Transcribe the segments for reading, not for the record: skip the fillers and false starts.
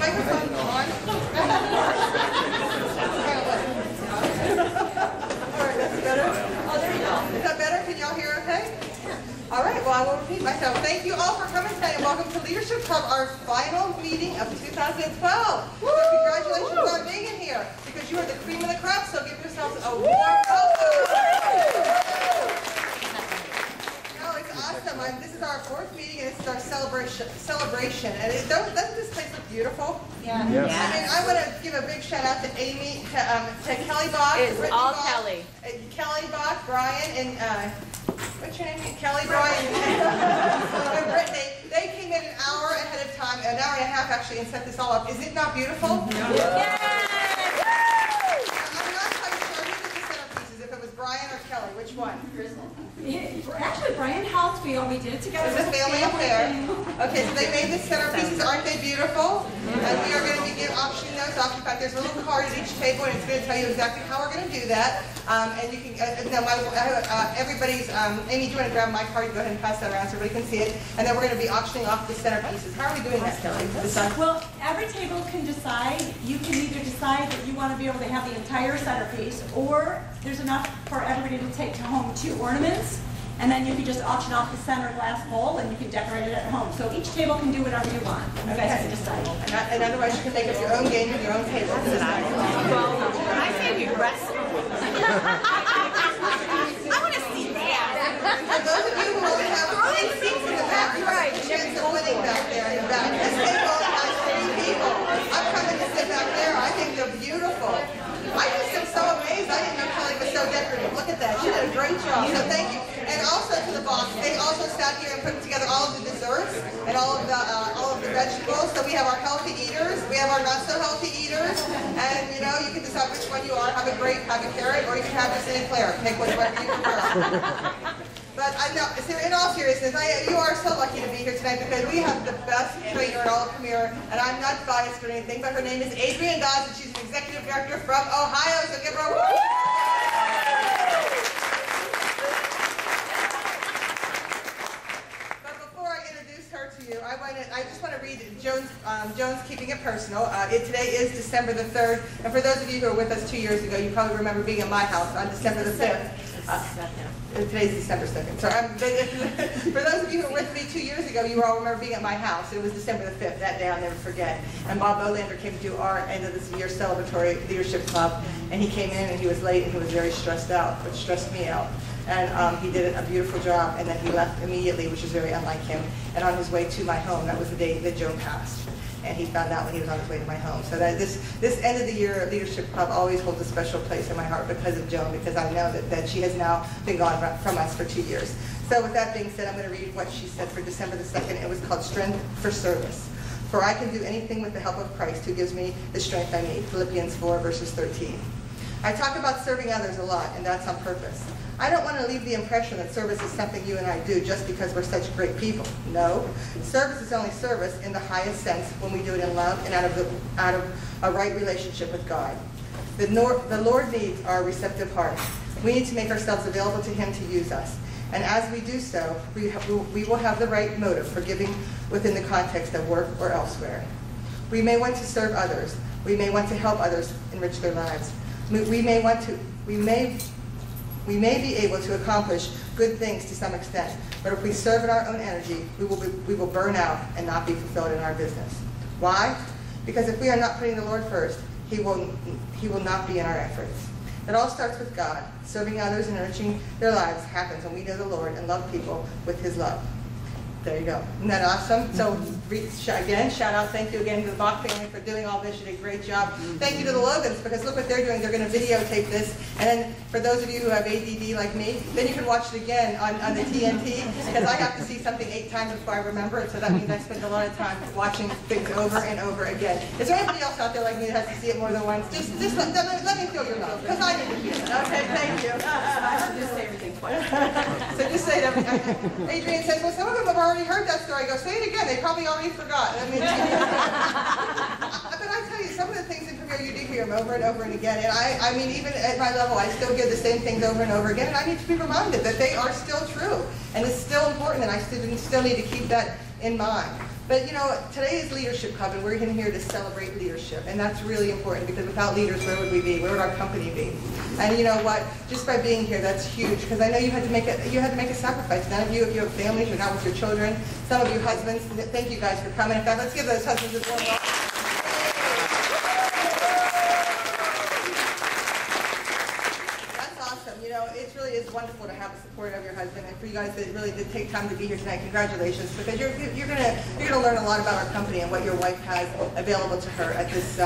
microphone on? All right, that's better. Oh, there you go. Is that better? Can y'all hear okay? All right, well, I will repeat myself. Thank you all for coming tonight, and welcome to Leadership Club, our final meeting of 2012. So congratulations on being in here, because you are the cream of the crop, so give yourselves a warm welcome. Awesome. This is our fourth meeting, and this is our celebration. And doesn't this place look beautiful? Yeah. Yes. I mean, I want to give a big shout out to Amy, to Kelly Bach. It's all Bach, Kelly. Kelly Bach, Brian, and what's your name? Kelly, Brian, and Brittany. They came in an hour ahead of time, an hour and a half actually, and set this all up. Is it not beautiful? Yeah. I'm not quite sure who did the centerpieces, if it was Brian or Kelly. Which one? Actually, Brian Halsfield, we did it together. It's a family affair. Okay, so they made the centerpieces. Aren't they beautiful? And we are going to be auctioning those off. In fact, there's a little card at each table, and it's going to tell you exactly how we're going to do that. And you can, everybody's, Amy, do you want to grab my card and go ahead and pass that around so everybody can see it? And then we're going to be auctioning off the centerpieces. How are we doing that, Kelly? Well, every table can decide. You can either decide that you want to be able to have the entire centerpiece, or there's enough for everybody to take to home 2 ornaments. And then you can just auction off the center glass bowl, and you can decorate it at home. So each table can do whatever you want. You guys can decide. And otherwise, you can make up your own game with your own table. Well, I say we wrestle. I want to see that. For those of you who only have 3 seats in the back, right? Chance of winning back there in the back. This table has 3 people. I'm coming to sit back there. I think they're beautiful. I just am so amazed. I didn't know Kelly was so decorative. Look at that. She did a great job. So thank you. And also to the box, they also sat here and put together all of the desserts and all of the vegetables. So we have our healthy eaters, we have our not so healthy eaters, and you know, you can decide which one you are. Have a grape, have a carrot, or you can have just an eclair. Pick which one you prefer. But I know, in all seriousness, you are so lucky to be here tonight, because we have the best trainer in all of Premier, and I'm not biased or anything, but her name is Adrienne Dawes, and she's an executive director from Ohio. So give her a woo! I just want to read Joan's Keeping It Personal. Today is December the 3rd, and for those of you who were with us 2 years ago, you probably remember being at my house on December the 5th. Today's December 2nd. So for those of you who were with me 2 years ago, you all remember being at my house. It was December the 5th. That day I'll never forget. And Bob Olander came to do our end of this year celebratory leadership club, and he came in and he was late and he was very stressed out, which stressed me out. And he did a beautiful job, and then he left immediately, which is very unlike him. And on his way to my home, that was the day that Joan passed. And he found out when he was on his way to my home. So that this end of the year Leadership Club always holds a special place in my heart because of Joan, because I know that she has now been gone from us for 2 years. So with that being said, I'm going to read what she said for December the 2nd. It was called Strength for Service. For I can do anything with the help of Christ who gives me the strength I need. Philippians 4 verses 13. I talk about serving others a lot, and that's on purpose. I don't want to leave the impression that service is something you and I do just because we're such great people. No. Service is only service in the highest sense when we do it in love and out of a right relationship with God. The Lord needs our receptive heart. We need to make ourselves available to Him to use us. And as we do so, we will have the right motive for giving within the context of work or elsewhere. We may want to serve others. We may want to help others enrich their lives. We may be able to accomplish good things to some extent, but if we serve in our own energy, we will burn out and not be fulfilled in our business. Why? Because if we are not putting the Lord first, He will not be in our efforts. It all starts with God. Serving others and enriching their lives happens when we know the Lord and love people with His love. There you go. Isn't that awesome? So again, shout out, thank you again to the Bach family for doing all this. You did a great job. Thank you to the Logans, because look what they're doing. They're going to videotape this. And then for those of you who have ADD like me, then you can watch it again on the TNT, because I have to see something 8 times before I remember it. So that means I spend a lot of time watching things over and over again. Is there anybody else out there like me that has to see it more than once? Just let me feel your love, because I need to feel it. Okay, thank you. Just say everything twice. So just say it. Adrienne says, well, some of them have already heard that story. I go, say it again. They probably already forgot. I mean, but I tell you, some of the things in Premier, you do hear them over and over and again. And I mean, even at my level, I still hear the same things over and over again. And I need to be reminded that they are still true. And it's still important. And I still need to keep that in mind. But you know, today is Leadership Club, and we're in here to celebrate leadership, and that's really important because without leaders, where would we be? Where would our company be? And you know what? Just by being here, that's huge because I know you had to make a sacrifice. None of you, if you have families, you're not with your children. Some of you husbands, thank you guys for coming. In fact, let's give those husbands a warm welcome. You know, it really is wonderful to have the support of your husband, and for you guys that really did take time to be here tonight, congratulations, because you're gonna learn a lot about our company and what your wife has available to her at this.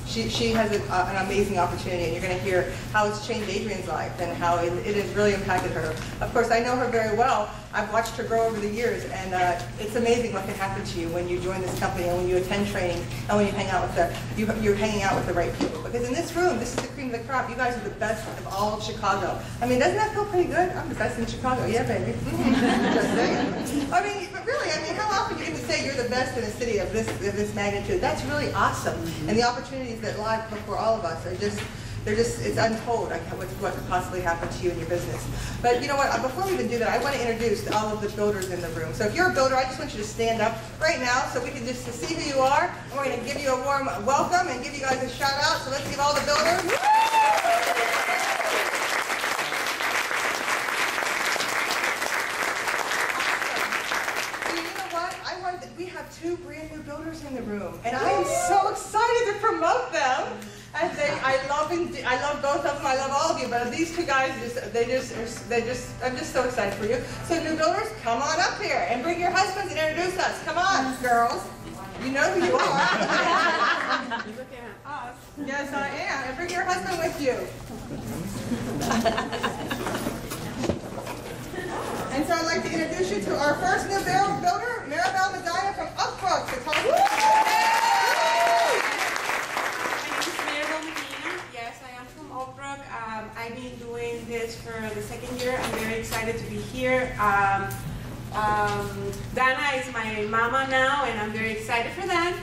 She has an amazing opportunity, and you're going to hear how it's changed Adrienne's life and how it has really impacted her. Of course, I know her very well. I've watched her grow over the years, and it's amazing what can happen to you when you join this company and when you attend training and when you hang out with you're hanging out with the right people. Because in this room, this is the cream of the crop. You guys are the best of all of Chicago. I mean, doesn't that feel pretty good? I'm the best in Chicago. Yeah, baby. Just saying. I mean, but really, I mean, how often are you going to say you're the best in a city of this magnitude? That's really awesome. And the opportunities that lie before all of us are just, it's untold what could possibly happen to you in your business. But you know what, before we even do that, I want to introduce all of the builders in the room. So if you're a builder, I just want you to stand up right now so we can just see who you are. And we're going to give you a warm welcome and give you guys a shout out. So let's give all the builders. We have two brand new builders in the room, and I am so excited to promote them. And I love both of them. I love all of you, but these two guys, I'm just so excited for you. So new builders, come on up here and bring your husbands and introduce us. Come on, girls. You know who you are. You look at us. Yes, I am. And bring your husband with you. And so I'd like to introduce you to our first new builder, Maribel Medina from Upbrook. So tell me. My name is Maribel Medina. Yes, I am from Upbrook. I've been doing this for the second year. I'm very excited to be here. Dana is my mama now, and I'm very excited for that.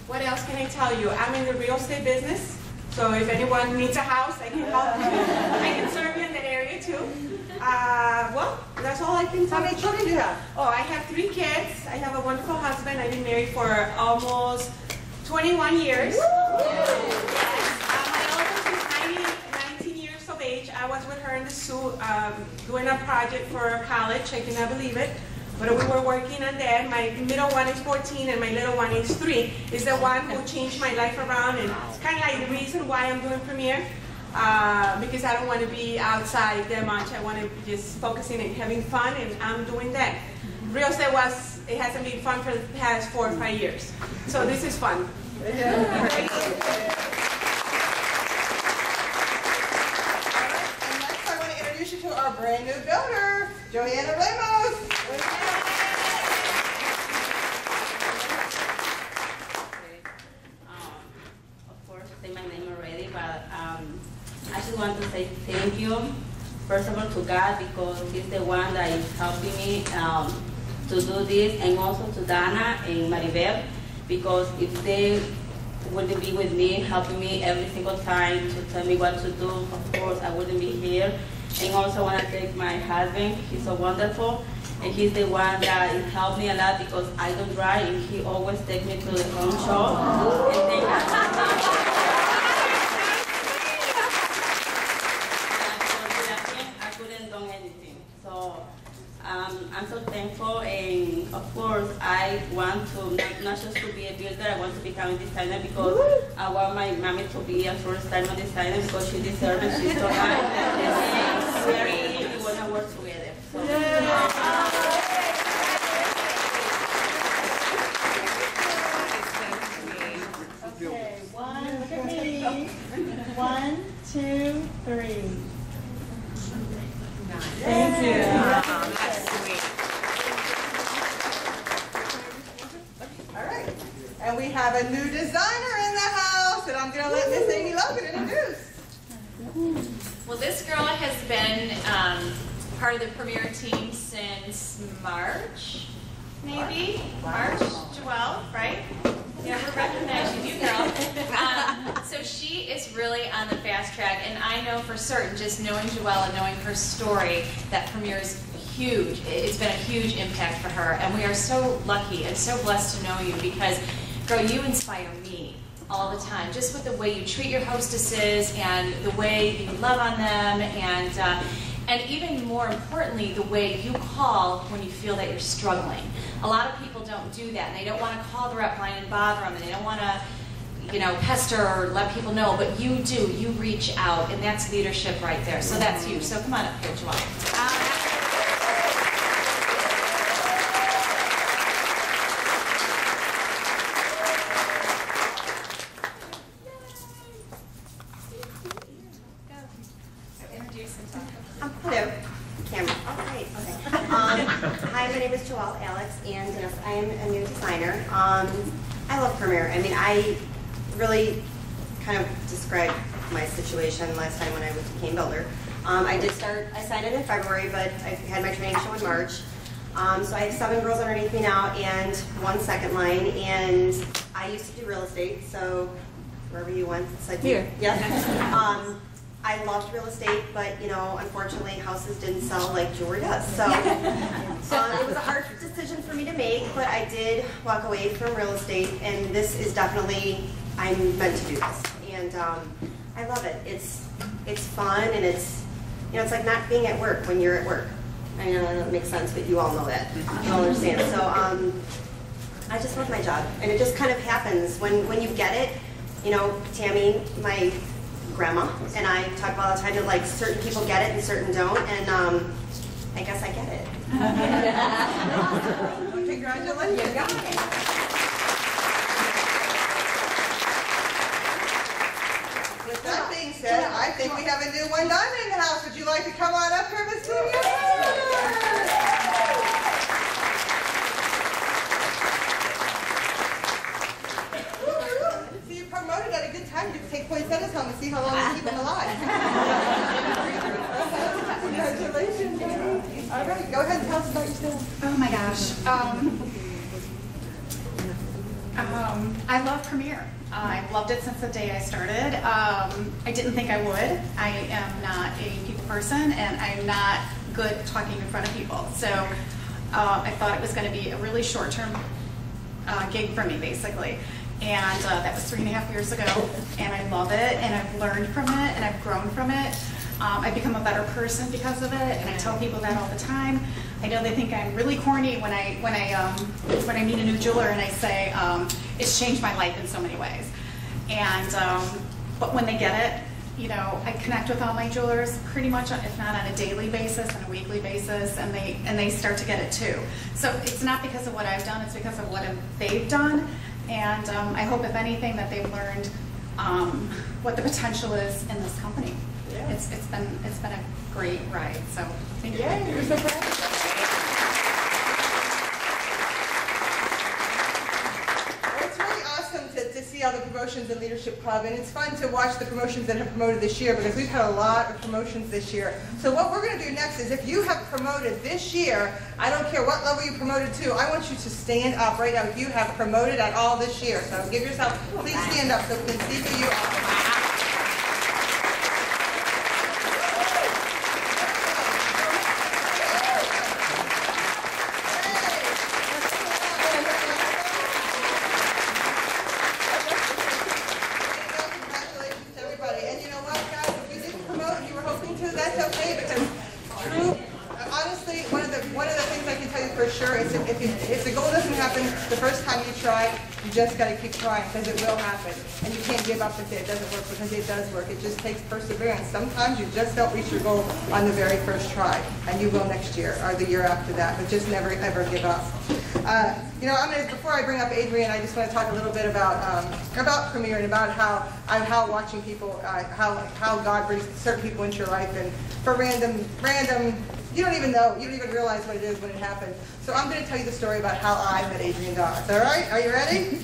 What else can I tell you? I'm in the real estate business, so if anyone needs a house, I can help you. I can serve you in the area too. Well, that's all I can tell you. How many children do you have? Oh, I have 3 kids. I have a wonderful husband. I've been married for almost 21 years. My oldest is 19 years of age. I was with her in the zoo doing a project for college. I cannot believe it. But we were working on that. My middle one is 14 and my little one is 3. Is the one who changed my life around, and it's kind of like the reason why I'm doing Premier. Because I don't want to be outside that much. I want to be just focusing and having fun, and I'm doing that. Real estate it hasn't been fun for the past 4 or 5 years. So this is fun. Yeah. And next I want to introduce you to our brand new builder, Joanna Ramos. Of course, say my name already, but I just want to say thank you, first of all, to God, because He's the one that is helping me to do this, and also to Dana and Maribel, because if they wouldn't be with me, helping me every single time to tell me what to do, of course, I wouldn't be here. And also I want to thank my husband. He's so wonderful, and he's the one that helped me a lot because I don't drive, and he always takes me to the home show. And then I couldn't do anything. So I'm so thankful, and of course I want to not just to be a builder, I want to become a designer because I want my mommy to be a first-time designer because she deserves it. She's so high. And we want to work together. So, Okay, one, look at me. 1, 2, 3. Thank you. That's sweet. All right. And we have a new designer in the house, and I'm going to let Miss Amy Logan introduce. Well, this girl has been part of the Premier team since March, maybe? March, Joelle, right? Yeah, we're recognizing you, girl. So she is really on the fast track, and I know for certain, just knowing Joelle and knowing her story, that Premier is huge. It's been a huge impact for her, and we are so lucky and so blessed to know you because, girl, you inspire me all the time, just with the way you treat your hostesses and the way you love on them, and even more importantly, the way you call when you feel that you're struggling. A lot of people don't do that, and they don't want to call the rep line and bother them, and they don't want to, you know, pester or let people know, but you do. You reach out, and that's leadership right there. So that's you. So come on up here, Joelle. Hello, camera. Oh, great. Okay. Hi, my name is Joelle Alex, and yes, I am a new designer. I love Premier. I mean, I really kind of described my situation last time when I became builder. I signed it in February, but I had my training show in March. So I have 7 girls underneath me now and 1 second line, and I used to do real estate, so wherever you went, it's like here. Yeah. I loved real estate, but you know, unfortunately, houses didn't sell like jewelry does. So it was a hard decision for me to make, but I did walk away from real estate, and this is definitely, I'm meant to do this, and I love it. It's fun, and it's, you know, it's like not being at work when you're at work. I know that makes sense, but you all know that. You all understand. So I just love my job, and it just kind of happens when you get it. You know, Tammy, my grandma, and I talk about all the time that like certain people get it and certain don't, and I guess I get it. Congratulations. You got it. With that being said, I think we have a new one diamond in the house. Would you like to come on up here, Miss Julia? Promoted at a good time. You can take poinsettias home and see how long you keep them alive. Congratulations. All right, go ahead and tell us about yourself. Oh my gosh. I love Premier. I've loved it since the day I started. I didn't think I would. I am not a people person, and I'm not good talking in front of people. So I thought it was going to be a really short-term gig for me, basically. And that was 3.5 years ago, and I love it, and I've learned from it, and I've grown from it. I've become a better person because of it, and I tell people that all the time. I know they think I'm really corny when I meet a new jeweler and I say it's changed my life in so many ways. And but when they get it, you know, I connect with all my jewelers pretty much, if not on a daily basis, on a weekly basis, and they start to get it too. So it's not because of what I've done; it's because of what they've done. And I hope, if anything, that they've learned what the potential is in this company. Yeah. It's been a great ride. So thank you. Yeah, you're so proud. It's really awesome to see all the promotions in Leadership Club, and it's fun to watch the promotions that have promoted this year because we've had a lot of promotions this year. So what we're going to do next is, if you have promoted this year, I don't care what level you promoted to, I want you to stand up right now if you have promoted at all this year. So give yourself, please stand up so we can see who you are. If the goal doesn't happen the first time you try, you just got to keep trying because it will happen. And you can't give up if it doesn't work because it does work. It just takes perseverance. Sometimes you just don't reach your goal on the very first try, and you will next year or the year after that, but just never ever give up. You know, before I bring up Adrienne, I just want to talk a little bit about Premier and about how watching people, how God brings certain people into your life, and for random. You don't even know. You don't even realize what it is when it happens. So I'm going to tell you the story about how I met Adrienne Dawes. All right? Are you ready?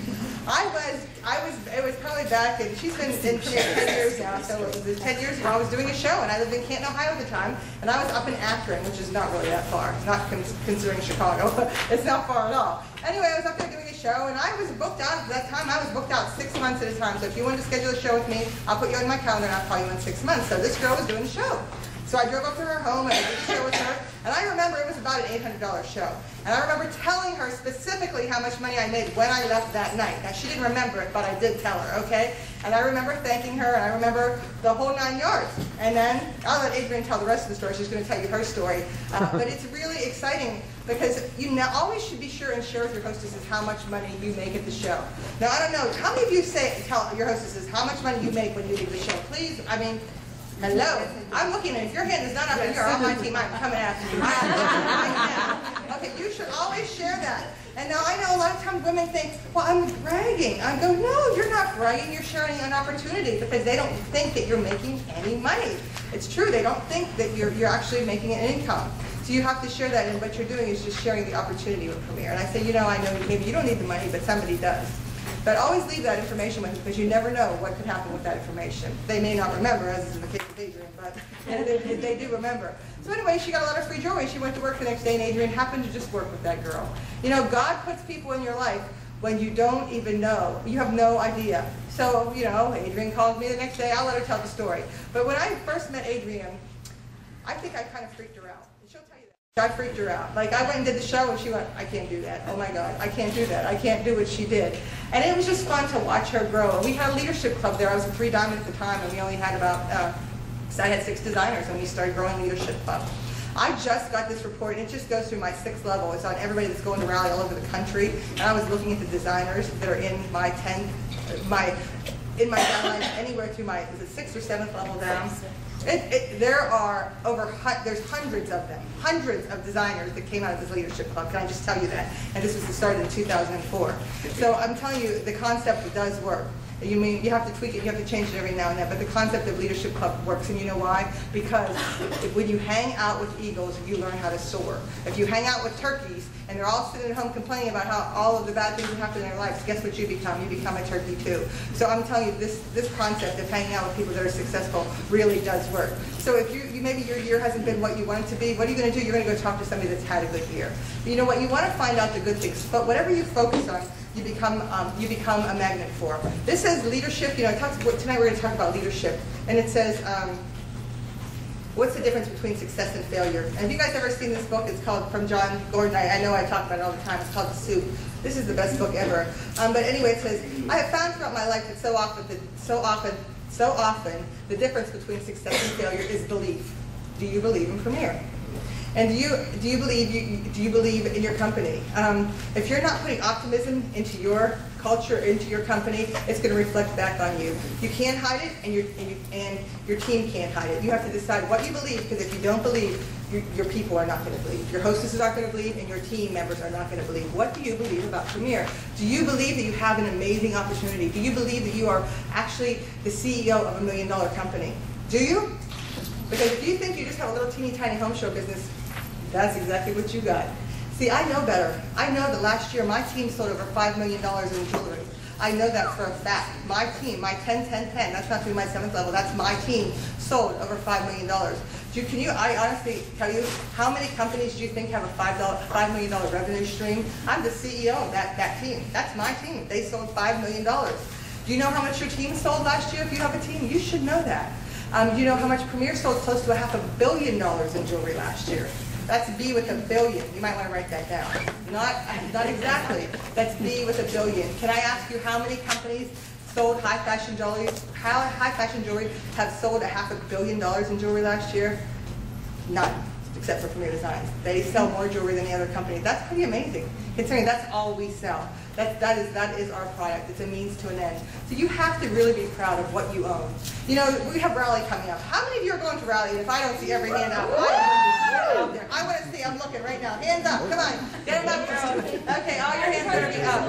It was probably back, and she's been in Premier 10 years now, so it was 10 years ago I was doing a show, and I lived in Canton, Ohio at the time, and I was up in Akron, which is not really that far, not considering Chicago. It's not far at all. Anyway, I was up there doing a show, and I was booked out, at that time I was booked out 6 months at a time, so if you wanted to schedule a show with me, I'll put you on my calendar and I'll call you in 6 months. So this girl was doing a show. So I drove up to her home and I did a show with her. And I remember it was about an $800 show. And I remember telling her specifically how much money I made when I left that night. Now, she didn't remember it, but I did tell her, okay? And I remember thanking her, and I remember the whole 9 yards. And then, I'll let Adrienne tell the rest of the story. She's going to tell you her story. But it's really exciting because you always should be sure and share with your hostesses how much money you make at the show. Now, I don't know, how many of you tell your hostesses how much money you make when you leave the show? Please, I mean, hello. I'm looking, and if your hand is not up and you're on my team, I'm coming after you. Okay, you should always share that. And now I know a lot of times women think, well, I'm bragging. I go, no, you're not bragging. You're sharing an opportunity because they don't think that you're making any money. It's true. They don't think that you're actually making an income. So you have to share that, and what you're doing is just sharing the opportunity with Premier. And I say, I know maybe you don't need the money, but somebody does. But always leave that information with them because you never know what could happen with that information. They may not remember, as is in the case of Adrienne, but they do remember. So anyway, she got a lot of free jewelry. She went to work the next day, and Adrienne happened to just work with that girl. God puts people in your life when you don't even know. You have no idea. So, Adrienne called me the next day. I'll let her tell the story. But when I first met Adrienne, I think I kind of freaked her out. And she'll tell you that. I freaked her out. Like, I went and did the show, and she went, I can't do that. Oh, my God, I can't do that. I can't do what she did. And it was just fun to watch her grow. And we had a leadership club there. I was a 3 diamond at the time, and we only had about, so I had 6 designers when we started growing leadership club. I just got this report, and it just goes through my 6th level. It's on everybody that's going to rally all over the country. And I was looking at the designers that are in my downline, anywhere through my, is it 6th or 7th level down? There's hundreds of them, hundreds of designers that came out of this leadership club. Can I just tell you that? And this was started in 2004. So I'm telling you, the concept does work. You have to tweak it, you have to change it every now and then, but the concept of leadership club works, and you know why? Because when you hang out with eagles, you learn how to soar. If you hang out with turkeys, and they're all sitting at home complaining about how all of the bad things that happen in their lives, guess what you become? You become a turkey too. So I'm telling you, this concept of hanging out with people that are successful really does work. So if maybe your year hasn't been what you want it to be, what are you going to do? You're going to go talk to somebody that's had a good year. But you know what? You want to find out the good things, but whatever you focus on, you become a magnet for. This says leadership. Tonight we're going to talk about leadership, and it says, what's the difference between success and failure? And have you guys ever seen this book? It's called, from John Gordon. I know I talk about it all the time. It's called The Soup. This is the best book ever. But anyway, it says, I have found throughout my life that so often the difference between success and failure is belief. Do you believe in Premier? And do you believe in your company? If you're not putting optimism into your culture, into your company, it's going to reflect back on you. You can't hide it, and your team can't hide it. You have to decide what you believe, because if you don't believe, your people are not going to believe. Your hostesses aren't going to believe, and your team members are not going to believe. What do you believe about Premier? Do you believe that you have an amazing opportunity? Do you believe that you are actually the CEO of $1 million company? Do you? Because if you think you just have a little teeny tiny home show business, that's exactly what you got. See, I know better. I know that last year my team sold over $5 million in jewelry. I know that for a fact. My team, my 10-10-10, that's not through my 7th level, that's my team, sold over $5 million. I honestly tell you, how many companies do you think have a $5 million revenue stream? I'm the CEO of that team. That's my team. They sold $5 million. Do you know how much your team sold last year? If you have a team, you should know that. Do you know how much Premier sold? Close to $500 million in jewelry last year. That's B with $1 billion. You might want to write that down. Not exactly. That's B with $1 billion. Can I ask you how many companies sold high fashion jewelry? How high fashion jewelry have sold $500 million in jewelry last year? None, except for Premier Designs. They sell more jewelry than the other companies. That's pretty amazing, considering that's all we sell. That is our product. It's a means to an end. So you have to really be proud of what you own. We have Rally coming up. How many of you are going to Rally? And if I don't see every hand up, I want to see. I'm looking right now. Hands up. Come on. Get them up, girls. Okay, all your hands are going to be up.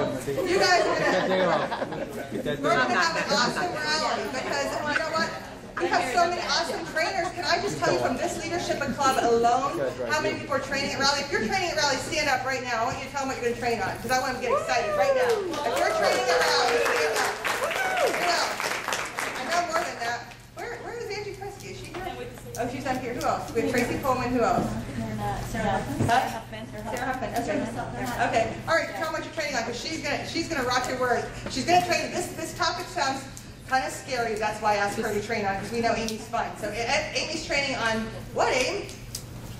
You guys are going to have an awesome rally because you know what? We have so many awesome trainers. Can I just tell you from this leadership club alone, how many people are training at Rally? If you're training at Rally, stand up right now. I want you to tell them what you're going to train on, because I want them to get excited right now. If you're training at Rally, stand up. I know more than that. Where is Angie Kresge? Is she here? Oh, she's not here. Who else? We have Tracy Coleman. Who else? Sarah Huffman. Okay. All right. Tell them what you're training on, because she's gonna rock your words. She's gonna train. This topic sounds kind of scary. That's why I asked her to train on, because we know Amy's fun. So Amy's training on what, Amy?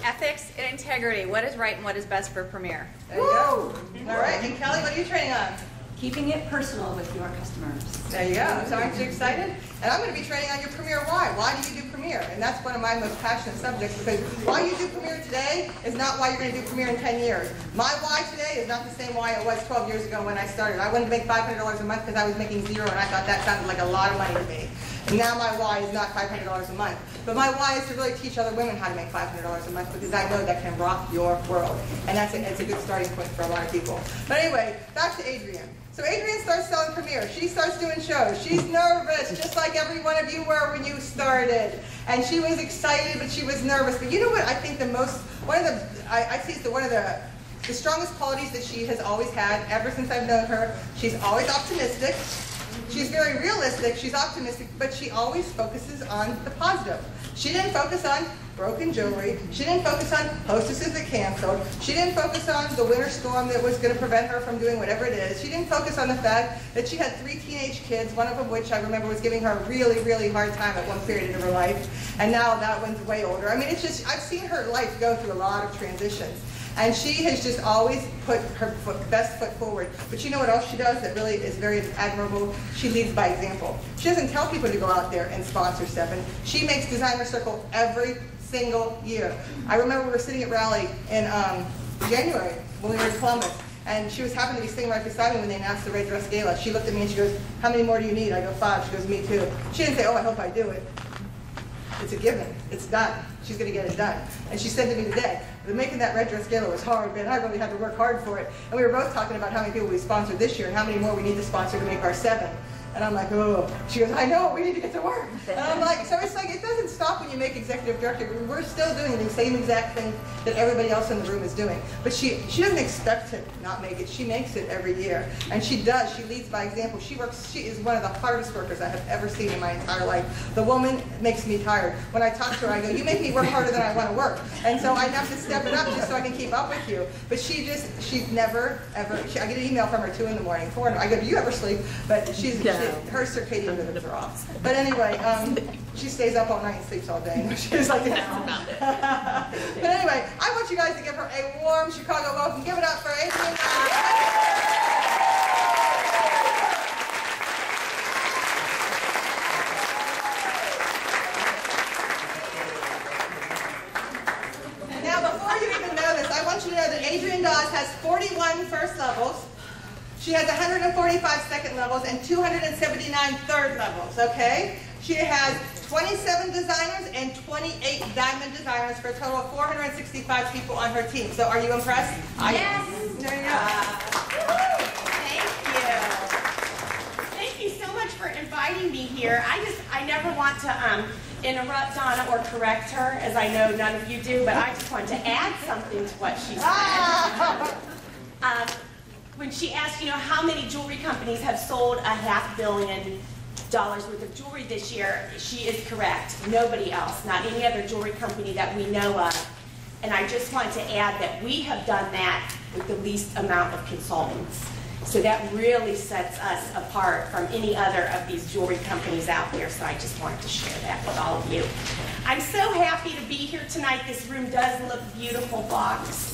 ethics and integrity. What is right and what is best for Premier? There you go. All right, and Kelly, what are you training on? Keeping it personal with your customers. There you go. So aren't you excited? And I'm going to be training on your Premier Why. Why do you do Premier? And that's one of my most passionate subjects, because why you do Premier today is not why you're going to do Premier in 10 years. My why today is not the same why it was 12 years ago when I started. I wanted to make $500 a month because I was making zero, and I thought that sounded like a lot of money to me. And now my why is not $500 a month. But my why is to really teach other women how to make $500 a month, because I know that can rock your world. And it's a good starting point for a lot of people. But anyway, back to Adrienne. So Adrienne starts selling Premier. She starts doing shows. She's nervous, just like every one of you were when you started. And she was excited, but she was nervous. But you know what I think I see one of the strongest qualities that she has always had ever since I've known her. She's always optimistic. She's very realistic. She's optimistic, but she always focuses on the positive. She didn't focus on broken jewelry. She didn't focus on hostesses that canceled. She didn't focus on the winter storm that was going to prevent her from doing whatever it is. She didn't focus on the fact that she had 3 teenage kids, one of them which I remember was giving her a really, really hard time at one period of her life. And now that one's way older. I mean, it's just, I've seen her life go through a lot of transitions. And she has just always put her best foot forward. But you know what else she does that really is very admirable? She leads by example. She doesn't tell people to go out there and sponsor Seven. She makes Designer Circle every single year. I remember we were sitting at Raleigh in January when we were in Columbus. And she was happened to be sitting right beside me when they announced the Red Dress Gala. She looked at me and she goes, "How many more do you need?" I go, 5. She goes, "Me too." She didn't say, "Oh, I hope I do it." It's a given. It's done. She's going to get it done. And she said to me today, making that Red Dress Gala was hard, man. I really had to work hard for it. And we were both talking about how many people we sponsored this year and how many more we need to sponsor to make our 7. And I'm like, oh. She goes, "I know, we need to get to work." And I'm like, so it's like, it doesn't stop when you make executive director. We're still doing the same exact thing that everybody else in the room is doing. But she doesn't expect to not make it. She makes it every year. And she does. She leads by example. She is one of the hardest workers I have ever seen in my entire life. The woman makes me tired. When I talk to her, I go, "You make me work harder than I want to work." And so I have to step it up just so I can keep up with you. But she's never, ever, I get an email from her 2 in the morning, 4 in the morning. I go, "Do you ever sleep?" But her circadian rhythms are off. But anyway, she stays up all night and sleeps all day. She's like, But anyway, I want you guys to give her a warm Chicago welcome. Give it up for Adrienne Dawes. Now, before you even know this, I want you to know that Adrienne Dawes has 41 first levels. She has 145 second levels and 279 third levels, okay? She has 27 designers and 28 diamond designers for a total of 465 people on her team. So are you impressed? Yes. There you go. Thank you so much for inviting me here. I never want to interrupt Donna or correct her, as I know none of you do, but I just want to add something to what she said. When she asked, how many jewelry companies have sold $500 million worth of jewelry this year, she is correct. Nobody else, not any other jewelry company that we know of. And I just want to add that we have done that with the least amount of consultants. So that really sets us apart from any other of these jewelry companies out there. So I just wanted to share that with all of you. I'm so happy to be here tonight. This room does look beautiful, Fox.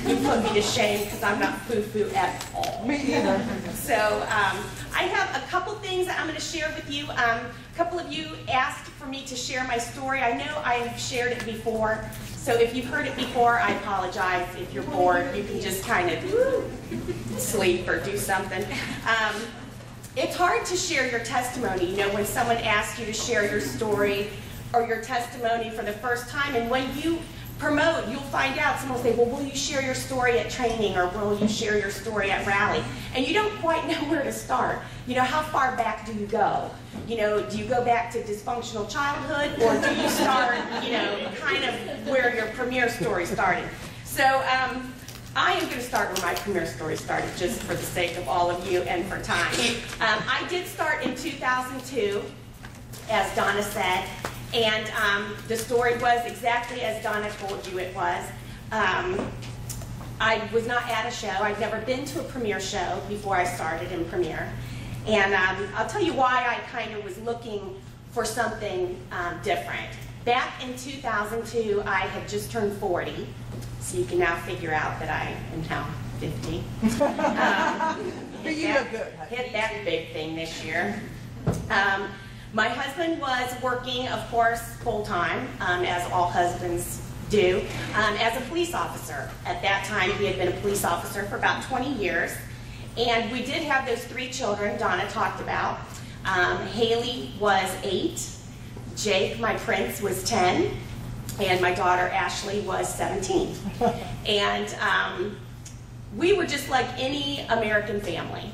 You put me to shame because I'm not foo-foo at all. Me either. So I have a couple things that I'm going to share with you. A couple of you asked for me to share my story. I know I've shared it before. So if you've heard it before, I apologize. If you're bored, you can just kind of sleep or do something. It's hard to share your testimony, when someone asks you to share your story or your testimony for the first time. And when you promote, you'll find out, someone will say, "Well, will you share your story at training, or will you share your story at rally?" And you don't quite know where to start. How far back do you go? Do you go back to dysfunctional childhood, or do you start, kind of where your Premier story started? So I am going to start where my Premier story started, just for the sake of all of you and for time. I did start in 2002, as Donna said. And the story was exactly as Donna told you it was. I was not at a show. I'd never been to a Premier show before I started in Premier. And I'll tell you why I kind of was looking for something different. Back in 2002, I had just turned 40, so you can now figure out that I am now 50. You look good. Hit that big thing this year. My husband was working, of course, full-time, as all husbands do, as a police officer. At that time, he had been a police officer for about 20 years. And we did have those 3 children Donna talked about. Haley was 8, Jake, my prince, was 10, and my daughter Ashley was 17. And we were just like any American family.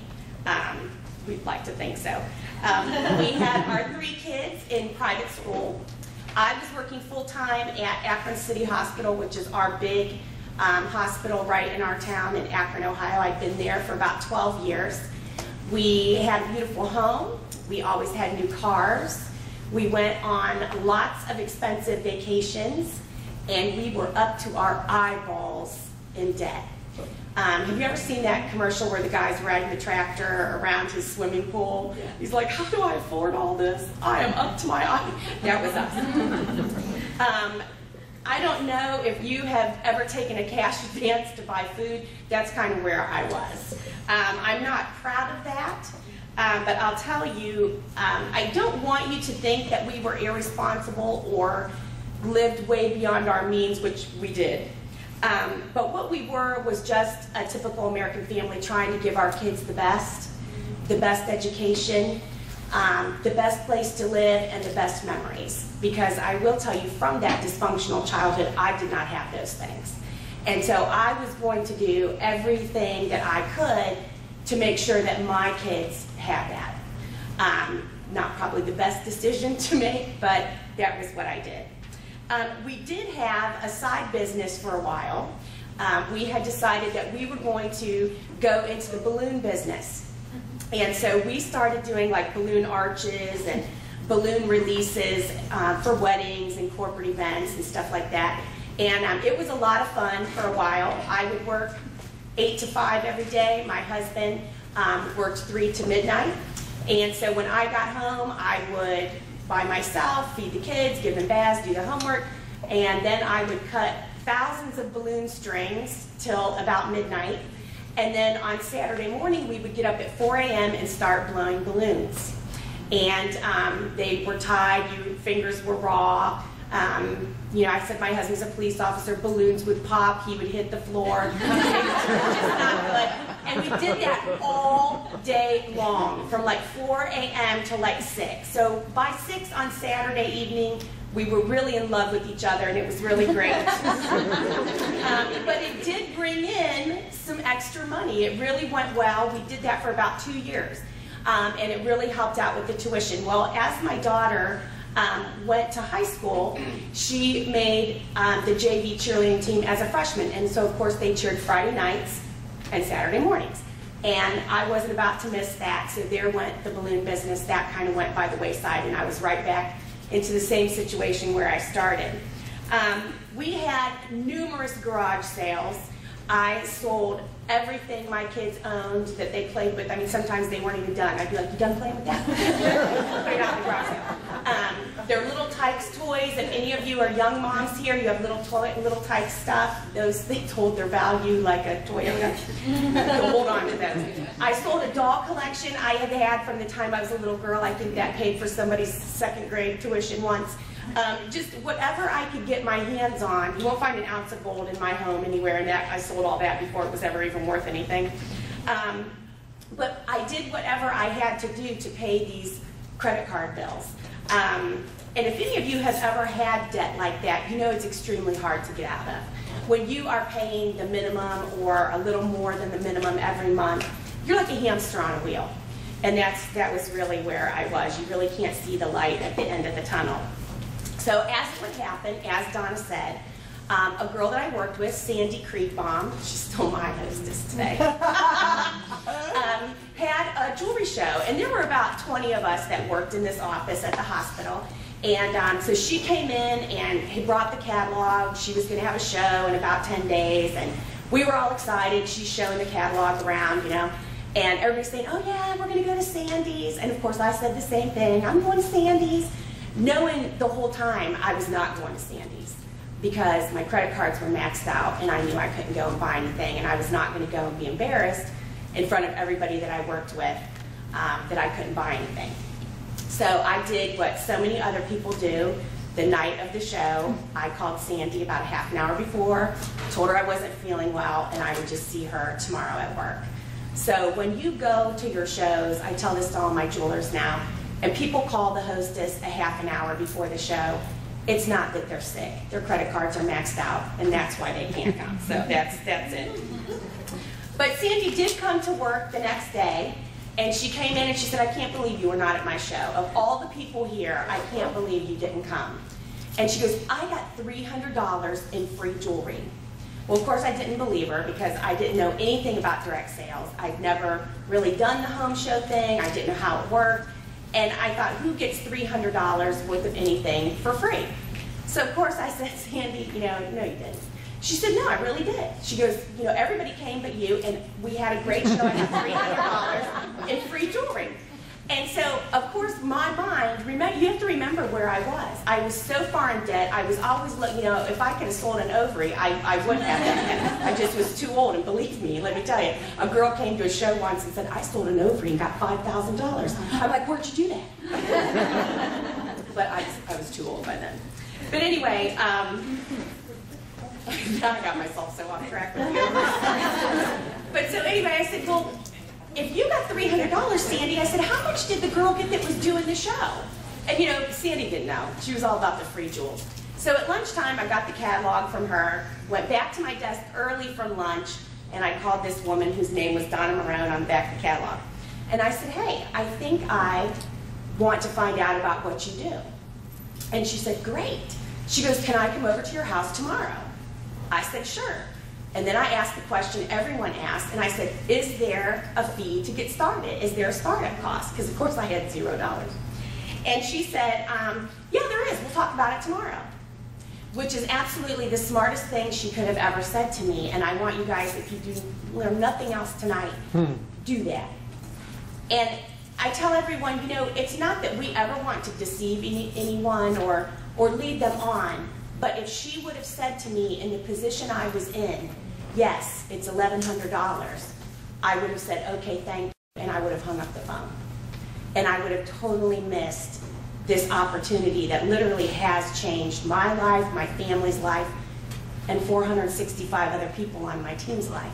We'd like to think so. We had our 3 kids in private school. I was working full-time at Akron City Hospital, which is our big hospital right in our town in Akron, Ohio. I've been there for about 12 years. We had a beautiful home. We always had new cars. We went on lots of expensive vacations, and we were up to our eyeballs in debt. Have you ever seen that commercial where the guy's riding the tractor around his swimming pool? He's like, how do I afford all this? I am up to my eye. That was us. I don't know if you have ever taken a cash advance to buy food. That's kind of where I was. I'm not proud of that, but I'll tell you, I don't want you to think that we were irresponsible or lived way beyond our means, which we did. But what we were was just a typical American family trying to give our kids the best education, the best place to live, and the best memories. Because I will tell you, from that dysfunctional childhood, I did not have those things. And so I was going to do everything that I could to make sure that my kids had that. Not probably the best decision to make, but that was what I did. We did have a side business for a while. We had decided that we were going to go into the balloon business. And so we started doing like balloon arches and balloon releases for weddings and corporate events and stuff like that. And it was a lot of fun for a while. I would work 8 to 5 every day. My husband worked 3 to midnight. And so when I got home, I would, by myself, feed the kids, give them baths, do the homework, and then I would cut thousands of balloon strings till about midnight. And then on Saturday morning, we would get up at 4 a.m. and start blowing balloons. And they were tied, your fingers were raw. You know, I said my husband's a police officer, balloons would pop, he would hit the floor. It was just not good. And we did that all day long, from like 4 a.m. to like 6. So by 6 on Saturday evening, we were really in love with each other, and it was really great. But it did bring in some extra money. It really went well. We did that for about 2 years, and it really helped out with the tuition. Well, as my daughter went to high school, she made the JV cheerleading team as a freshman, and so of course they cheered Friday nights and Saturday mornings. And I wasn't about to miss that, so there went the balloon business. That kind of went by the wayside, and I was right back into the same situation where I started. We had numerous garage sales. I sold everything my kids owned that they played with. I mean, sometimes they weren't even done. I'd be like, you done playing with that? Put it out in the garage sale. They're Little Tykes toys. If any of you are young moms here, you have Little Tykes stuff. Those, they told their value like a Toyota. So hold on to those. I sold a doll collection I had had from the time I was a little girl. I think that paid for somebody's 2nd grade tuition once. Just whatever I could get my hands on. You won't find an ounce of gold in my home anywhere, and that I sold all that before it was ever even worth anything. But I did whatever I had to do to pay these credit card bills. And if any of you have ever had debt like that, you know it's extremely hard to get out of. When you are paying the minimum or a little more than the minimum every month, you're like a hamster on a wheel. And that was really where I was. You really can't see the light at the end of the tunnel. So as it would happen, as Donna said, a girl that I worked with, Sandy Creekbaum, she's still my hostess today, had a jewelry show. And there were about 20 of us that worked in this office at the hospital. And so she came in and he brought the catalog. She was going to have a show in about 10 days. And we were all excited. She's showing the catalog around, you know. And everybody's saying, oh yeah, we're going to go to Sandy's. And of course I said the same thing. I'm going to Sandy's. knowing the whole time I was not going to Sandy's because my credit cards were maxed out and I knew I couldn't go and buy anything, and I was not going to go and be embarrassed in front of everybody that I worked with that I couldn't buy anything. So I did what so many other people do. The night of the show, I called Sandy about a half an hour before, told her I wasn't feeling well and I would just see her tomorrow at work. So when you go to your shows, I tell this to all my jewelers now, and people call the hostess a half an hour before the show, it's not that they're sick. Their credit cards are maxed out, and that's why they can't come. So that's it. But Sandy did come to work the next day, and she came in and she said, I can't believe you were not at my show. Of all the people here, I can't believe you didn't come. And she goes, I got $300 in free jewelry. Well, of course, I didn't believe her because I didn't know anything about direct sales. I'd never really done the home show thing. I didn't know how it worked. And I thought, who gets $300 worth of anything for free? So, of course, I said, Sandy, no, you didn't. She said, no, I really did. She goes, everybody came but you, and we had a great show. I had $300 in free jewelry. And so, of course, my mind, you have to remember where I was. I was so far in debt. I was always looking, if I could have sold an ovary, I wouldn't have that. I just was too old, and believe me, let me tell you, a girl came to a show once and said, I sold an ovary and got $5,000. I'm like, where'd you do that? But I was too old by then. But anyway, now I got myself so off track. But so anyway, I said, well, if you got $300, Sandy, I said, how much did the girl get that was doing the show? And Sandy didn't know. She was all about the free jewels. So at lunchtime, I got the catalog from her, went back to my desk early from lunch, and I called this woman whose name was Donna Marone on the back of the catalog. And I said, hey, I think I want to find out about what you do. And she said, great. She goes, can I come over to your house tomorrow? I said, sure. And then I asked the question everyone asked, and I said, is there a fee to get started? Is there a startup cost? Because, of course, I had $0. And she said, yeah, there is. We'll talk about it tomorrow. Which is absolutely the smartest thing she could have ever said to me. And I want you guys, if you do learn nothing else tonight, do that. And I tell everyone, it's not that we ever want to deceive anyone or lead them on. But if she would have said to me in the position I was in, yes, it's $1,100, I would have said, okay, thank you, and I would have hung up the phone. And I would have totally missed this opportunity that literally has changed my life, my family's life, and 465 other people on my team's life.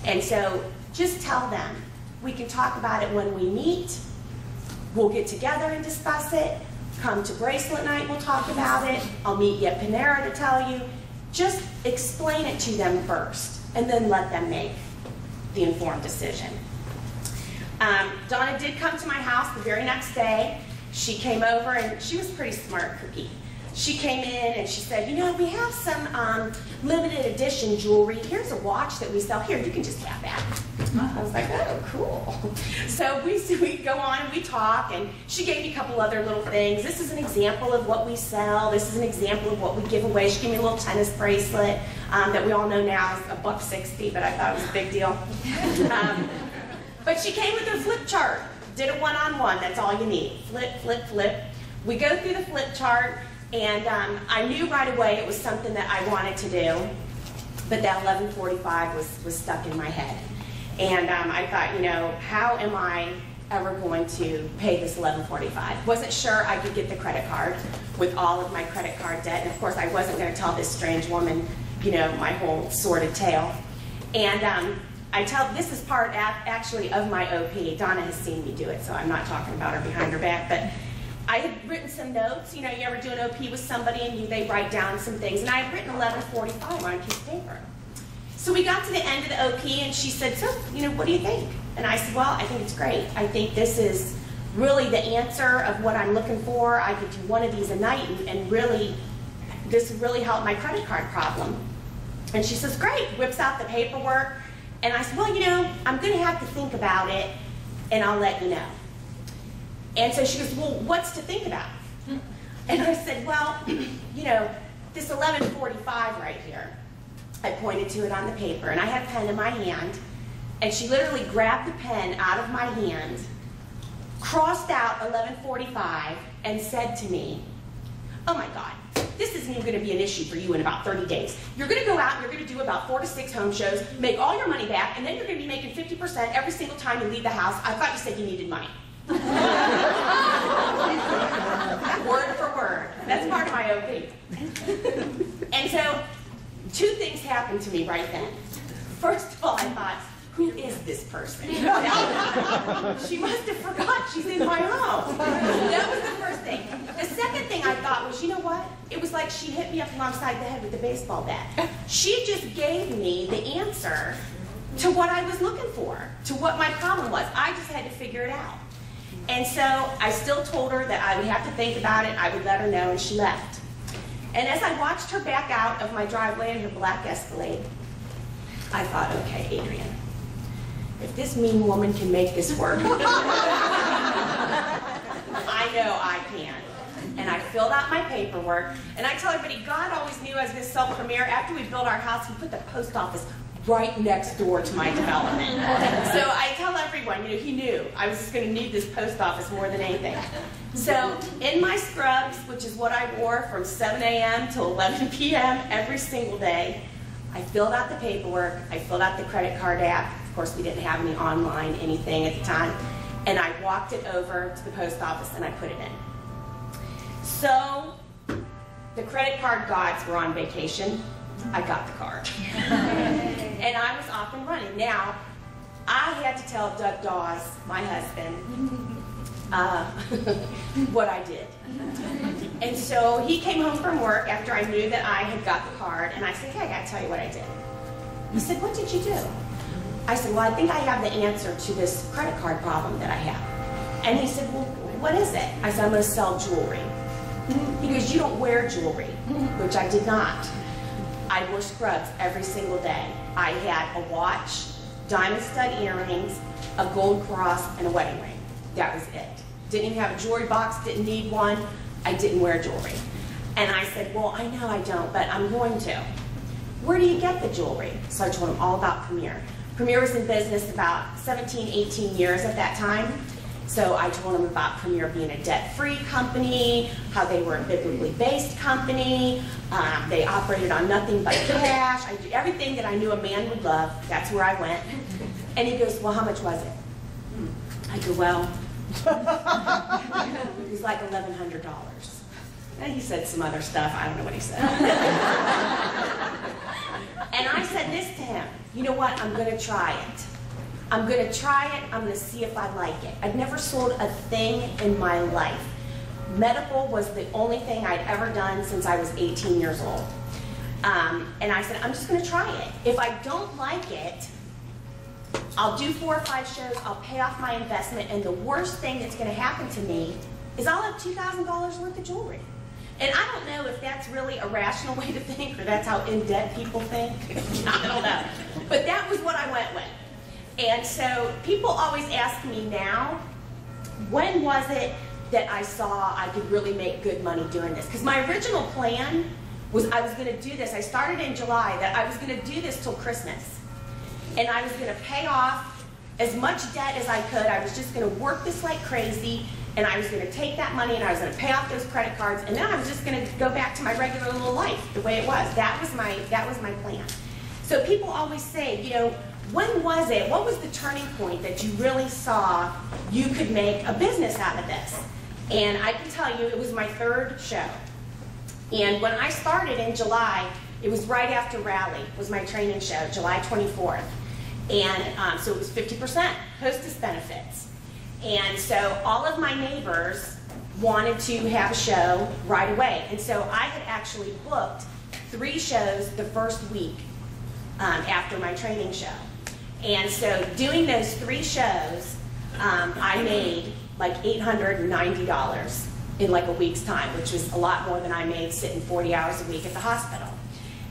And so just tell them, we can talk about it when we meet, we'll get together and discuss it. Come to bracelet night, we'll talk about it. I'll meet you at Panera to tell you. Just explain it to them first, and then let them make the informed decision. Donna did come to my house the very next day. She came over, and she was pretty smart cookie. She came in and she said, we have some limited edition jewelry. Here's a watch that we sell. Here, you can just have that. I was like, oh, cool. So we go on and we talk, and she gave me a couple other little things. This is an example of what we sell. This is an example of what we give away. She gave me a little tennis bracelet that we all know now is $160, but I thought it was a big deal. But she came with her flip chart. Did a one-on-one. That's all you need. Flip, flip, flip. We go through the flip chart. And I knew right away it was something that I wanted to do, but that 1145 was stuck in my head. And I thought, how am I ever going to pay this 1145? Wasn't sure I could get the credit card with all of my credit card debt, and of course I wasn't going to tell this strange woman, my whole sordid tale. And this is part actually of my OP. Donna has seen me do it, so I'm not talking about her behind her back, but I had written some notes. You ever do an OP with somebody and they write down some things, and I had written 1145 on a piece of paper. So we got to the end of the OP, and she said, so, what do you think? And I said, well, I think it's great. I think this is really the answer of what I'm looking for. I could do one of these a night, and really, this would really help my credit card problem. And she says, great, whips out the paperwork. And I said, well, I'm going to have to think about it, and I'll let you know. And so she goes, well, what's to think about? And I said, well, this 1145 right here. I pointed to it on the paper, and I had a pen in my hand, and she literally grabbed the pen out of my hand, crossed out 1145, and said to me, oh my God, this isn't even going to be an issue for you in about 30 days. You're going to go out and you're going to do about 4 to 6 home shows, make all your money back, and then you're going to be making 50% every single time you leave the house. I thought you said you needed money. Word for word. That's part of my OP. And so 2 things happened to me right then. First of all, I thought, who is this person? She must have forgot she's in my home. That was the first thing. The second thing I thought was, you know what? It was like she hit me up alongside the head with a baseball bat. She just gave me the answer to what I was looking for, to what my problem was. I just had to figure it out. And so I still told her that I would have to think about it. I would let her know, and she left. And as I watched her back out of my driveway in her black Escalade, I thought, okay, Adrienne, if this mean woman can make this work, I know I can. And I filled out my paperwork, and I tell everybody, God always knew I was going to sell Premier. After we built our house, he put the post office right next door to my development. So I tell everyone, you know, he knew I was just going to need this post office more than anything. So in my scrubs, which is what I wore from 7 a.m. till 11 p.m. every single day, I filled out the paperwork, I filled out the credit card app. Of course, we didn't have any online anything at the time. And I walked it over to the post office and I put it in. So the credit card gods were on vacation. I got the card. And I was off and running. Now, I had to tell Doug Dawes, my husband, what I did. And so he came home from work after I knew that I had got the card, and I said, hey, I gotta tell you what I did. He said, what did you do? I said, well, I think I have the answer to this credit card problem that I have. And he said, well, what is it? I said, I'm gonna sell jewelry. He goes, you don't wear jewelry, which I did not. I wore scrubs every single day. I had a watch, diamond stud earrings, a gold cross, and a wedding ring. That was it. Didn't even have a jewelry box, didn't need one. I didn't wear jewelry. And I said, well, I know I don't, but I'm going to. Where do you get the jewelry? So I told him all about Premier. Premier was in business about 17, 18 years at that time. So I told him about Premier being a debt-free company, how they were a biblically based company. They operated on nothing but cash. I did everything that I knew a man would love. That's where I went. And he goes, well, how much was it? I go, well, it was like $1,100. And he said some other stuff. I don't know what he said. And I said this to him, you know what, I'm going to try it. I'm going to try it, I'm going to see if I like it. I'd never sold a thing in my life. Medical was the only thing I'd ever done since I was 18 years old. And I said, I'm just going to try it. If I don't like it, I'll do 4 or 5 shows, I'll pay off my investment, and the worst thing that's going to happen to me is I'll have $2,000 worth of jewelry. And I don't know if that's really a rational way to think, or that's how in-debt people think. I don't know. But that was what I went with. And so people always ask me now, when was it that I saw I could really make good money doing this? Because my original plan was I was going to do this. I started in July, that I was going to do this till Christmas. And I was going to pay off as much debt as I could. I was just going to work this like crazy, and I was going to take that money and I was going to pay off those credit cards, and then I was just going to go back to my regular little life the way it was. That was my plan. So people always say, you know, when was it? What was the turning point that you really saw you could make a business out of this? And I can tell you, it was my 3rd show. And when I started in July, it was right after Rally, was my training show, July 24th. And so it was 50% hostess benefits. And so all of my neighbors wanted to have a show right away. And so I had actually booked 3 shows the first week after my training show. And so doing those 3 shows, I made like $890 in like a week's time, which was a lot more than I made sitting 40 hours a week at the hospital.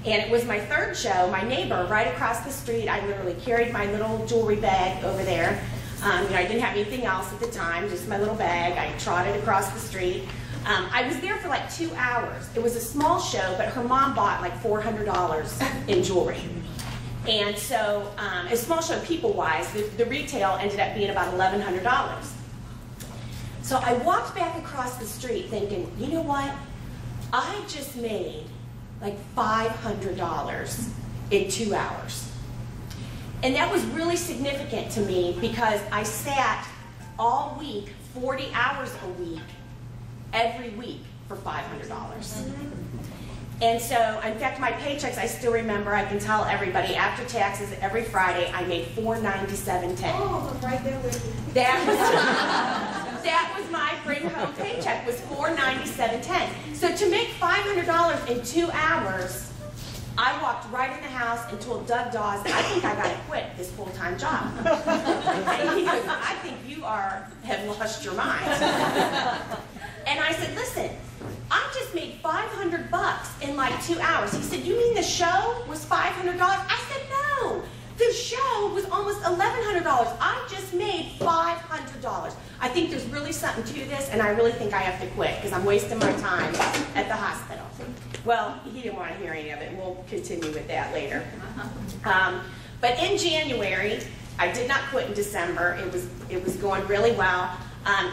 And it was my 3rd show. My neighbor right across the street, I literally carried my little jewelry bag over there. You know, I didn't have anything else at the time, just my little bag. I trotted across the street. I was there for like 2 hours. It was a small show, but her mom bought like $400 in jewelry. And so, a small show people-wise, the retail ended up being about $1,100. So I walked back across the street thinking, you know what? I just made like $500 in 2 hours. And that was really significant to me because I sat all week, 40 hours a week, every week for $500. And so, in fact, my paychecks, I still remember, I can tell everybody, after taxes, every Friday, I made $497.10. Oh, I'm right there with you. That was my bring-home paycheck, was $497.10. So to make $500 in 2 hours, I walked right in the house and told Doug Dawes, I think I gotta quit this full-time job. And he goes, I think you have lost your mind. And I said, listen, I just made $500 in like 2 hours. He said, you mean the show was $500? I said, no. The show was almost $1,100. I just made $500. I think there's really something to this, and I really think I have to quit because I'm wasting my time at the hospital. Well, he didn't want to hear any of it. We'll continue with that later. But in January, I did not quit in December. It was going really well.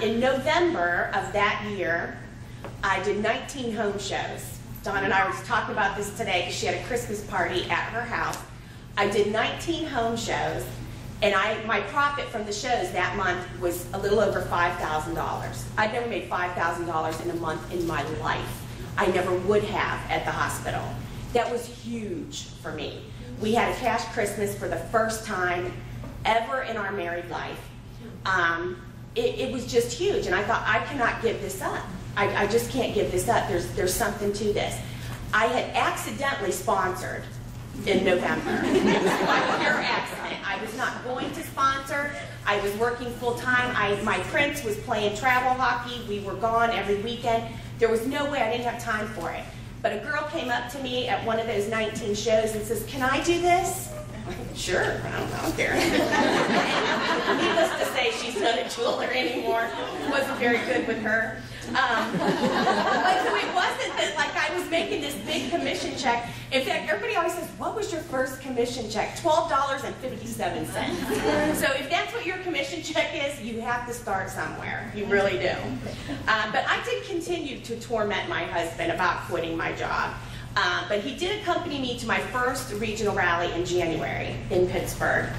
In November of that year, I did 19 home shows. Dawn and I were just talking about this today because she had a Christmas party at her house. I did 19 home shows, and my profit from the shows that month was a little over $5,000. I'd never made $5,000 in a month in my life. I never would have at the hospital. That was huge for me. We had a cash Christmas for the first time ever in our married life. It was just huge, and I thought, I cannot give this up. I just can't give this up. There's something to this. I had accidentally sponsored in November. It was by pure accident. I was not going to sponsor. I was working full time. My prince was playing travel hockey. We were gone every weekend. There was no way, I didn't have time for it. But a girl came up to me at one of those 19 shows and says, can I do this? Sure, I don't care. Needless to say, she's not a jeweler anymore. Wasn't very good with her. But so it wasn't that like I was making this big commission check. In fact, everybody always says, what was your first commission check? $12.57. So if that's what your commission check is, you have to start somewhere. You really do. But I did continue to torment my husband about quitting my job. But he did accompany me to my first regional rally in January in Pittsburgh.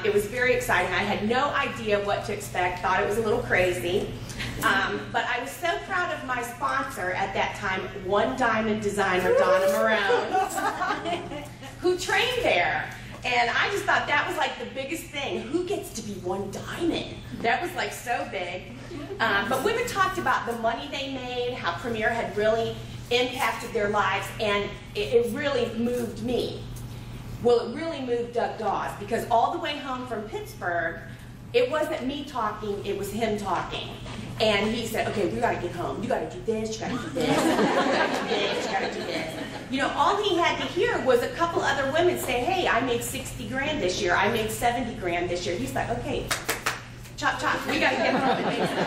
It was very exciting. I had no idea what to expect, thought it was a little crazy. But I was so proud of my sponsor at that time, One Diamond designer, Donna Marone, who trained there. And I just thought that was like the biggest thing. Who gets to be One Diamond? That was like so big. But women talked about the money they made, how Premier had really impacted their lives, and it really moved me. Well, it really moved Doug Dawes, because all the way home from Pittsburgh, it wasn't me talking, it was him talking. And he said, okay, we gotta get home. You gotta do this, you gotta do this, you gotta do this, you gotta do this. You know, all he had to hear was a couple other women say, hey, I made 60 grand this year, I made 70 grand this year. He's like, okay, chop, chop, we gotta get home and make some.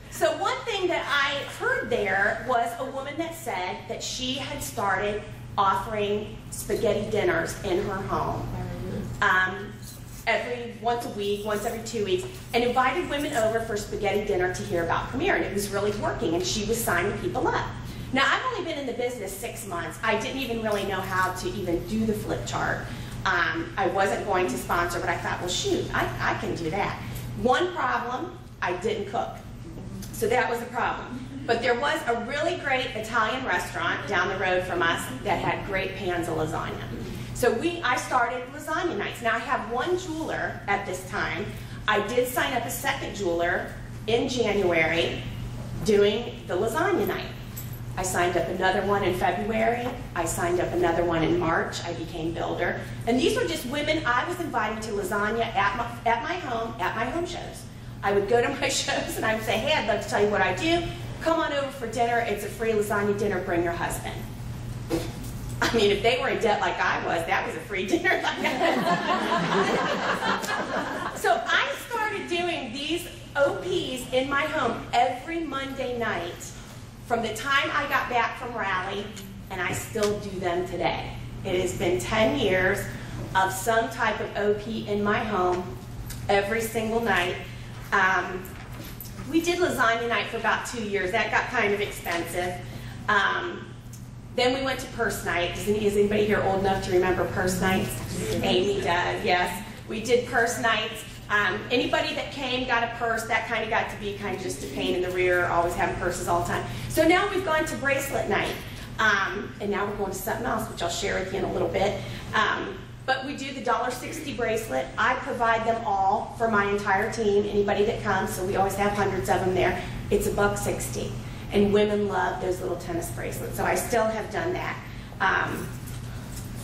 So one thing that I heard there was a woman that said that she had started offering spaghetti dinners in her home once a week, once every 2 weeks, and invited women over for spaghetti dinner to hear about Premier, and it was really working, and she was signing people up. Now, I've only been in the business 6 months. I didn't even really know how to even do the flip chart. I wasn't going to sponsor, but I thought, well, shoot, I can do that. One problem, I didn't cook. So that was a problem. But there was a really great Italian restaurant down the road from us that had great pans of lasagna. So I started lasagna nights. Now I have one jeweler at this time. I did sign up a second jeweler in January doing the lasagna night. I signed up another one in February. I signed up another one in March. I became builder. And these were just women I was inviting to lasagna at my home shows. I would go to my shows and I would say, hey, I'd love to tell you what I do. Come on over for dinner. It's a free lasagna dinner. Bring your husband. I mean, if they were in debt like I was, that was a free dinner. So I started doing these OPs in my home every Monday night from the time I got back from rally, and I still do them today. It has been 10 years of some type of OP in my home every single night. We did lasagna night for about 2 years. That got kind of expensive. Then we went to purse night. Is anybody here old enough to remember purse nights? Amy does, yes. We did purse nights. Anybody that came got a purse. That kind of got to be kind of just a pain in the rear, always having purses all the time. So now we've gone to bracelet night. And now we're going to something else, which I'll share with you in a little bit. But we do the $1.60 bracelet. I provide them all for my entire team, anybody that comes, so we always have hundreds of them there. It's $1.60. And women love those little tennis bracelets. So I still have done that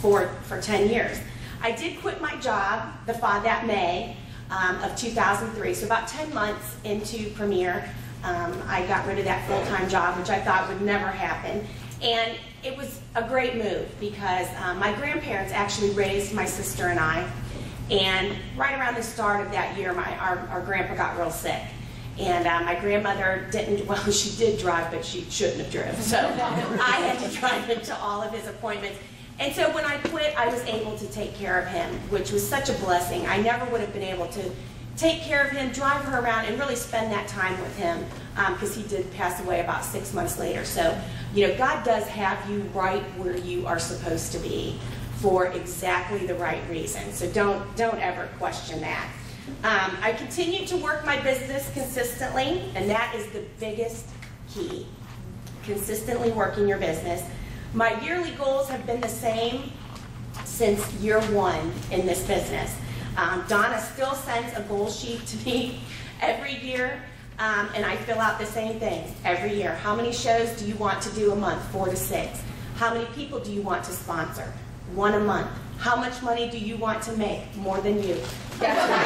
for 10 years. I did quit my job that May of 2003. So about 10 months into Premier, I got rid of that full-time job, which I thought would never happen. And it was a great move because my grandparents actually raised my sister and I. And right around the start of that year, our grandpa got real sick. And my grandmother didn't, well, she did drive, but she shouldn't have driven. So I had to drive him to all of his appointments. And so when I quit, I was able to take care of him, which was such a blessing. I never would have been able to take care of him, drive her around, and really spend that time with him because he did pass away about 6 months later. So, you know, God does have you right where you are supposed to be for exactly the right reason. So don't ever question that. I continue to work my business consistently, and that is the biggest key. Consistently working your business. My yearly goals have been the same since year one in this business. Donna still sends a goal sheet to me every year, and I fill out the same thing every year. How many shows do you want to do a month? 4 to 6. How many people do you want to sponsor? 1 a month. How much money do you want to make? More than you. That's what I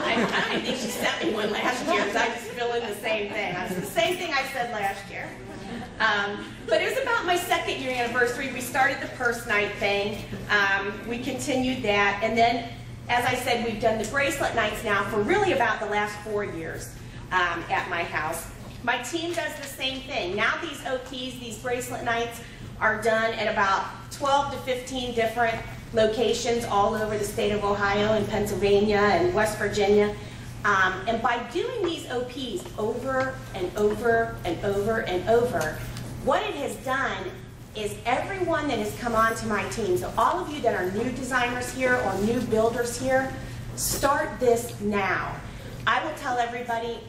say. I don't even think she sent me one last year, because I just fill in the same thing. It's the same thing I said last year. But it was about my 2nd year anniversary. We started the purse night thing. We continued that. And then, as I said, we've done the bracelet nights now for really about the last 4 years at my house. My team does the same thing. Now these OPs, these bracelet nights, are done at about 12 to 15 different locations all over the state of Ohio and Pennsylvania and West Virginia. And by doing these OPs over and over and over and over, what it has done is everyone that has come onto my team, so all of you that are new designers here or new builders here, start this now. I will tell everybody,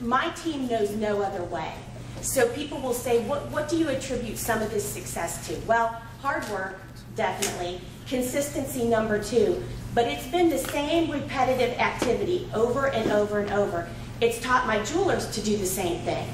my team knows no other way. So people will say, what do you attribute some of this success to? Well, hard work, definitely. Consistency, number 2. But it's been the same repetitive activity over and over and over. It's taught my jewelers to do the same thing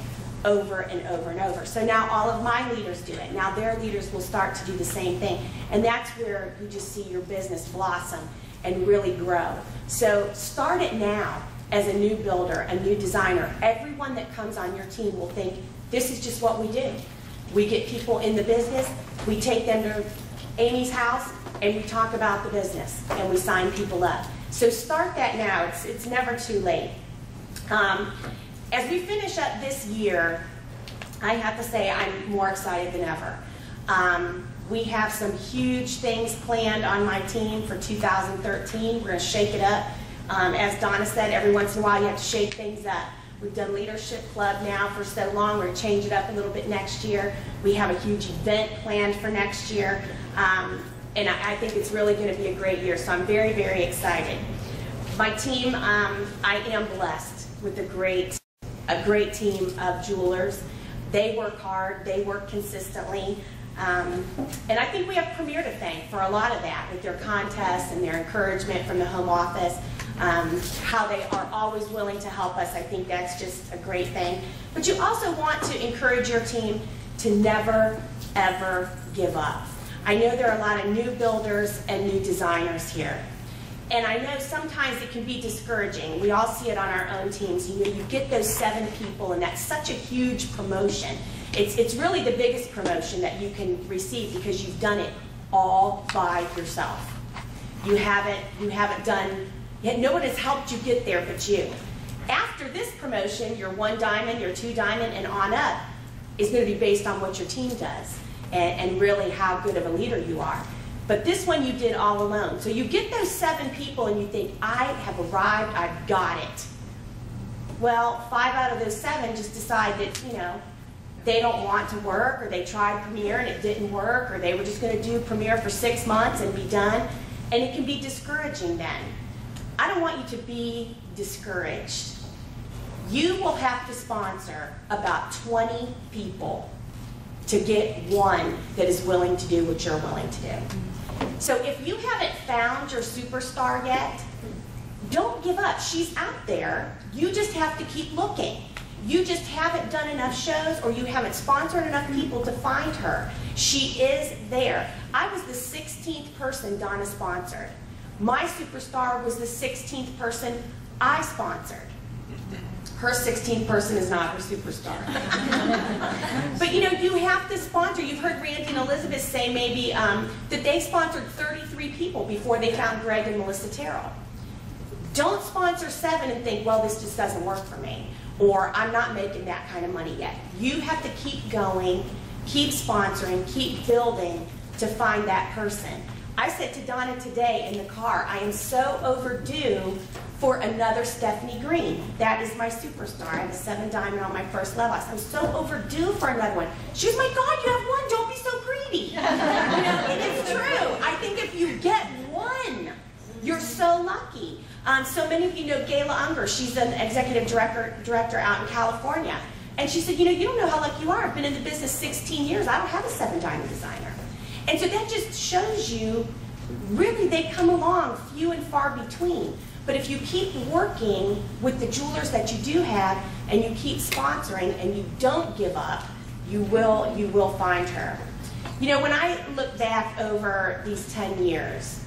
over and over and over. So now all of my leaders do it. Now their leaders will start to do the same thing. And that's where you just see your business blossom and really grow. So start it now as a new builder, a new designer. Everyone that comes on your team will think, this is just what we do. We get people in the business, we take them to Amy's house, and we talk about the business, and we sign people up. So start that now. It's never too late. As we finish up this year, I have to say I'm more excited than ever. We have some huge things planned on my team for 2013. We're going to shake it up. As Donna said, every once in a while you have to shake things up. We've done Leadership Club now for so long. We're going to change it up a little bit next year. We have a huge event planned for next year. And I think it's really going to be a great year. So I'm very, very excited. My team, I am blessed with a great team of jewelers. They work hard. They work consistently. And I think we have Premier to thank for a lot of that with their contests and their encouragement from the home office. How they are always willing to help us. I think that's just a great thing. But you also want to encourage your team to never, ever give up. I know there are a lot of new builders and new designers here. And I know sometimes it can be discouraging. We all see it on our own teams. You know, you get those 7 people, and that's such a huge promotion. It's really the biggest promotion that you can receive because you've done it all by yourself. You haven't done. Yet no one has helped you get there but you. After this promotion, your 1 diamond, your 2 diamond, and on up is going to be based on what your team does and really how good of a leader you are. But this one you did all alone. So you get those 7 people and you think, I have arrived, I've got it. Well, 5 out of those 7 just decide that, you know, they don't want to work, or they tried Premiere and it didn't work, or they were just going to do Premiere for 6 months and be done. And it can be discouraging then. I don't want you to be discouraged. You will have to sponsor about 20 people to get one that is willing to do what you're willing to do. So if you haven't found your superstar yet, don't give up. She's out there. You just have to keep looking. You just haven't done enough shows, or you haven't sponsored enough people to find her. She is there. I was the 16th person Donna sponsored. My superstar was the 16th person I sponsored. Her 16th person is not her superstar. But you know, you have to sponsor. You've heard Randy and Elizabeth say maybe that they sponsored 33 people before they found Greg and Melissa Terrell. Don't sponsor 7 and think, well, this just doesn't work for me, or I'm not making that kind of money yet. You have to keep going, keep sponsoring, keep building to find that person. I said to Donna today in the car, I am so overdue for another Stephanie Green. That is my superstar. I have a 7 diamond on my first level. I said, I'm so overdue for another one. She was, my God, you have 1. Don't be so greedy. You know, and it's true. I think if you get 1, you're so lucky. So many of you know Gayla Unger. She's an executive director out in California. And she said, you know, you don't know how lucky you are. I've been in the business 16 years. I don't have a 7 diamond designer. And so that just shows you, really, they come along few and far between. But if you keep working with the jewelers that you do have, and you keep sponsoring, and you don't give up, you will find her. You know, when I look back over these 10 years,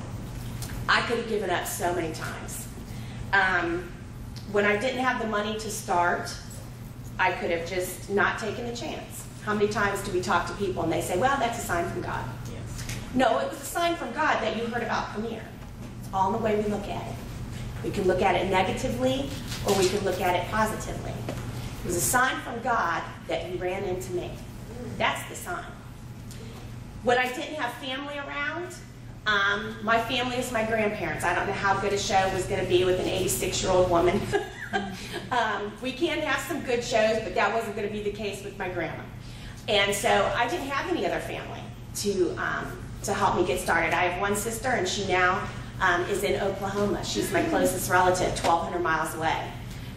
I could have given up so many times. When I didn't have the money to start, I could have just not taken the chance. How many times do we talk to people and they say, well, that's a sign from God? Yes. No, it was a sign from God that you heard about Premiere. It's all in the way we look at it. We can look at it negatively, or we can look at it positively. It was a sign from God that you ran into me. That's the sign. When I didn't have family around, my family is my grandparents. I don't know how good a show was going to be with an 86-year-old woman. We can have some good shows, but that wasn't going to be the case with my grandma. And so I didn't have any other family to help me get started. I have one sister, and she now is in Oklahoma. She's my closest relative, 1,200 miles away.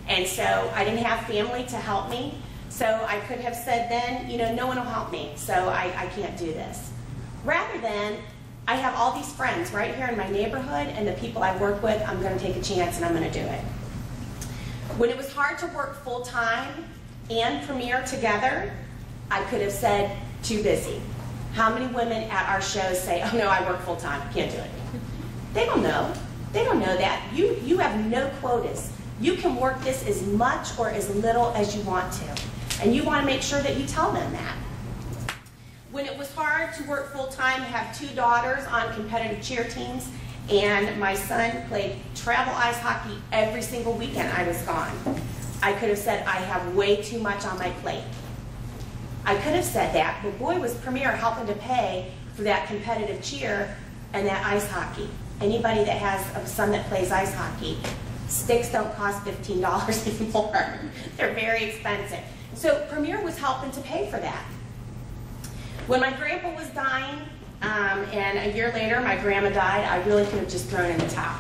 And so I didn't have family to help me. So I could have said then, you know, no one will help me, so I can't do this. Rather than, I have all these friends right here in my neighborhood, and the people I work with, I'm going to take a chance and I'm going to do it. When it was hard to work full-time and Premiere together, I could have said, too busy. How many women at our shows say, oh no, I work full-time, can't do it. They don't know. They don't know that. You have no quotas. You can work this as much or as little as you want to. And you want to make sure that you tell them that. When it was hard to work full-time, I have 2 daughters on competitive cheer teams, and my son played travel ice hockey every single weekend I was gone. I could have said, I have way too much on my plate. I could have said that, but boy, was Premiere helping to pay for that competitive cheer and that ice hockey. Anybody that has a son that plays ice hockey, sticks don't cost $15 anymore. They're very expensive. So Premiere was helping to pay for that. When my grandpa was dying, and a year later my grandma died, I really could have just thrown in the towel.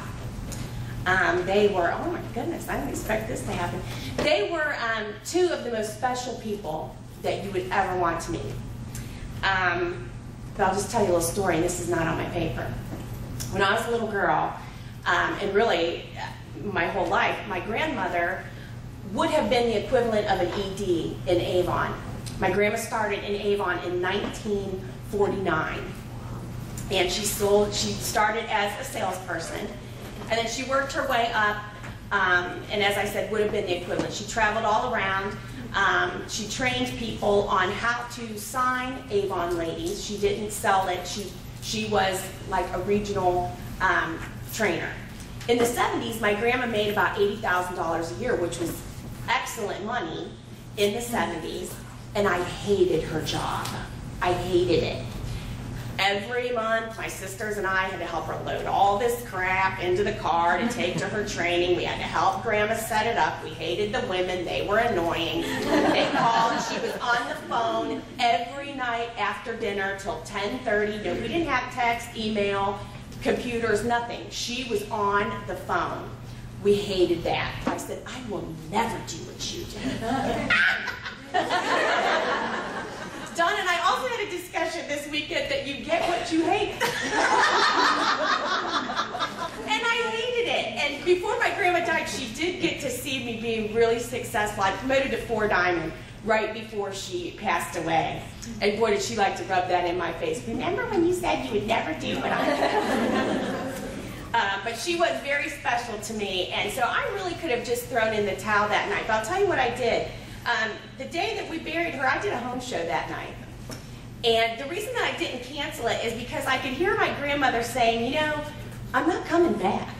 They were, oh my goodness, I didn't expect this to happen. They were 2 of the most special people that you would ever want to meet. But I'll just tell you a little story, and this is not on my paper. When I was a little girl, and really my whole life, my grandmother would have been the equivalent of an ED in Avon. My grandma started in Avon in 1949. And she started as a salesperson, and then she worked her way up, and as I said, would have been the equivalent. She traveled all around. She trained people on how to sign Avon ladies. She didn't sell it. She was like a regional trainer. In the 70s, my grandma made about $80,000 a year, which was excellent money in the 70s, and I hated her job. I hated it. Every month, my sisters and I had to help her load all this crap into the car to take to her training. We had to help Grandma set it up. We hated the women. They were annoying. They called. She was on the phone every night after dinner till 10:30. No, we didn't have text, email, computers, nothing. She was on the phone. We hated that. I said, I will never do what you do. Don and I also had a discussion this weekend that you get what you hate. And I hated it. And before my grandma died, she did get to see me being really successful. I promoted to 4 Diamond right before she passed away. And boy, did she like to rub that in my face. Remember when you said you would never do what I did? But she was very special to me. And so I really could have just thrown in the towel that night. But I'll tell you what I did. The day that we buried her, I did a home show that night. And the reason that I didn't cancel it is because I could hear my grandmother saying, you know, I'm not coming back.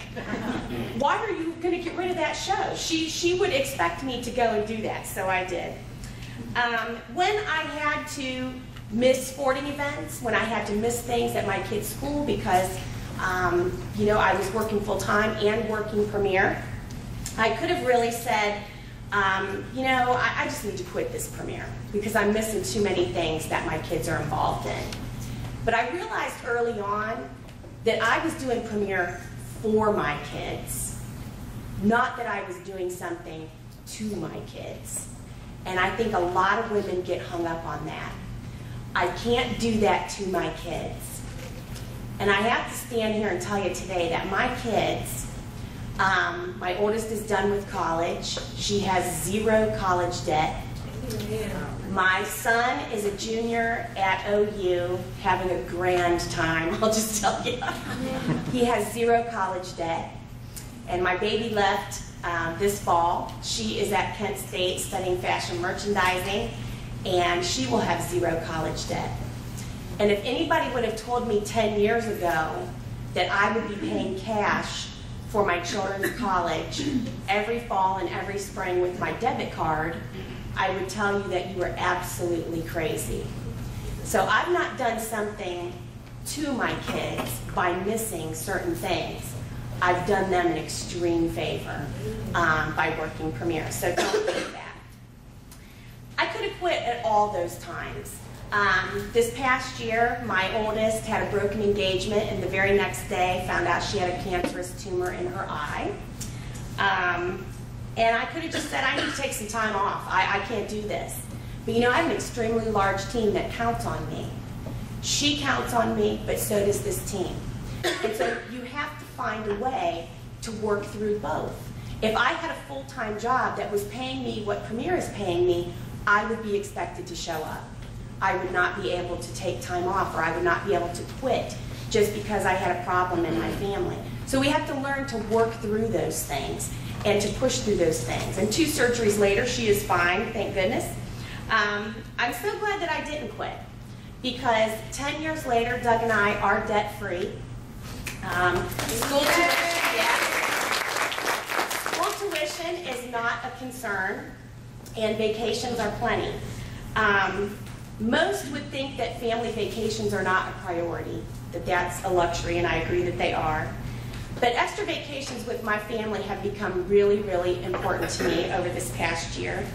Why are you going to get rid of that show? She would expect me to go and do that, so I did. When I had to miss sporting events, when I had to miss things at my kids' school because, you know, I was working full-time and working Premier, I could have really said, you know, I just need to quit this Premier because I'm missing too many things that my kids are involved in. But I realized early on that I was doing Premier for my kids, not that I was doing something to my kids. And I think a lot of women get hung up on that. I can't do that to my kids. And I have to stand here and tell you today that my kids, my oldest is done with college. She has 0 college debt. My son is a junior at OU, having a grand time, I'll just tell you. He has 0 college debt. And my baby left this fall. She is at Kent State studying fashion merchandising, and she will have 0 college debt. And if anybody would have told me 10 years ago that I would be paying cash for my children's college every fall and every spring with my debit card, I would tell you that you are absolutely crazy. So I've not done something to my kids by missing certain things. I've done them an extreme favor by working Premier, so don't think that. I could have quit at all those times. This past year, my oldest had a broken engagement, and the very next day found out she had a cancerous tumor in her eye. And I could have just said, I need to take some time off. I can't do this. But you know, I have an extremely large team that counts on me. She counts on me, but so does this team. And so you have to find a way to work through both. If I had a full-time job that was paying me what Premier is paying me, I would be expected to show up. I would not be able to take time off, or I would not be able to quit just because I had a problem in my family. So we have to learn to work through those things and to push through those things. And 2 surgeries later, she is fine, thank goodness. I'm so glad that I didn't quit, because 10 years later, Doug and I are debt-free. School tuition is not a concern, and vacations are plenty. Most would think that family vacations are not a priority, that that's a luxury, and I agree that they are. But extra vacations with my family have become really, really important to me over this past year.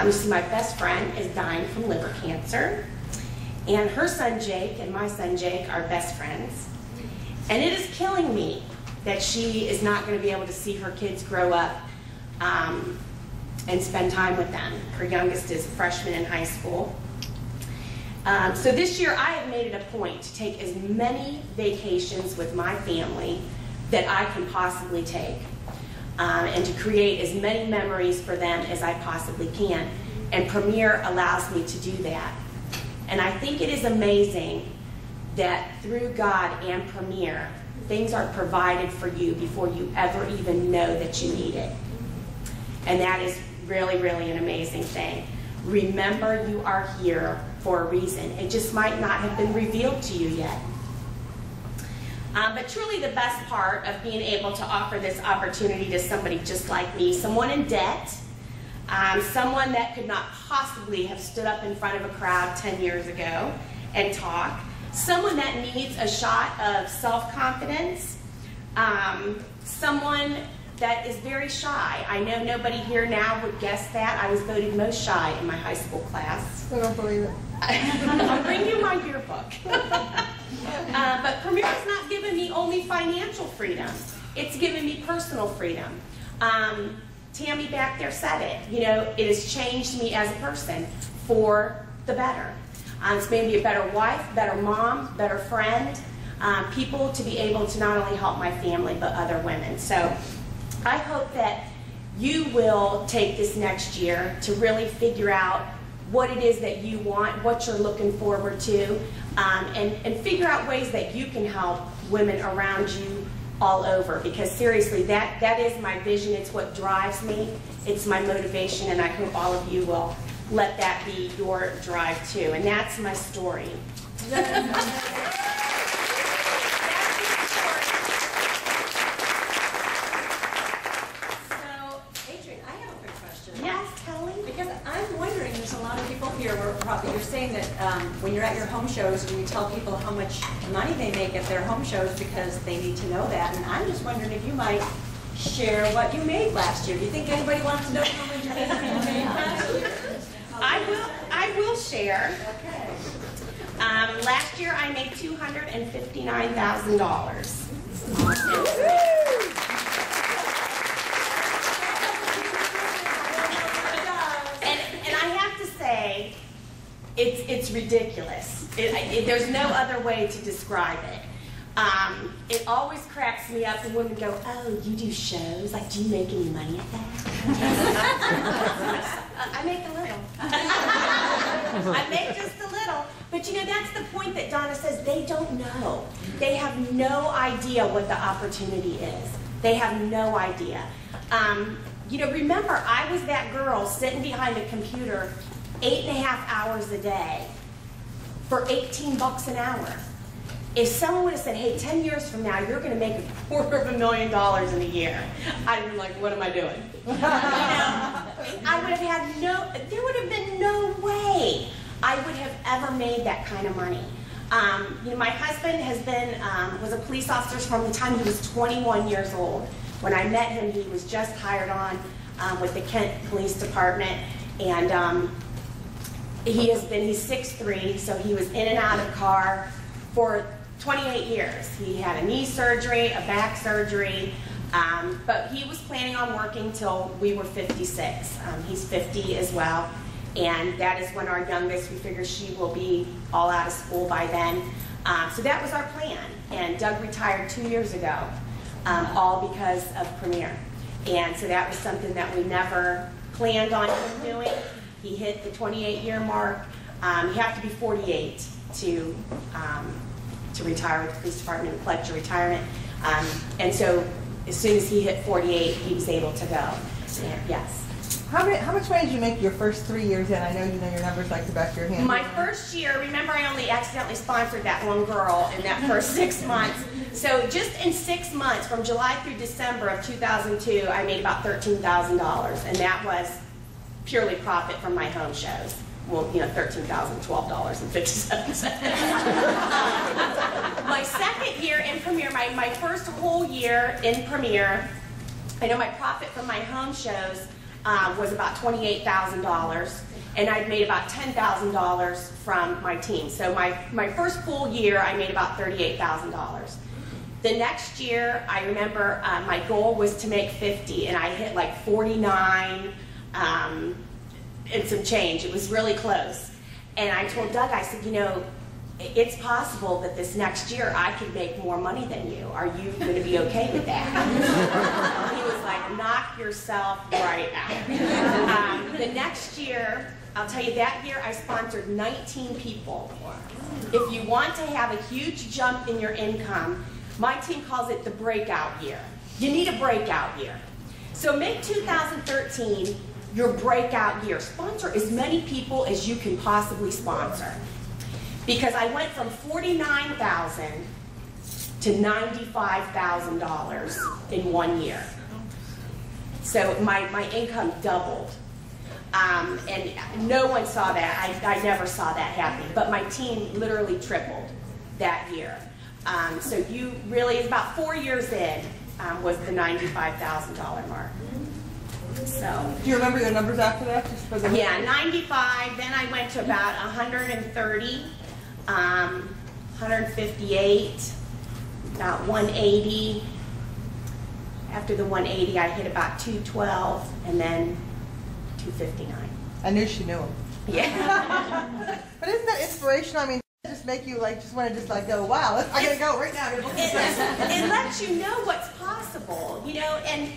You see, my best friend is dying from liver cancer, and her son Jake and my son Jake are best friends. And it is killing me that she is not going to be able to see her kids grow up and spend time with them. Her youngest is a freshman in high school. So this year I have made it a point to take as many vacations with my family that I can possibly take, and to create as many memories for them as I possibly can. And Premier allows me to do that. And I think it is amazing that through God and Premier, things are provided for you before you ever even know that you need it. And that is really, really an amazing thing. Remember, you are here for a reason. It just might not have been revealed to you yet. But truly the best part of being able to offer this opportunity to somebody just like me, someone in debt, someone that could not possibly have stood up in front of a crowd 10 years ago and talk, someone that needs a shot of self-confidence, someone that is very shy. I know nobody here now would guess that. I was voted most shy in my high school class. I don't believe it. I'll bring you my yearbook. But Premier has not given me only financial freedom. It's given me personal freedom. Tammy back there said it. You know, it has changed me as a person for the better. It's made me a better wife, better mom, better friend, people to be able to not only help my family but other women. So I hope that you will take this next year to really figure out what it is that you want, what you're looking forward to, and figure out ways that you can help women around you all over. Because seriously, that is my vision. It's what drives me. It's my motivation, and I hope all of you will let that be your drive too. And that's my story. You're saying that when you're at your home shows, do you tell people how much money they make at their home shows because they need to know that? And I'm just wondering if you might share what you made last year. Do you think anybody wants to know how much you made last year? I will share. Okay. Last year I made $259,000. It's ridiculous. There's no other way to describe it. It always cracks me up when women go, "Oh, you do shows? Like, do you make any money at that?" I make a little. I make just a little. But you know, that's the point that Donna says. They don't know. They have no idea what the opportunity is. They have no idea. You know, remember, I was that girl sitting behind a computer 8.5 hours a day for $18 an hour. If someone would have said, hey, 10 years from now, you're going to make $250,000 in a year, I'd have been like, what am I doing? You know, I would have had there would have been no way I would have ever made that kind of money. You know, my husband was a police officer from the time he was 21 years old. When I met him, he was just hired on with the Kent Police Department, and he's 6'3", so he was in and out of car for 28 years. He had a knee surgery, a back surgery, but he was planning on working till we were 56. He's 50 as well, and that is when our youngest, we figure she will be all out of school by then. So that was our plan, and Doug retired 2 years ago, all because of Premier. And so that was something that we never planned on him doing. He hit the 28-year mark. You have to be 48 to retire with the police department and pledge your retirement. And so as soon as he hit 48, he was able to go. And yes. How much money did you make your first 3 years in? I know you know your numbers like the back of your hand. My first year, remember I only accidentally sponsored that one girl in that first 6 months. So just in 6 months, from July through December of 2002, I made about $13,000, and that was purely profit from my home shows. Well, you know, $13,012.57. My second year in Premier, my first whole year in Premier, I know my profit from my home shows was about $28,000, and I'd made about $10,000 from my team. So my first full year, I made about $38,000. The next year, I remember my goal was to make 50, and I hit like 49 and some change. It was really close. And I told Doug, I said, you know, it's possible that this next year I could make more money than you. Are you going to be okay with that? He was like, knock yourself right out. The next year, I'll tell you, that year I sponsored 19 people. If you want to have a huge jump in your income, my team calls it the breakout year. You need a breakout year. So make 2013 your breakout year. Sponsor as many people as you can possibly sponsor. Because I went from $49,000 to $95,000 in 1 year. So my income doubled. And no one saw that. I never saw that happening. But my team literally tripled. that year. So you really, about 4 years in, was the $95,000 mark. So. Do you remember your numbers after that? Just for the Yeah, 95, then I went to about 130, 158, about 180. After the 180, I hit about 212, and then 259. I knew she knew him. Yeah. But isn't that inspirational? I mean, just make you like just want to just like go, wow, I gotta go right now. It lets you know what's possible, you know, and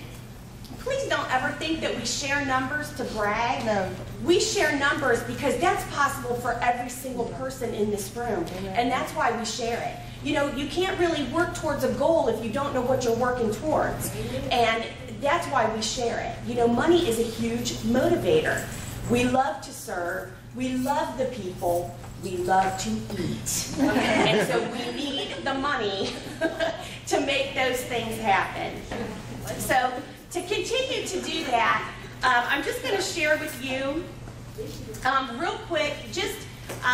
please don't ever think that we share numbers to brag. No. We share numbers because that's possible for every single person in this room, and that's why we share it. You know, you can't really work towards a goal if you don't know what you're working towards, and that's why we share it. You know, money is a huge motivator. We love to serve, we love the people, we love to eat. And so we need the money to make those things happen. So to continue to do that, I'm just going to share with you real quick, just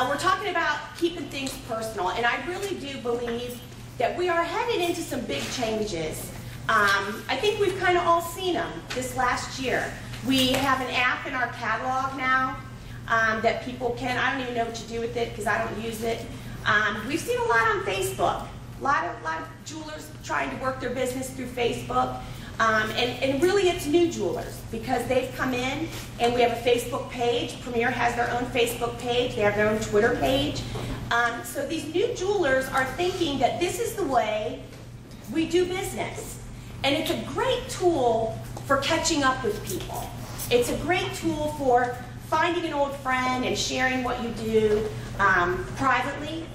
we're talking about keeping things personal, and I really do believe that we are headed into some big changes. I think we've kind of all seen them this last year. We have an app in our catalog now that people can, I don't even know what to do with it because I don't use it. We've seen a lot on Facebook. A lot of jewelers trying to work their business through Facebook. And really it's new jewelers because they've come in and we have a Facebook page. Premier has their own Facebook page. They have their own Twitter page. So these new jewelers are thinking that this is the way we do business. And it's a great tool for catching up with people. It's a great tool for finding an old friend and sharing what you do privately.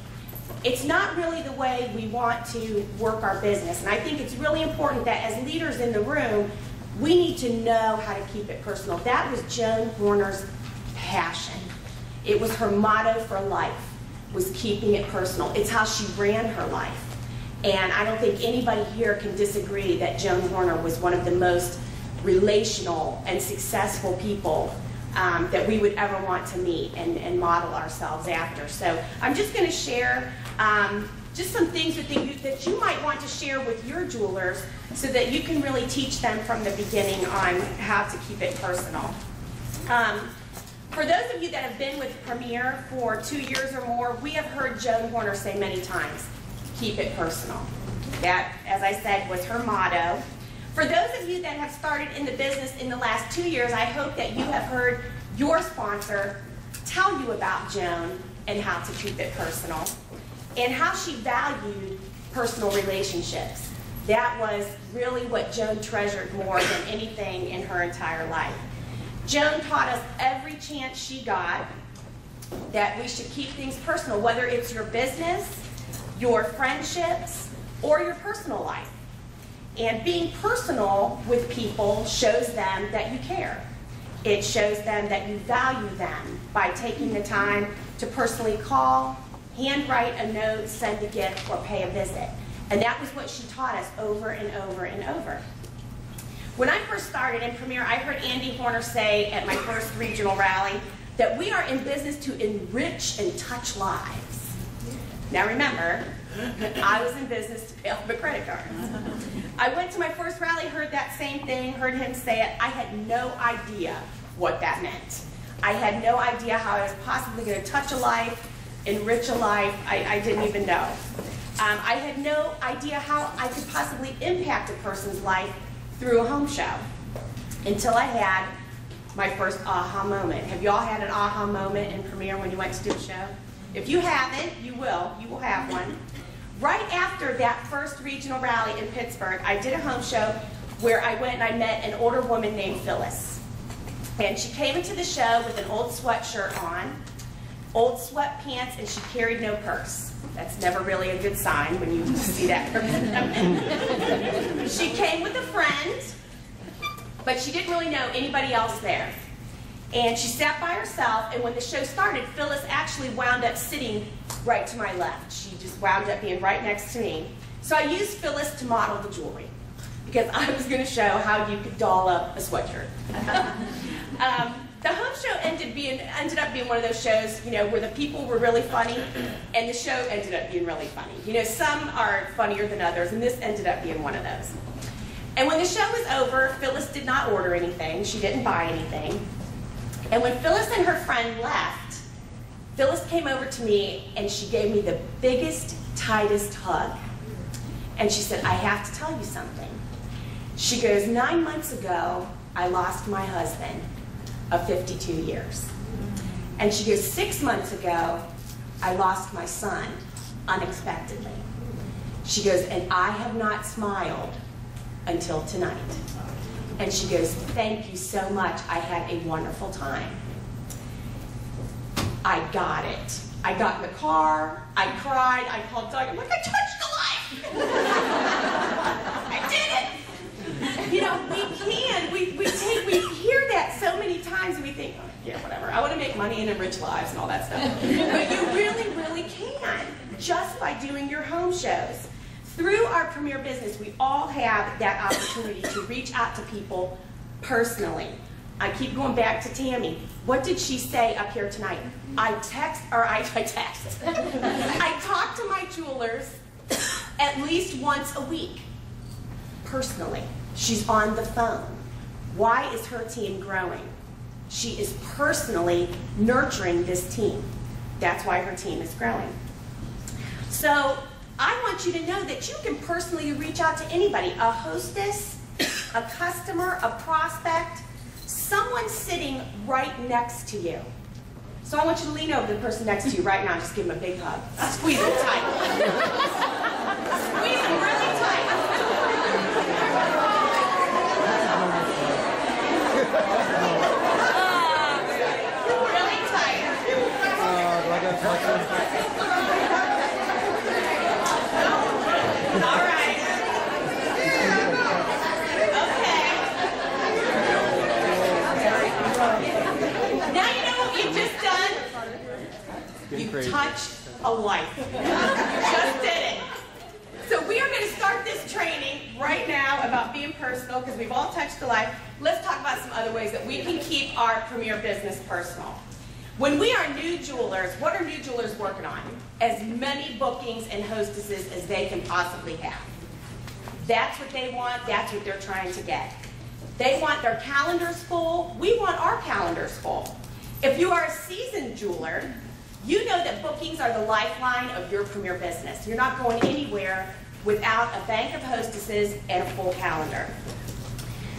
It's not really the way we want to work our business. And I think it's really important that as leaders in the room, we need to know how to keep it personal. That was Joan Horner's passion. It was her motto for life, was keeping it personal. It's how she ran her life. And I don't think anybody here can disagree that Joan Horner was one of the most relational and successful people that we would ever want to meet and model ourselves after. So I'm just going to share just some things with you that you might want to share with your jewelers so that you can really teach them from the beginning on how to keep it personal. For those of you that have been with Premier for 2 years or more, we have heard Joan Horner say many times, keep it personal. That, as I said, was her motto. For those of you that have started in the business in the last 2 years, I hope that you have heard your sponsor tell you about Joan and how to keep it personal and how she valued personal relationships. That was really what Joan treasured more than anything in her entire life. Joan taught us every chance she got that we should keep things personal, whether it's your business, your friendships, or your personal life. And being personal with people shows them that you care. It shows them that you value them by taking the time to personally call, handwrite a note, send a gift, or pay a visit. And that was what she taught us over and over and over. When I first started in Premier, I heard Andy Horner say at my first regional rally that we are in business to enrich and touch lives. Now remember, I was in business to pay off my credit cards. I went to my first rally, heard that same thing, heard him say it. I had no idea what that meant. I had no idea how I was possibly going to touch a life, enrich a life. I didn't even know. I had no idea how I could possibly impact a person's life through a home show until I had my first aha moment. Have you all had an aha moment in Premier when you went to do a show? If you haven't, you will. You will have one. Right after that first regional rally in Pittsburgh, I did a home show where I went and I met an older woman named Phyllis. And she came into the show with an old sweatshirt on, old sweatpants, and she carried no purse. That's never really a good sign when you see that person come in. She came with a friend, but she didn't really know anybody else there. And she sat by herself, and when the show started, Phyllis actually wound up sitting right to my left. She just wound up being right next to me. So I used Phyllis to model the jewelry, because I was going to show how you could doll up a sweatshirt. The home show ended up being one of those shows, you know, where the people were really funny, and the show ended up being really funny. You know, some are funnier than others, and this ended up being one of those. And when the show was over, Phyllis did not order anything. She didn't buy anything. And when Phyllis and her friend left, Phyllis came over to me, and she gave me the biggest, tightest hug. And she said, I have to tell you something. She goes, 9 months ago, I lost my husband of 52 years. And she goes, 6 months ago, I lost my son unexpectedly. She goes, and I have not smiled until tonight. And she goes, thank you so much. I had a wonderful time. I got it. I got in the car, I cried, I called Doug, I'm like, I touched a life! I did it! You know, we hear that so many times and we think, oh, yeah, whatever, I want to make money and enrich lives and all that stuff. But you really, really can, just by doing your home shows. Through our Premier Business, we all have that opportunity to reach out to people personally. I keep going back to Tammy. What did she say up here tonight? I talk to my jewelers at least once a week, personally. She's on the phone. Why is her team growing? She is personally nurturing this team. That's why her team is growing. So I want you to know that you can personally reach out to anybody, a hostess, a customer, a prospect, someone sitting right next to you. So I want you to lean over to the person next to you right now and just give them a big hug. Squeeze them tight. Squeeze them really tight. Really tight. All right. Now you know what you've just done? You touched a life. You just did it. So we are going to start this training right now about being personal because we've all touched a life. Let's talk about some other ways that we can keep our Premier Business personal. When we are new jewelers, what are new jewelers working on? As many bookings and hostesses as they can possibly have. That's what they want. That's what they're trying to get. They want their calendars full. We want our calendars full. If you are a seasoned jeweler, you know that bookings are the lifeline of your Premier Business. You're not going anywhere without a bank of hostesses and a full calendar.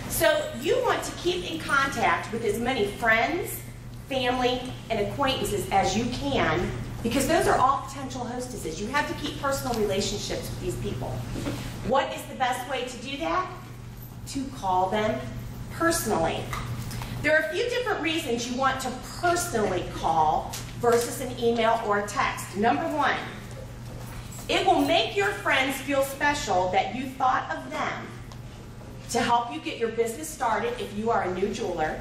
So you want to keep in contact with as many friends, family, and acquaintances as you can, because those are all potential hostesses. You have to keep personal relationships with these people. What is the best way to do that? To call them personally. There are a few different reasons you want to personally call versus an email or a text. Number one, it will make your friends feel special that you thought of them to help you get your business started if you are a new jeweler,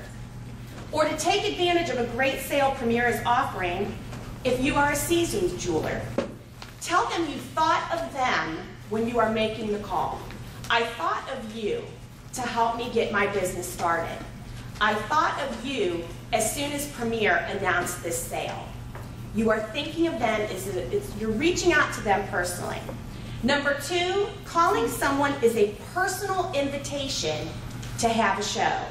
or to take advantage of a great sale Premier is offering if you are a seasoned jeweler. Tell them you thought of them when you are making the call. I thought of you to help me get my business started. I thought of you as soon as Premier announced this sale. You are thinking of them, you're reaching out to them personally. Number two, calling someone is a personal invitation to have a show.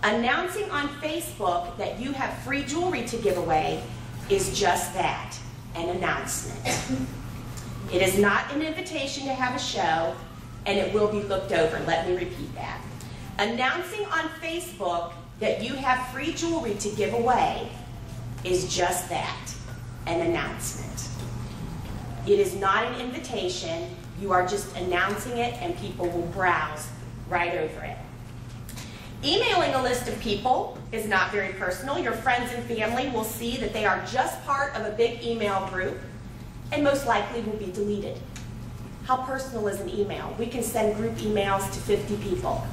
Announcing on Facebook that you have free jewelry to give away is just that, an announcement. It is not an invitation to have a show, and it will be looked over. Let me repeat that. Announcing on Facebook that you have free jewelry to give away is just that, an announcement. It is not an invitation. You are just announcing it, and people will browse right over it. Emailing a list of people is not very personal. Your friends and family will see that they are just part of a big email group, and most likely will be deleted. How personal is an email? We can send group emails to 50 people.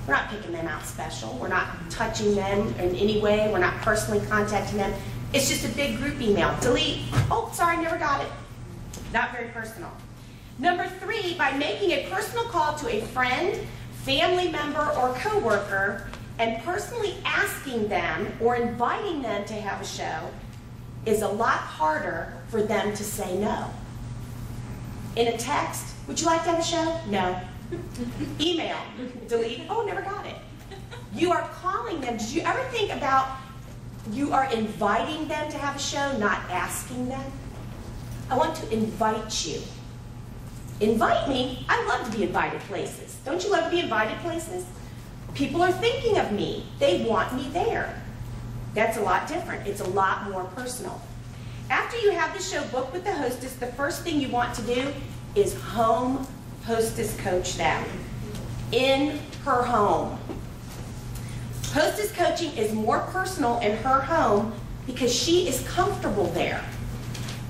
We're not picking them out special. We're not touching them in any way. We're not personally contacting them. It's just a big group email. Delete. Oh, sorry, never got it. Not very personal. Number three, by making a personal call to a friend, family member, or coworker, And personally asking them or inviting them to have a show is a lot harder for them to say no. In a text, would you like to have a show? No. Email, delete, oh, never got it. You are calling them. Did you ever think about you are inviting them to have a show, not asking them? I want to invite you. Invite me. I love to be invited places. Don't you love to be invited places? People are thinking of me. They want me there. That's a lot different. It's a lot more personal. After you have the show booked with the hostess, the first thing you want to do is home hostess coach them in her home. Hostess coaching is more personal in her home because she is comfortable there.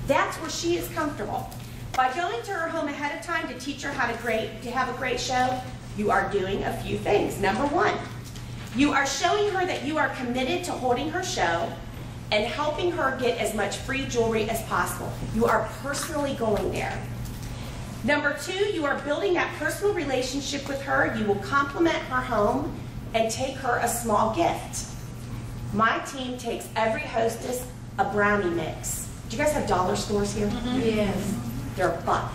That's where she is comfortable. By going to her home ahead of time to teach her how to have a great show, you are doing a few things. Number one, you are showing her that you are committed to holding her show and helping her get as much free jewelry as possible. You are personally going there. Number two, you are building that personal relationship with her. You will compliment her home and take her a small gift. My team takes every hostess a brownie mix. Do you guys have dollar stores here? Mm-hmm. Yes. They're $1.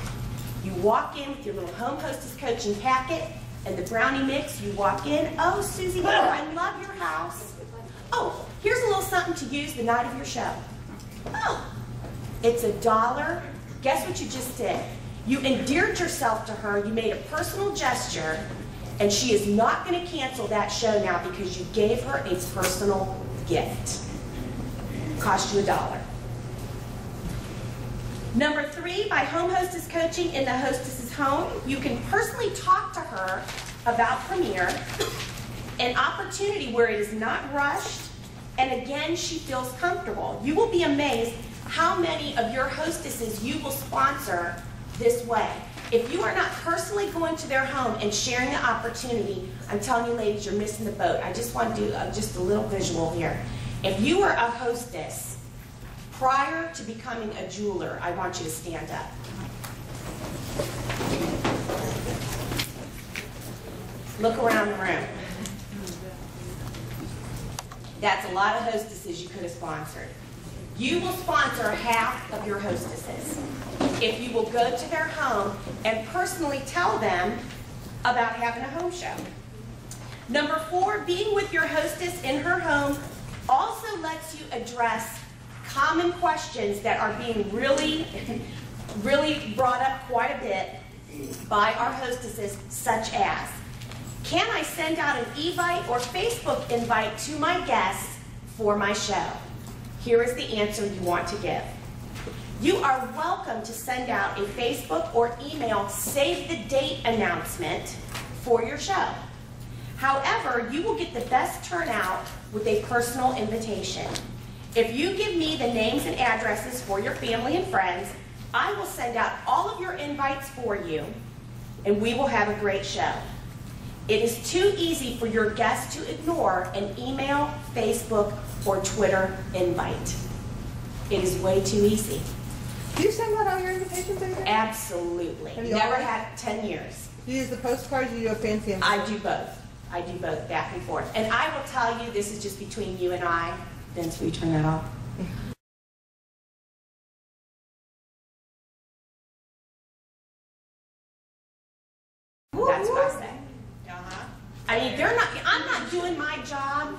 You walk in with your little home hostess coaching packet and the brownie mix. You walk in, oh, Susie, I love your house. Oh, here's a little something to use the night of your show. Oh, it's $1. Guess what you just did? You endeared yourself to her, you made a personal gesture, and she is not going to cancel that show now because you gave her a personal gift. Cost you $1. Number three, by home hostess coaching in the hostess's home, you can personally talk to her about Premier, an opportunity where it is not rushed, and again, she feels comfortable. You will be amazed how many of your hostesses you will sponsor this way. If you are not personally going to their home and sharing the opportunity, I'm telling you ladies, you're missing the boat. I just want to do just a little visual here. If you are a hostess prior to becoming a jeweler, I want you to stand up. Look around the room. That's a lot of hostesses you could have sponsored. You will sponsor half of your hostesses if you will go to their home and personally tell them about having a home show. Number four, being with your hostess in her home also lets you address common questions that are being really brought up quite a bit by our hostesses, such as, can I send out an e-invite or Facebook invite to my guests for my show? Here is the answer you want to give. You are welcome to send out a Facebook or email save the date announcement for your show. However, you will get the best turnout with a personal invitation. If you give me the names and addresses for your family and friends, I will send out all of your invites for you, and we will have a great show. It is too easy for your guests to ignore an email, Facebook, or Twitter invite. It is way too easy. Do you send out all your invitations, Adrienne? Absolutely. Never had 10 years. Do you use the postcards or you do a fancy envelope? I do both. I do both, back and forth. And I will tell you, this is just between you and I. Vince, will you turn that off? That's what I say. I mean, I'm not doing my job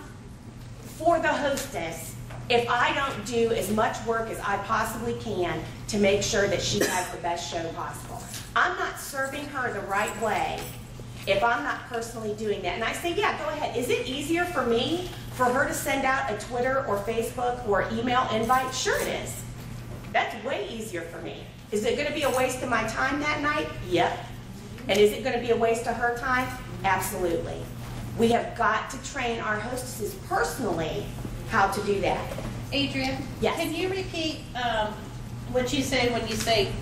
for the hostess if I don't do as much work as I possibly can to make sure that she has the best show possible. I'm not serving her the right way if I'm not personally doing that. And I say, yeah, go ahead. Is it easier for me for her to send out a Twitter or Facebook or email invite? Sure it is. That's way easier for me. Is it going to be a waste of my time that night? Yep. And is it going to be a waste of her time? Absolutely. We have got to train our hostesses personally how to do that. Adrienne, yes. Can you repeat what you say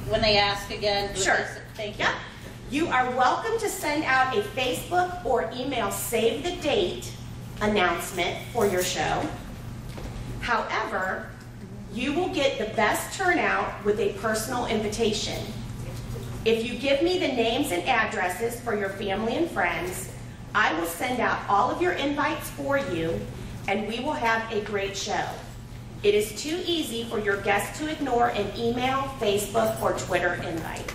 when they ask again? Sure. Thank you. Yep. You are welcome to send out a Facebook or email save the date announcement for your show. However, you will get the best turnout with a personal invitation. If you give me the names and addresses for your family and friends, I will send out all of your invites for you, and we will have a great show. It is too easy for your guests to ignore an email, Facebook, or Twitter invite.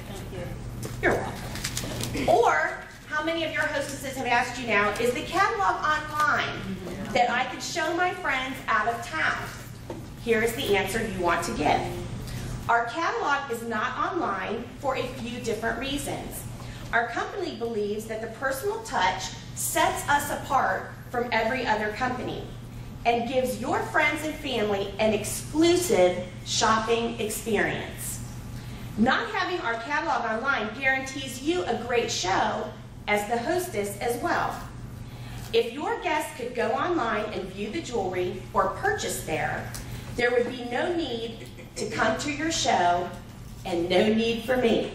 You're welcome. Or, how many of your hostesses have asked you now, is the catalog online that I could show my friends out of town? Here's the answer you want to give. Our catalog is not online for a few different reasons. Our company believes that the personal touch sets us apart from every other company and gives your friends and family an exclusive shopping experience. Not having our catalog online guarantees you a great show as the hostess as well. If your guests could go online and view the jewelry or purchase there would be no need to come to your show and no need for me.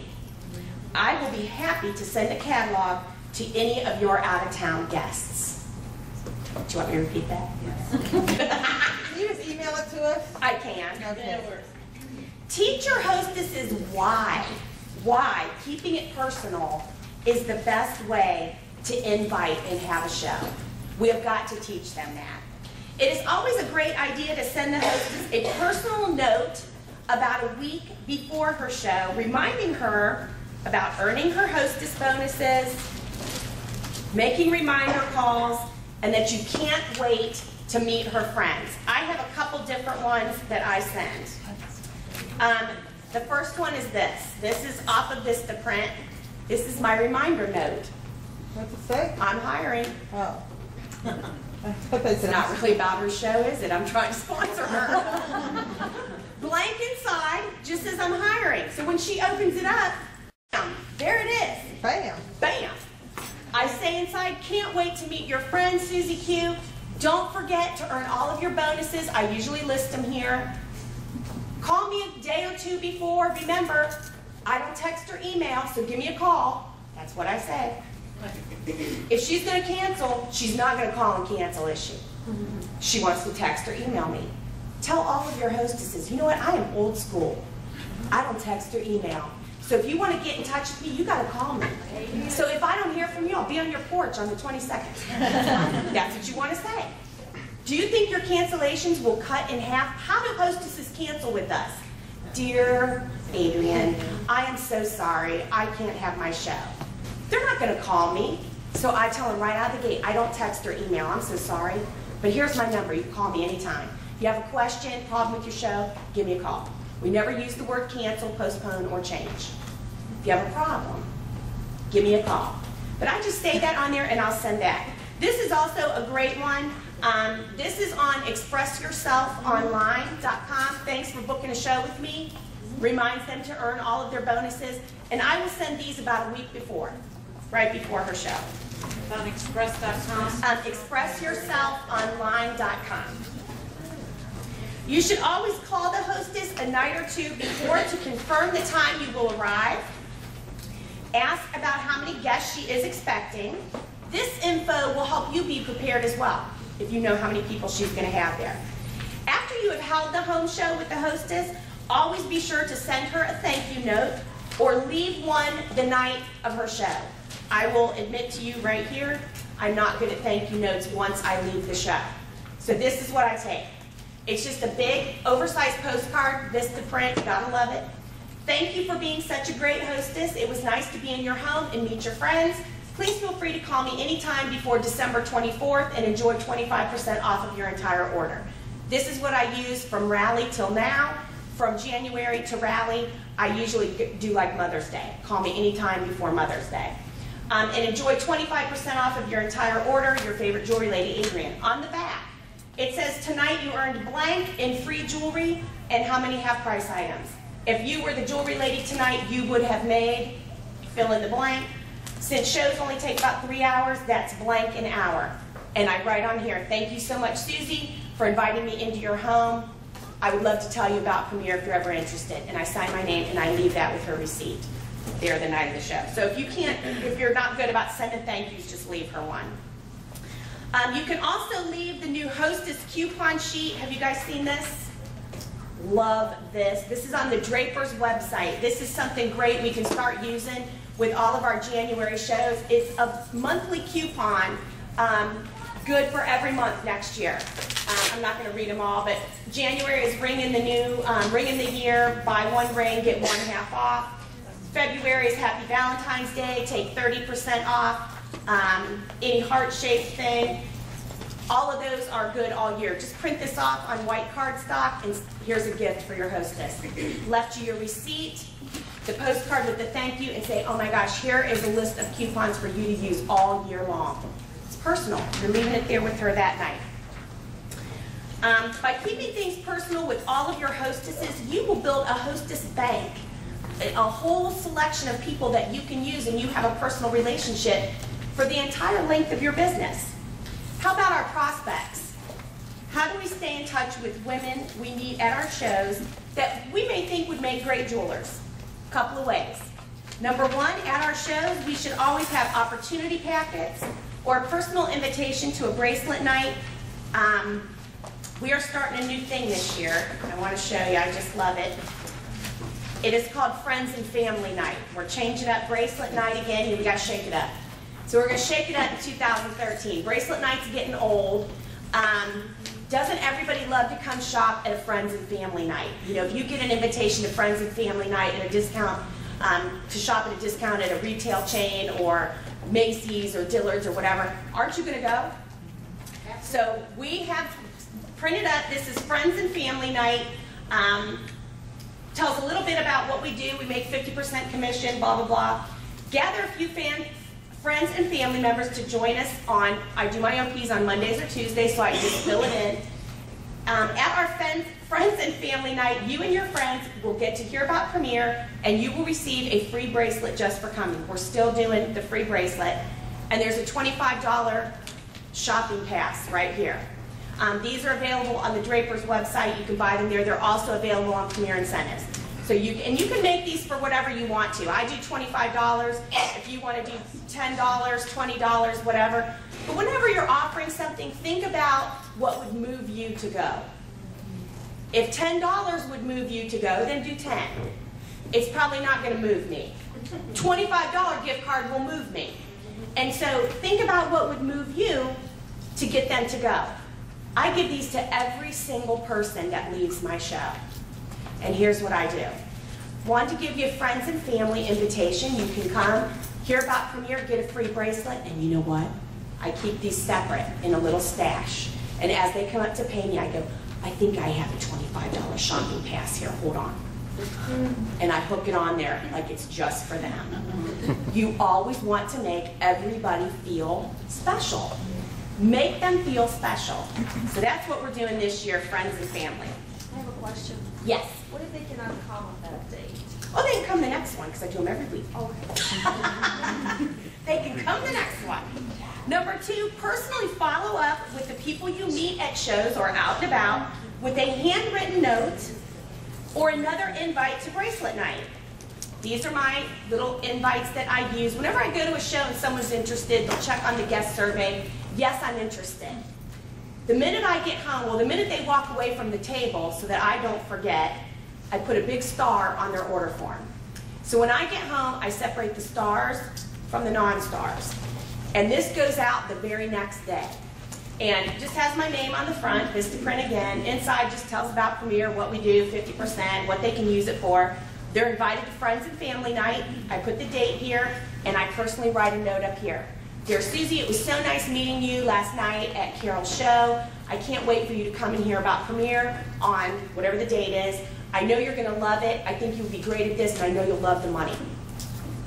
I will be happy to send a catalog to any of your out-of-town guests. Do you want me to repeat that? Can you just email it to us? I can. Okay. Teach your hostesses why keeping it personal is the best way to invite and have a show. We have got to teach them that. It is always a great idea to send the hostess a personal note about a week before her show, reminding her about earning her hostess bonuses, making reminder calls, and that you can't wait to meet her friends. I have a couple different ones that I send. The first one is this. This is off of Vistaprint. This is my reminder note. What's it say? I'm hiring. Oh. I thought they It's said not really about her show, is it? I'm trying to sponsor her. Blank inside just says I'm hiring. So when she opens it up, bam, there it is. Bam. Bam. I say inside, can't wait to meet your friend, Susie Q. Don't forget to earn all of your bonuses. I usually list them here. Call me a day or two before. Remember, I don't text or email, so give me a call. That's what I say. If she's going to cancel, she's not going to call and cancel, is she? She wants to text or email me. Tell all of your hostesses, you know what, I am old school. I don't text or email. So if you want to get in touch with me, you got to call me. So if I don't hear from you, I'll be on your porch on the 22nd. That's what you want to say. Do you think your cancellations will cut in half? How do hostesses cancel with us? Dear Adrienne, I am so sorry. I can't have my show. They're not going to call me. So I tell them right out of the gate, I don't text or email. I'm so sorry. But here's my number. You can call me anytime. If you have a question, problem with your show, give me a call. We never use the word cancel, postpone, or change. If you have a problem, give me a call. But I just say that on there and I'll send that. This is also a great one. This is on expressyourselfonline.com. Thanks for booking a show with me. Reminds them to earn all of their bonuses. And I will send these about a week before, right before her show. On express.com? Expressyourselfonline.com. You should always call the hostess a night or two before to confirm the time you will arrive. Ask about how many guests she is expecting. This info will help you be prepared as well, if you know how many people she's going to have there. After you have held the home show with the hostess, always be sure to send her a thank you note or leave one the night of her show. I will admit to you right here, I'm not good at thank you notes once I leave the show. So this is what I take. It's just a big, oversized postcard, Vistaprint, gotta love it. Thank you for being such a great hostess. It was nice to be in your home and meet your friends. Please feel free to call me anytime before December 24th and enjoy 25% off of your entire order. This is what I use from Rally till now. From January to Rally, I usually do like Mother's Day. Call me anytime before Mother's Day. And enjoy 25% off of your entire order, your favorite jewelry lady, Adrienne. On the back, it says, tonight you earned blank in free jewelry and how many half-price items. If you were the jewelry lady tonight, you would have made, fill in the blank. Since shows only take about 3 hours, that's blank an hour. And I write on here, thank you so much, Susie, for inviting me into your home. I would love to tell you about Premier if you're ever interested. And I sign my name and I leave that with her receipt there the night of the show. So if you can't, if you're not good about sending thank yous, just leave her one. You can also leave the new hostess coupon sheet. Have you guys seen this? Love this. This is on the Draper's website. This is something great we can start using. with all of our January shows. It's a monthly coupon, good for every month next year. I'm not going to read them all, but January is ring in the year, buy one ring, get one half off. February is Happy Valentine's Day, take 30% off. Any heart-shaped thing. All of those are good all year. Just print this off on white cardstock, and here's a gift for your hostess. Left you your receipt, the postcard with the thank you, and say, oh my gosh, here is a list of coupons for you to use all year long. It's personal. You're leaving it there with her that night. By keeping things personal with all of your hostesses, you will build a hostess bank, a whole selection of people that you can use, and you have a personal relationship for the entire length of your business. How about our prospects? How do we stay in touch with women we meet at our shows that we may think would make great jewelers? A couple of ways. Number one, at our shows, we should always have opportunity packets or a personal invitation to a bracelet night. We are starting a new thing this year. I want to show you. I just love it. It is called Friends and Family Night. We're changing up bracelet night again, and we got to shake it up. So we're going to shake it up in 2013. Bracelet night's getting old. Doesn't everybody love to come shop at a Friends and Family Night? You know, if you get an invitation to Friends and Family Night and a discount, to shop at a discount at a retail chain or Macy's or Dillard's or whatever, aren't you going to go? So we have printed up, this is Friends and Family Night. Tells a little bit about what we do. We make 50% commission, blah, blah, blah. Gather a few friends and family members to join us on, I do my OPs on Mondays or Tuesdays, so I just fill it in. At our Friends and Family Night, you and your friends will get to hear about Premier, and you will receive a free bracelet just for coming. We're still doing the free bracelet. And there's a $25 shopping pass right here. These are available on the Draper's website. You can buy them there. They're also available on Premier Incentives. So you can make these for whatever you want to. I do $25. If you want to do $10, $20, whatever. But whenever you're offering something, think about what would move you to go. If $10 would move you to go, then do 10. It's probably not going to move me. $25 gift card will move me. And so think about what would move you to get them to go. I give these to every single person that leaves my show. And here's what I do. Want to give you a friends and family invitation. You can come, hear about Premier, get a free bracelet, and you know what? I keep these separate in a little stash. And as they come up to pay me, I go, I think I have a $25 shopping pass here, hold on. And I hook it on there like it's just for them. You always want to make everybody feel special. Make them feel special. So that's what we're doing this year, friends and family. I have a question. Yes. What if they cannot come on that date? Oh, they can come the next one because I do them every week. Okay. They can come the next one. Number two, personally follow up with the people you meet at shows or out and about with a handwritten note or another invite to bracelet night. These are my little invites that I use. Whenever I go to a show and someone's interested, they'll check on the guest survey. Yes, I'm interested. The minute I get home, well, the minute they walk away from the table so that I don't forget, I put a big star on their order form. So when I get home, I separate the stars from the non-stars. And this goes out the very next day. And it just has my name on the front, Vistaprint again. Inside just tells about Premier, what we do, 50%, what they can use it for. They're invited to Friends and Family Night. I put the date here, and I personally write a note up here. Dear Susie, it was so nice meeting you last night at Carol's show. I can't wait for you to come and hear about Premier on whatever the date is. I know you're going to love it. I think you'll be great at this, and I know you'll love the money.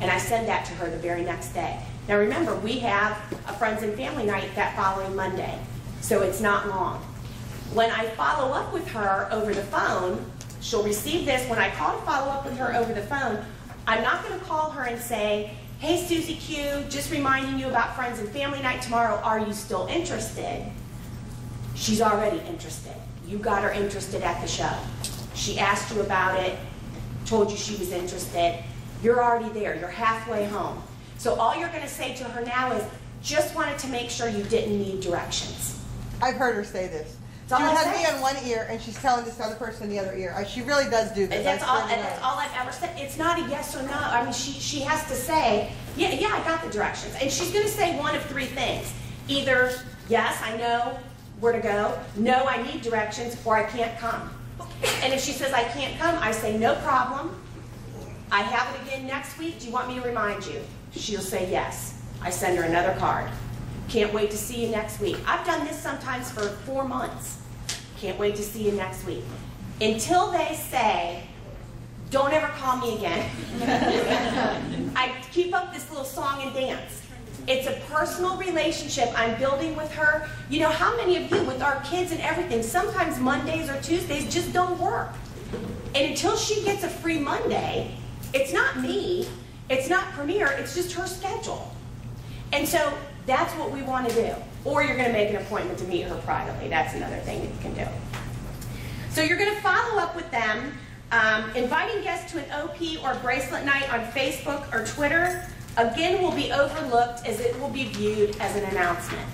And I send that to her the very next day. Now remember, we have a Friends and Family Night that following Monday, so it's not long. When I follow up with her over the phone, she'll receive this. When I call to follow up with her over the phone, I'm not going to call her and say, hey, Susie Q, just reminding you about Friends and Family Night tomorrow. Are you still interested? She's already interested. You got her interested at the show. She asked you about it, told you she was interested. You're already there. You're halfway home. So all you're going to say to her now is, just wanted to make sure you didn't need directions. I've heard her say this. She all I has say. me on one ear, and she's telling this other person in the other ear. She really does do this. That's I all, swear to and that's God. all I've ever said. It's not a yes or no. I mean, she has to say, yeah, I got the directions. And she's going to say one of three things. Either, yes, I know where to go. No, I need directions, or I can't come. And if she says I can't come, I say, no problem. I have it again next week. Do you want me to remind you? She'll say yes. I send her another card. Can't wait to see you next week. I've done this sometimes for 4 months. Can't wait to see you next week. Until they say, don't ever call me again. I keep up this little song and dance. It's a personal relationship I'm building with her. You know, how many of you, with our kids and everything, sometimes Mondays or Tuesdays just don't work. And until she gets a free Monday, it's not me, it's not Premier, it's just her schedule. And so that's what we want to do. Or you're going to make an appointment to meet her privately. That's another thing that you can do. So you're going to follow up with them, inviting guests to an OP or bracelet night on Facebook or Twitter. Again, will be overlooked as it will be viewed as an announcement.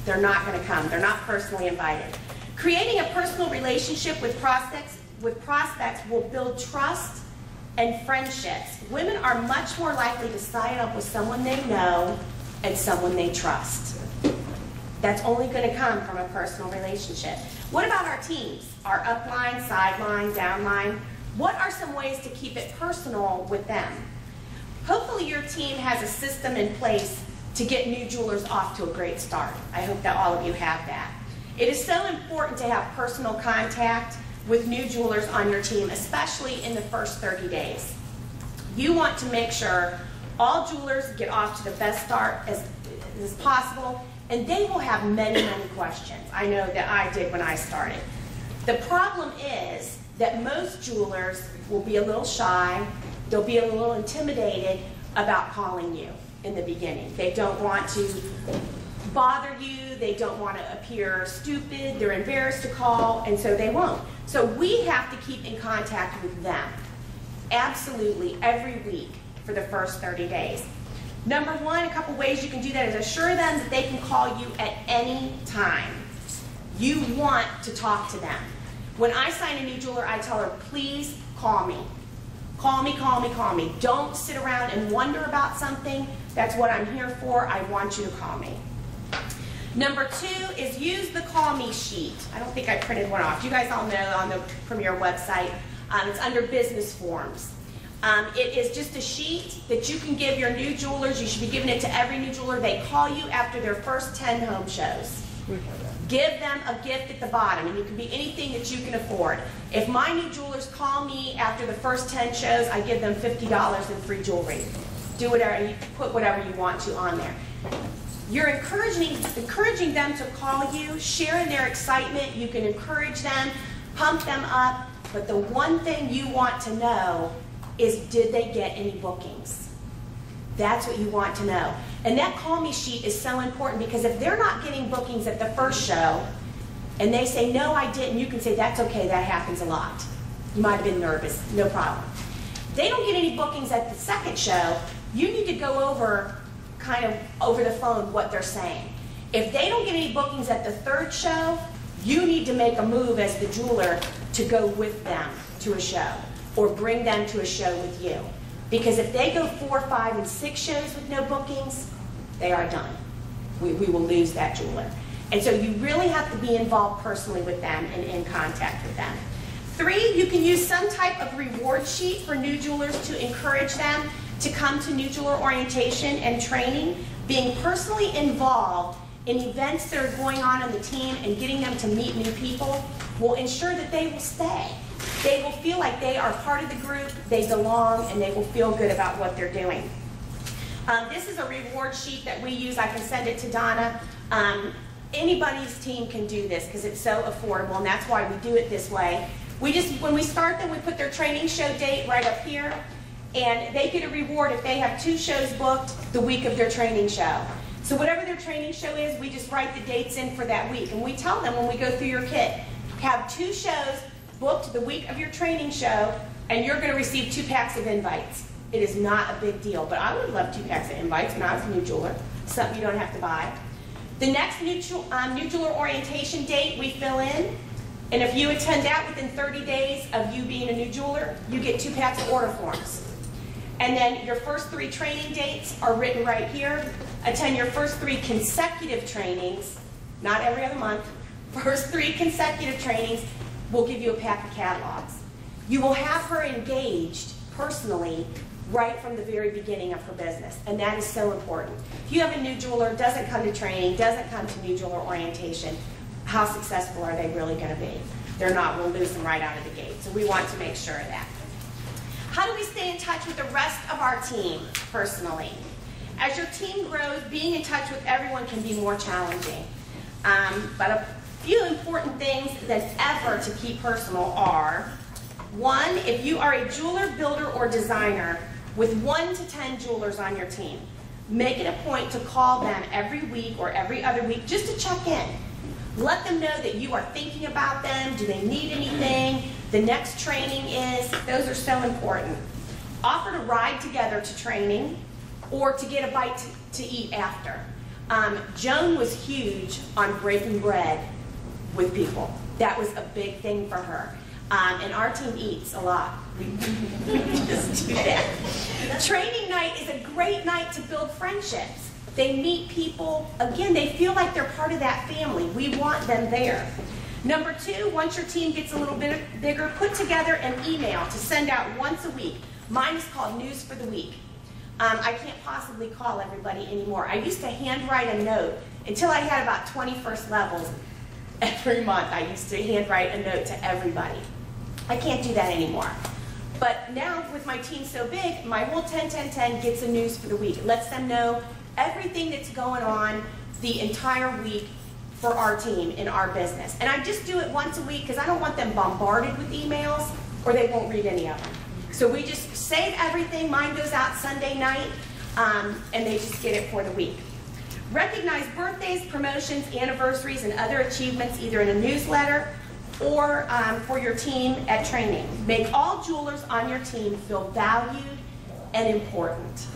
They're not going to come. They're not personally invited. Creating a personal relationship with prospects will build trust and friendships. Women are much more likely to sign up with someone they know and someone they trust. That's only going to come from a personal relationship. What about our teams? Our upline, sideline, downline? What are some ways to keep it personal with them? Hopefully your team has a system in place to get new jewelers off to a great start. I hope that all of you have that. It is so important to have personal contact with new jewelers on your team, especially in the first 30 days. You want to make sure all jewelers get off to the best start as possible, and they will have many, many questions. I know that I did when I started. The problem is that most jewelers will be a little shy, they'll be a little intimidated about calling you in the beginning. They don't want to bother you, they don't want to appear stupid, they're embarrassed to call, and so they won't. So we have to keep in contact with them, absolutely, every week for the first 30 days. Number one, a couple ways you can do that is assure them that they can call you at any time. You want to talk to them. When I sign a new jeweler, I tell her, please call me. Call me, call me, call me. Don't sit around and wonder about something. That's what I'm here for. I want you to call me. Number two is use the call me sheet. I don't think I printed one off. You guys all know on the Premier website, it's under business forms. It is just a sheet that you can give your new jewelers. You should be giving it to every new jeweler. They call you after their first 10 home shows. Give them a gift at the bottom, and it can be anything that you can afford. If my new jewelers call me after the first 10 shows, I give them $50 in free jewelry. Do whatever, you put whatever you want to on there. You're encouraging them to call you, share in their excitement. You can encourage them, pump them up, but the one thing you want to know is, did they get any bookings? That's what you want to know. And that call me sheet is so important, because if they're not getting bookings at the first show and they say, no, I didn't, you can say, that's okay, that happens a lot. You might have been nervous, no problem. If they don't get any bookings at the second show, you need to go over, kind of over the phone, what they're saying. If they don't get any bookings at the third show, you need to make a move as the jeweler to go with them to a show, or bring them to a show with you. Because if they go 4, 5, and 6 shows with no bookings, they are done. We will lose that jeweler. And so you really have to be involved personally with them and in contact with them. 3, you can use some type of reward sheet for new jewelers to encourage them to come to new jeweler orientation and training. Being personally involved in events that are going on the team and getting them to meet new people will ensure that they will stay. They will feel like they are part of the group, they belong, and they will feel good about what they're doing. This is a reward sheet that we use. I can send it to Donna. Anybody's team can do this because it's so affordable, and that's why we do it this way. When we start them, we put their training show date right up here, and they get a reward if they have 2 shows booked the week of their training show. So whatever their training show is, we just write the dates in for that week, and we tell them when we go through your kit, have 2 shows booked the week of your training show, and you're going to receive 2 packs of invites. It is not a big deal, but I would love 2 packs of invites when I was a new jeweler, something you don't have to buy. The next new jeweler orientation date we fill in, and if you attend that within 30 days of you being a new jeweler, you get 2 packs of order forms. And then your first 3 training dates are written right here. Attend your first 3 consecutive trainings, not every other month. First 3 consecutive trainings will give you a pack of catalogs. You will have her engaged personally right from the very beginning of her business, and that is so important. If you have a new jeweler, doesn't come to training, doesn't come to new jeweler orientation, how successful are they really going to be? They're not. We'll lose them right out of the gate. So we want to make sure of that. How do we stay in touch with the rest of our team personally? As your team grows, being in touch with everyone can be more challenging. But a few important things than ever to keep personal are, 1, if you are a jeweler, builder, or designer with 1 to 10 jewelers on your team, make it a point to call them every week or every other week just to check in. Let them know that you are thinking about them. Do they need anything? The next training is, those are so important. Offer to ride together to training or to get a bite to eat after. Joan was huge on breaking bread with people. That was a big thing for her. And our team eats a lot. We just do that. Training night is a great night to build friendships. They meet people. Again, they feel like they're part of that family. We want them there. Number 2, once your team gets a little bit bigger, put together an email to send out once a week. Mine is called News for the Week. I can't possibly call everybody anymore. I used to handwrite a note until I had about 21st levels. Every month I used to handwrite a note to everybody. I can't do that anymore. But now with my team so big, my whole 10-10-10 gets a news for the week. It lets them know everything that's going on the entire week for our team in our business. And I just do it once a week because I don't want them bombarded with emails or they won't read any of them. So we just save everything. Mine goes out Sunday night and they just get it for the week. Recognize birthdays, promotions, anniversaries, and other achievements either in a newsletter or for your team at training. Make all jewelers on your team feel valued and important.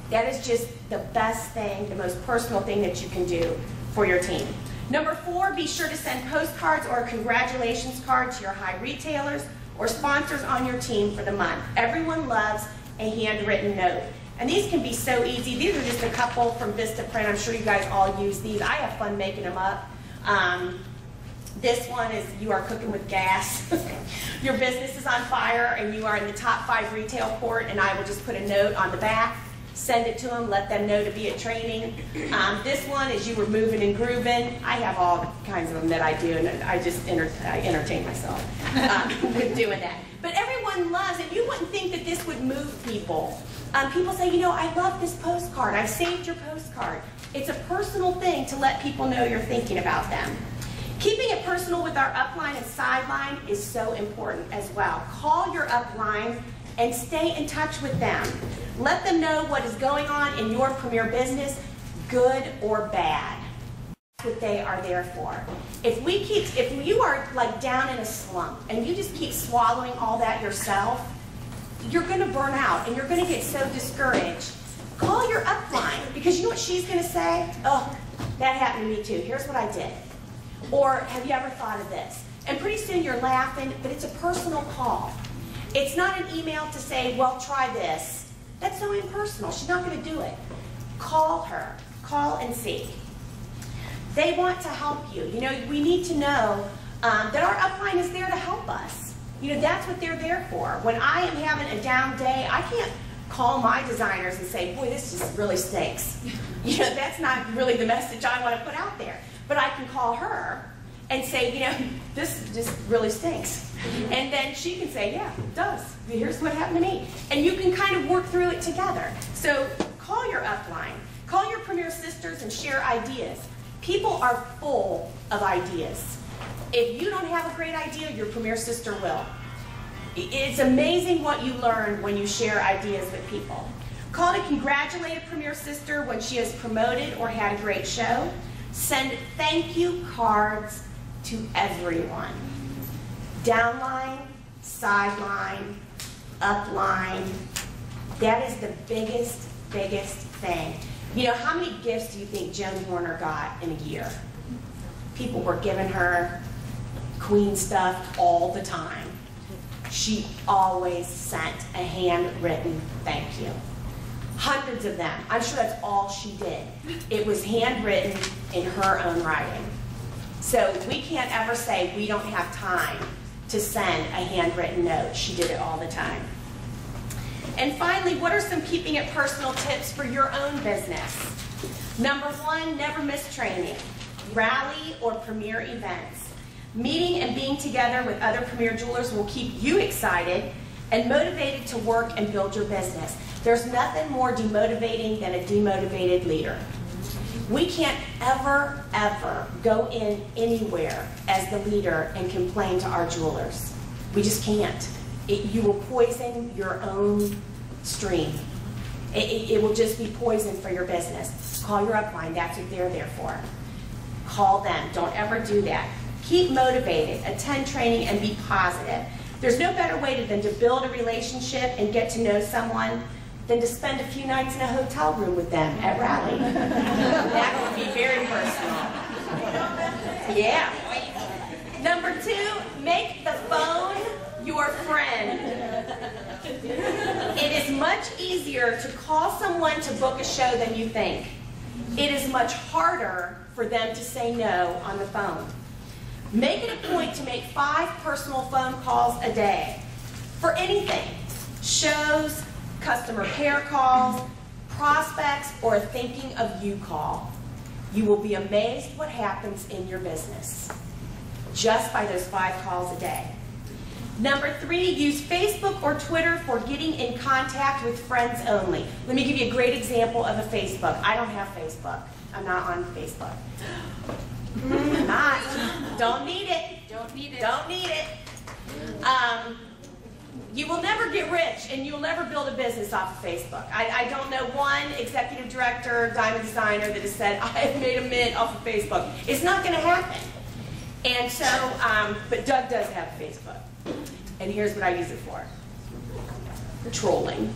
That is just the best thing, the most personal thing that you can do for your team. Number 4, be sure to send postcards or a congratulations card to your high retailers or sponsors on your team for the month. Everyone loves a handwritten note. And these can be so easy. These are just a couple from Vistaprint. I'm sure you guys all use these. I have fun making them up. This one is, you are cooking with gas. Your business is on fire and you are in the top 5 retail court, and I will just put a note on the back, send it to them, let them know to be at training. This one is, you were moving and grooving. I have all kinds of them that I do, and I just entertain myself with doing that. But everyone loves it. You wouldn't think that this would move people. People say, you know, I love this postcard. I saved your postcard. It's a personal thing to let people know you're thinking about them. Keeping it personal with our upline and sideline is so important as well. Call your upline and stay in touch with them. Let them know what is going on in your premier business, good or bad. That's what they are there for. If you are like down in a slump and you just keep swallowing all that yourself, you're going to burn out and you're going to get so discouraged. Call your upline, because you know what she's going to say? Oh, that happened to me too. Here's what I did. Or, have you ever thought of this? And pretty soon you're laughing, but it's a personal call. It's not an email to say, well, try this. That's so impersonal. She's not going to do it. Call her. Call and see. They want to help you. You know, we need to know that our upline is there to help us. You know, that's what they're there for. When I am having a down day, I can't call my designers and say, boy, this just really stinks. You know, that's not really the message I want to put out there. But I can call her and say, you know, this just really stinks. And then she can say, yeah, it does. Here's what happened to me. And you can kind of work through it together. So call your upline. Call your premier sisters and share ideas. People are full of ideas. If you don't have a great idea, your premier sister will. It's amazing what you learn when you share ideas with people. Call to congratulate a premier sister when she has promoted or had a great show. Send thank you cards to everyone. Downline, sideline, upline. That is the biggest thing. You know, how many gifts do you think Joan Horner got in a year? People were giving her Queen stuff all the time. She always sent a handwritten thank you. Hundreds of them. I'm sure that's all she did. It was handwritten in her own writing. So we can't ever say we don't have time to send a handwritten note. She did it all the time. And finally, what are some keeping it personal tips for your own business? Number one, never miss training, rally, or premier events. Meeting and being together with other premier jewelers will keep you excited and motivated to work and build your business. There's nothing more demotivating than a demotivated leader. We can't ever, ever go in anywhere as the leader and complain to our jewelers. We just can't. You will poison your own stream. It will just be poison for your business. Call your upline. That's what they're there for. Call them. Don't ever do that. Keep motivated, attend training, and be positive. There's no better way than to build a relationship and get to know someone than to spend a few nights in a hotel room with them at Rally. That would be very personal. Yeah. Number two, make the phone your friend. It is much easier to call someone to book a show than you think. It is much harder for them to say no on the phone. Make it a point to make 5 personal phone calls a day for anything. Shows, customer care calls, prospects, or a thinking of you call. You will be amazed what happens in your business just by those 5 calls a day. Number 3, use Facebook or Twitter for getting in contact with friends only. Let me give you a great example of a Facebook. I don't have Facebook. I'm not on Facebook. Not. Don't need it. Don't need it. Don't need it. You will never get rich and you will never build a business off of Facebook. I don't know one executive director, diamond designer that has said, I have made a mint off of Facebook. It's not going to happen. And so, but Doug does have Facebook. And here's what I use it for. Trolling.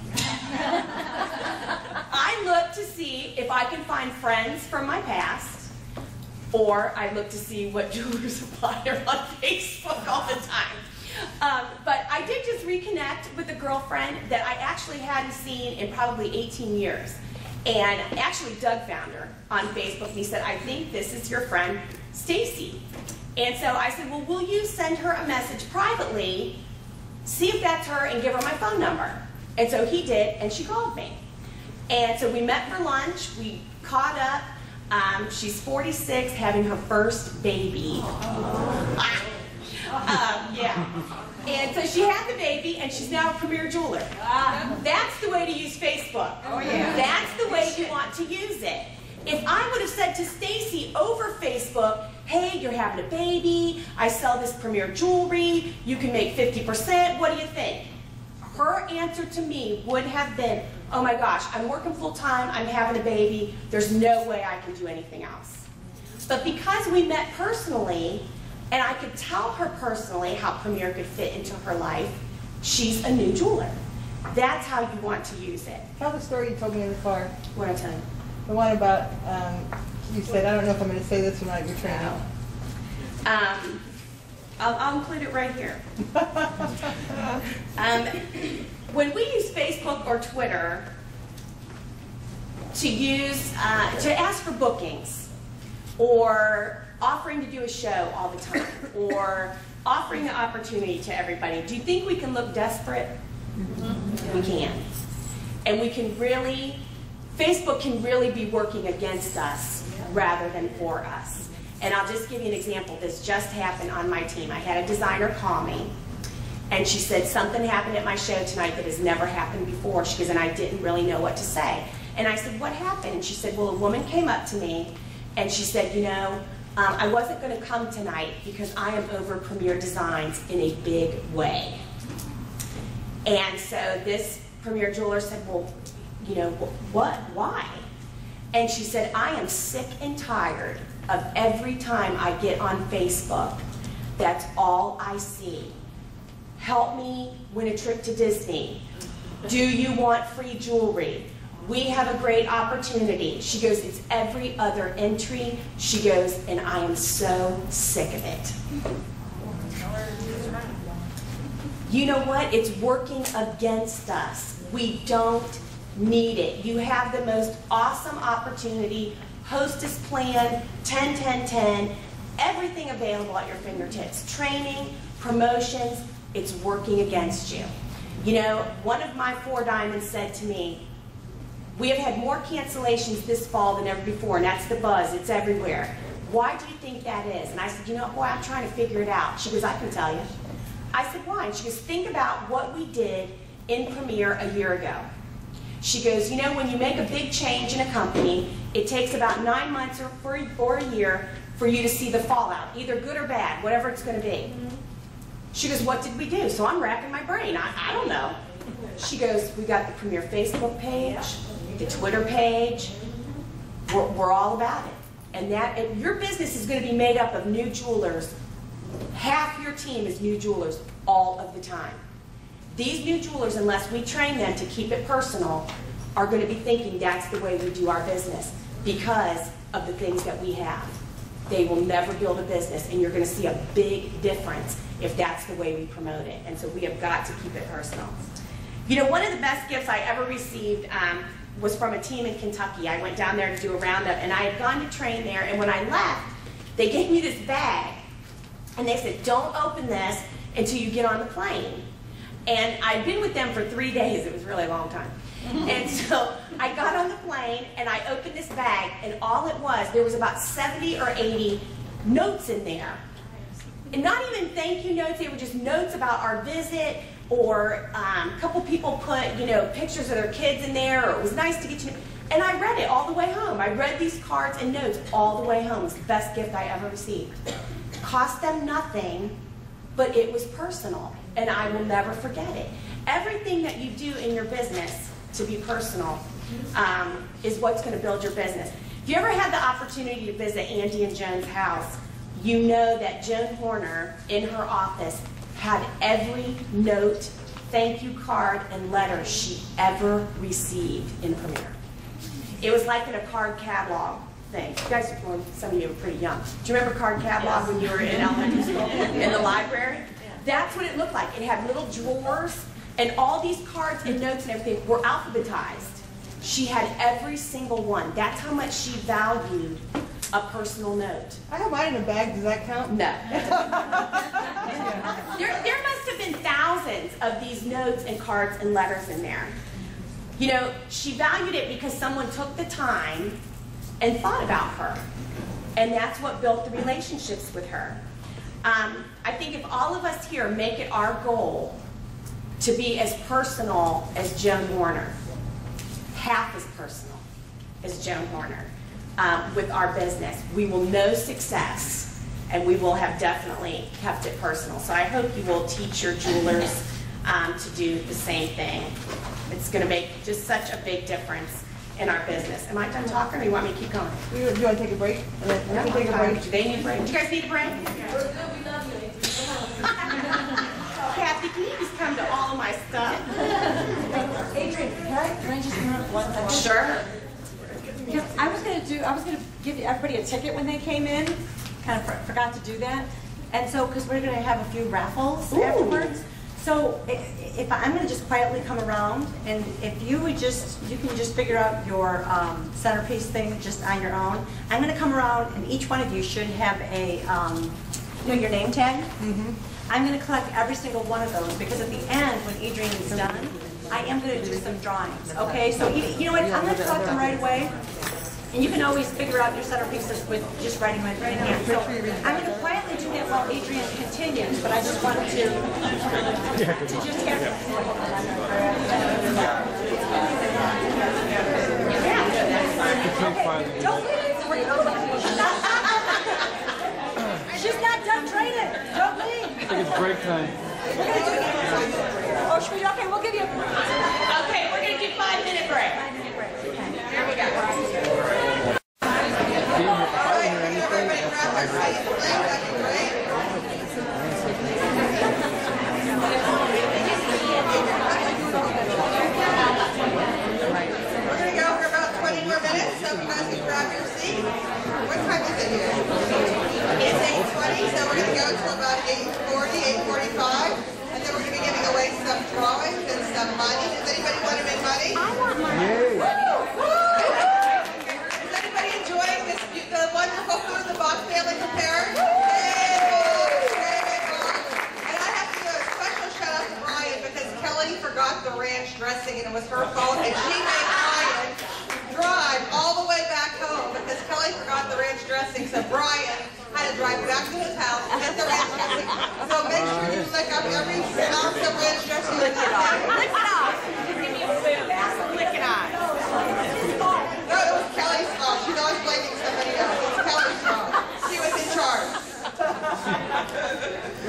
I look to see if I can find friends from my past, or I look to see what jewelers apply on Facebook all the time. But I did just reconnect with a girlfriend that I actually hadn't seen in probably 18 years. And actually Doug found her on Facebook and he said, I think this is your friend Stacy. And so I said, well, will you send her a message privately, see if that's her, and give her my phone number? And so he did, and she called me. And so we met for lunch, we caught up. She's 46, having her first baby. Yeah. And so she had the baby, and she's now a premier jeweler. That's the way to use Facebook. Oh, yeah. That's the way you want to use it. If I would have said to Stacy over Facebook, hey, you're having a baby, I sell this premier jewelry, you can make 50%, what do you think? Her answer to me would have been, oh my gosh, I'm working full time, I'm having a baby, there's no way I can do anything else. But because we met personally, and I could tell her personally how Premier could fit into her life, she's a new jeweler. That's how you want to use it. Tell the story you told me in the car. What did I tell you? The one about, you said, I don't know if I'm going to say this or not, your training. I'll include it right here. When we use Facebook or Twitter to ask for bookings, or offering to do a show all the time, or offering the opportunity to everybody, do you think we can look desperate? We can. And we can really, Facebook can really be working against us rather than for us. And I'll just give you an example. This just happened on my team. I had a designer call me, and she said, something happened at my show tonight that has never happened before. She goes, and I didn't really know what to say. And I said, what happened? And she said, well, a woman came up to me, and she said, you know, I wasn't going to come tonight because I am over Premier Designs in a big way. And so this Premier jeweler said, well, you know, what? Why? And she said, I am sick and tired of every time I get on Facebook, that's all I see. Help me win a trip to Disney. Do you want free jewelry? we have a great opportunity. She goes, it's every other entry. She goes, and I am so sick of it. You know what? It's working against us. We don't need it. You have the most awesome opportunity, hostess plan, 10, 10, 10, everything available at your fingertips. Training, promotions, it's working against you. You know, one of my 4 diamonds said to me, we have had more cancellations this fall than ever before, and that's the buzz. It's everywhere. Why do you think that is? And I said, you know, boy, I'm trying to figure it out. She goes, I can tell you. I said, why? And she goes, think about what we did in Premier a year ago. She goes, you know, when you make a big change in a company, it takes about 9 months or a year for you to see the fallout, either good or bad, whatever it's going to be. She goes, what did we do? So I'm racking my brain. I don't know. She goes, we got the Premier Facebook page, the Twitter page. We're all about it. And your business is going to be made up of new jewelers. Half your team is new jewelers all of the time. These new jewelers, unless we train them to keep it personal, are going to be thinking that's the way we do our business because of the things that we have. They will never build a business, and you're going to see a big difference if that's the way we promote it. And so we have got to keep it personal. You know, one of the best gifts I ever received was from a team in Kentucky. I went down there to do a roundup, and I had gone to train there, and when I left, they gave me this bag, and they said, don't open this until you get on the plane. And I'd been with them for 3 days. It was really a long time. And so I got on the plane, and I opened this bag, and all it was, there was about 70 or 80 notes in there. And not even thank you notes, they were just notes about our visit, or a couple people put, you know, pictures of their kids in there, or it was nice to get you. And I read it all the way home. I read these cards and notes all the way home. It was the best gift I ever received. Cost them nothing, but it was personal, and I will never forget it. Everything that you do in your business to be personal is what's going to build your business. If you ever had the opportunity to visit Andy and Joan's house, you know that Joan Horner, in her office, had every note, thank you card, and letter she ever received in Premier. It was like in a card catalog thing. You guys, well, some of you were pretty young. Do you remember card catalog when you were in elementary school in the library? That's what it looked like. It had little drawers, and all these cards and notes and everything were alphabetized. She had every single one. That's how much she valued a personal note. I have mine in a bag. Does that count? No. There must have been thousands of these notes and cards and letters in there. You know, she valued it because someone took the time and thought about her. And that's what built the relationships with her. I think if all of us here make it our goal to be as personal as Joan Horner, half as personal as Joan Horner, with our business, we will know success, and we will have definitely kept it personal. So I hope you will teach your jewelers to do the same thing. It's going to make just such a big difference in our business. Am I done talking, or do you want me to keep going? Do you want to take a break? No, we can take a break. Do they need a break? Do you guys need a break? Kathy, can you just come to all of my stuff? Adrienne, can I just interrupt one second? Sure. I was going to give everybody a ticket when they came in. Kind of forgot to do that. And so, because we're going to have a few raffles afterwards. So, if I'm going to just quietly come around, and if you can just figure out your centerpiece thing just on your own. I'm going to come around, and each one of you should have a, your name tag. I'm going to collect every single one of those, because at the end, when Adrienne is done, I am going to do some drawings. Okay, so you know what? I'm going to collect them right away. And you can always figure out your centerpieces with just writing my right hand. So I'm going to quietly do that while Adrienne continues, but I just wanted to just have okay, don't leave. Where you going? She's not done training. Don't leave. I think it's break time. We're going to do that. Oh, should we? Okay, we'll give you a break. Okay, we're going to do 5-minute break. 5-minute break. Okay. Here we go. We're going to go 8:45, and then we're going to be giving away some drawings and some money. Does anybody want to win money? I want money. Is anybody enjoying this, the wonderful food the Bach family prepared? And I have to do a special shout out to Brian because Kelly forgot the ranch dressing and it was her fault, and she made Brian drive all the way back home because Kelly forgot the ranch dressing. So Brian had to drive back to his house to get the ranch dressing. So make sure you lick up every ounce of ranch dressing. Lick it off. Lick it off. Give me a spoon. Lick it off. No, it was Kelly's fault. She's always blaming somebody else. It was Kelly's fault. She was in charge.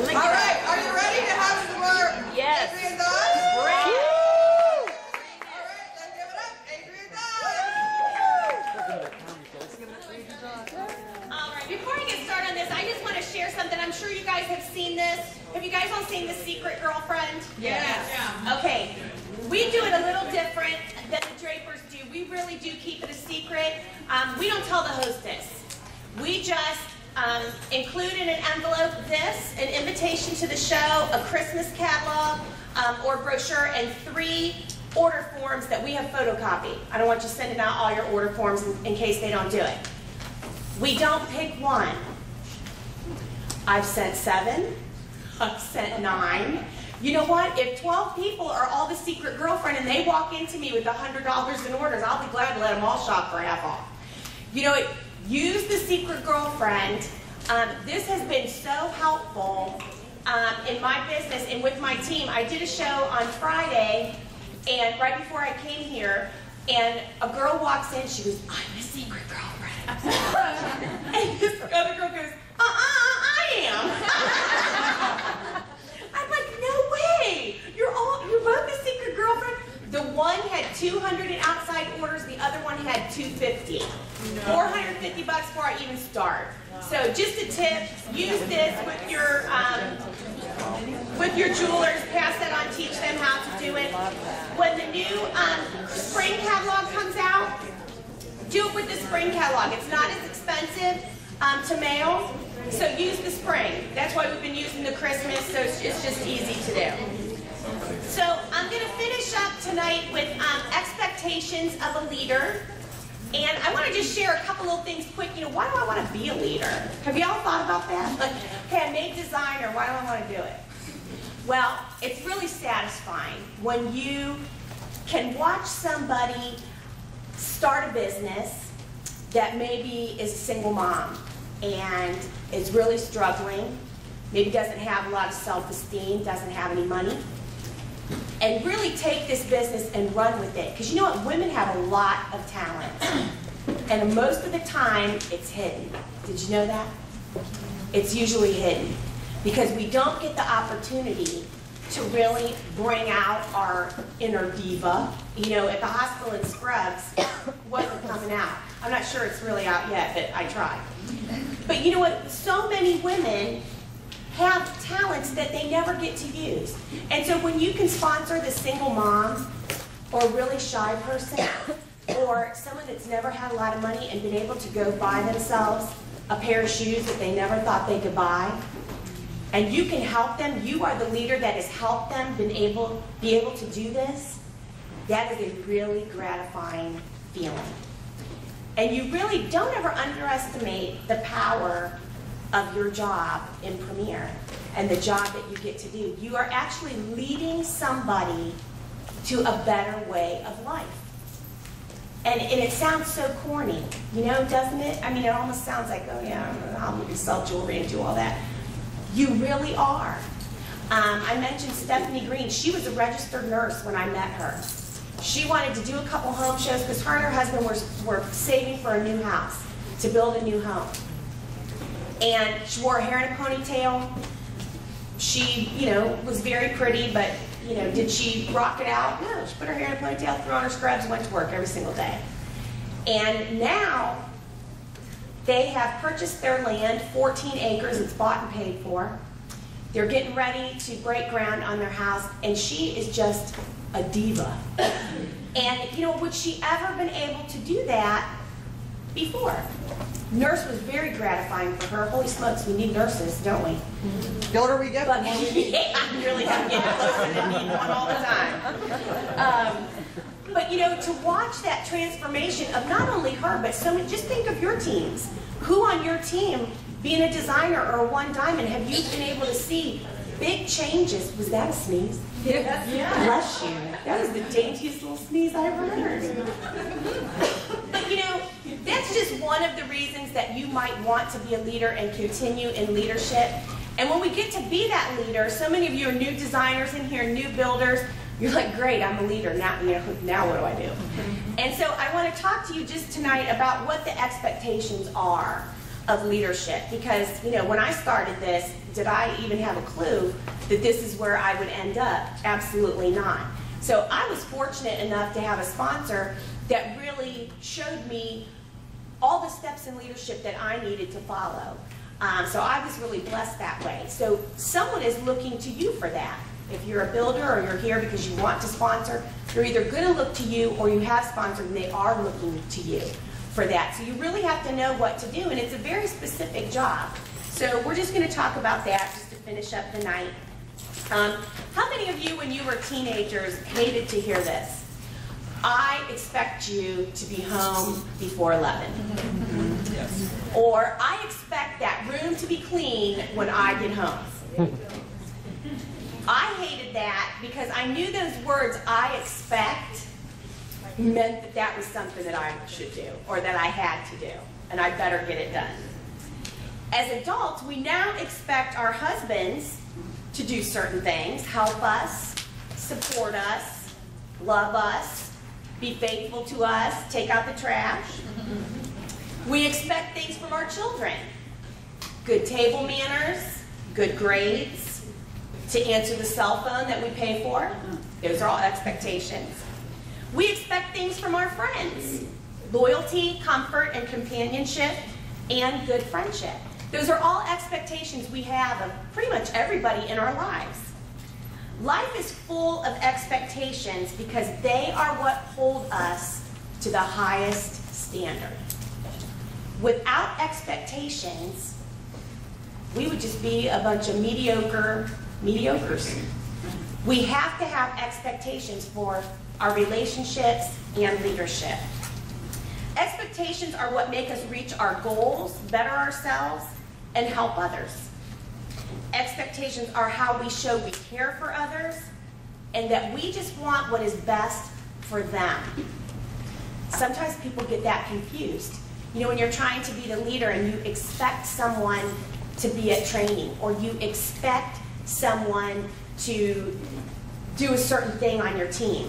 All right, are you ready to have some more Adrienne Dawes? All right, let's give it up. Adrienne Dawes. All right, before I get started on this, I just want to share something. I'm sure you guys have seen this. Have you guys all seen The Secret Girlfriend? Yes. Yeah. Okay. We do it a little different than the Drapers do. We really do keep it a secret. We don't tell the hostess. We just include in an envelope an invitation to the show, a Christmas catalog or brochure, and 3 order forms that we have photocopied. I don't want you sending out all your order forms in case they don't do it. We don't pick one. I've sent 7. I've sent 9. You know what? If 12 people are all the secret girlfriend and they walk into me with $100 in orders, I'll be glad to let them all shop for half off. You know, use the secret girlfriend. This has been so helpful in my business and with my team. I did a show on Friday, and right before I came here, and a girl walks in, she goes, "I'm the secret girlfriend." And this other girl goes, I am. I'm like, no way. You're both the secret girlfriend. The one had 200 in outside orders, the other one had 250. No. $450 before I even start. So just a tip, use this with your jewelers, pass that on, teach them how to do it. When the new spring catalog comes out, do it with the spring catalog. It's not as expensive to mail, so use the spring. That's why we've been using the Christmas, so it's just easy to do. So I'm going to finish up tonight with expectations of a leader. And I want to just share a couple of things quick. You know, why do I want to be a leader? Have y'all thought about that? Like, okay, I made designer. Why do I want to do it? Well, it's really satisfying when you can watch somebody start a business that maybe is a single mom and is really struggling, maybe doesn't have a lot of self-esteem, doesn't have any money, and really take this business and run with it. Because you know what? Women have a lot of talent. And most of the time, it's hidden. Did you know that? It's usually hidden. Because we don't get the opportunity to really bring out our inner diva. You know, at the hospital in Scrubs, it wasn't coming out. I'm not sure it's really out yet, but I tried. But you know what? So many women have talents that they never get to use. And so when you can sponsor the single mom or really shy person or someone that's never had a lot of money and been able to go buy themselves a pair of shoes that they never thought they could buy, and you can help them, you are the leader that has helped them be able to do this, that is a really gratifying feeling. And you really don't ever underestimate the power of your job in Premier and the job that you get to do. You are actually leading somebody to a better way of life. And it sounds so corny, you know, doesn't it? I mean, it almost sounds like, oh yeah, I'm going to sell jewelry and do all that. You really are. I mentioned Stephanie Green. She was a registered nurse when I met her. She wanted to do a couple home shows because her and her husband were saving for a new house, to build a new home. And she wore her hair in a ponytail. She, you know, was very pretty, but, you know, did she rock it out? No, she put her hair in a ponytail, threw on her scrubs, and went to work every single day. And now they have purchased their land, 14 acres, it's bought and paid for. They're getting ready to break ground on their house, and she is just a diva. And, you know, would she ever been able to do that before. Nurse was very gratifying for her. Holy smokes, we need nurses, don't we? The older we get, the But more we need. I really have to get closer to need one all the time. But you know, to watch that transformation of not only her, but so many, just think of your teams. Who on your team, being a designer or a one diamond, have you been able to see big changes? Was that a sneeze? Yes. Bless you. That was the daintiest little sneeze I ever heard. But you know, that's just one of the reasons that you might want to be a leader and continue in leadership. And when we get to be that leader, so many of you are new designers in here, new builders. You're like, great, I'm a leader. Now, now what do I do? And so I want to talk to you just tonight about what the expectations are of leadership. Because, you know, when I started this, did I even have a clue that this is where I would end up? Absolutely not. So I was fortunate enough to have a sponsor that really showed me all the steps in leadership that I needed to follow. So I was really blessed that way. So someone is looking to you for that. If you're a builder or you're here because you want to sponsor, they're either going to look to you or you have sponsored and they are looking to you for that. So you really have to know what to do, and it's a very specific job. So we're just going to talk about that just to finish up the night. How many of you, when you were teenagers, hated to hear this? I expect you to be home before 11. Yes. Or I expect that room to be clean when I get home. I hated that because I knew those words, I expect, meant that that was something that I should do or that I had to do, and I better get it done. As adults, we now expect our husbands to do certain things, help us, support us, love us, be faithful to us, take out the trash. We expect things from our children. Good table manners, good grades, to answer the cell phone that we pay for. Those are all expectations. We expect things from our friends. Loyalty, comfort, and companionship, and good friendship. Those are all expectations we have of pretty much everybody in our lives. Life is full of expectations because they are what hold us to the highest standard. Without expectations, we would just be a bunch of mediocres. We have to have expectations for our relationships and leadership. Expectations are what make us reach our goals, better ourselves, and help others. Expectations are how we show we care for others and that we just want what is best for them. Sometimes people get that confused. You know, when you're trying to be the leader and you expect someone to be at training, or you expect someone to do a certain thing on your team.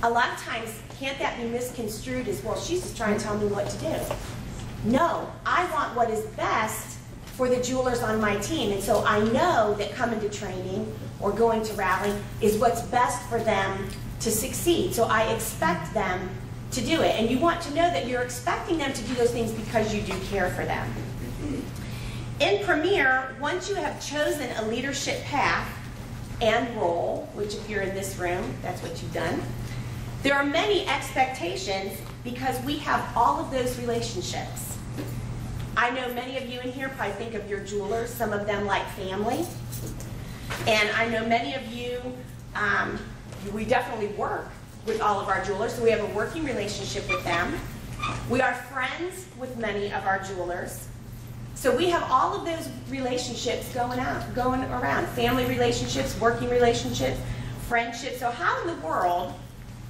A lot of times, can't that be misconstrued as, well, she's just trying to tell me what to do? No, I want what is best for the jewelers on my team, and so I know that coming to training or going to rally is what's best for them to succeed. So I expect them to do it, and you want to know that you're expecting them to do those things because you do care for them. In Premier, once you have chosen a leadership path and role, which if you're in this room, that's what you've done, there are many expectations because we have all of those relationships. I know many of you in here probably think of your jewelers, some of them like family. And I know many of you, we definitely work with all of our jewelers, so we have a working relationship with them. We are friends with many of our jewelers. So we have all of those relationships going around. Family relationships, working relationships, friendships. So how in the world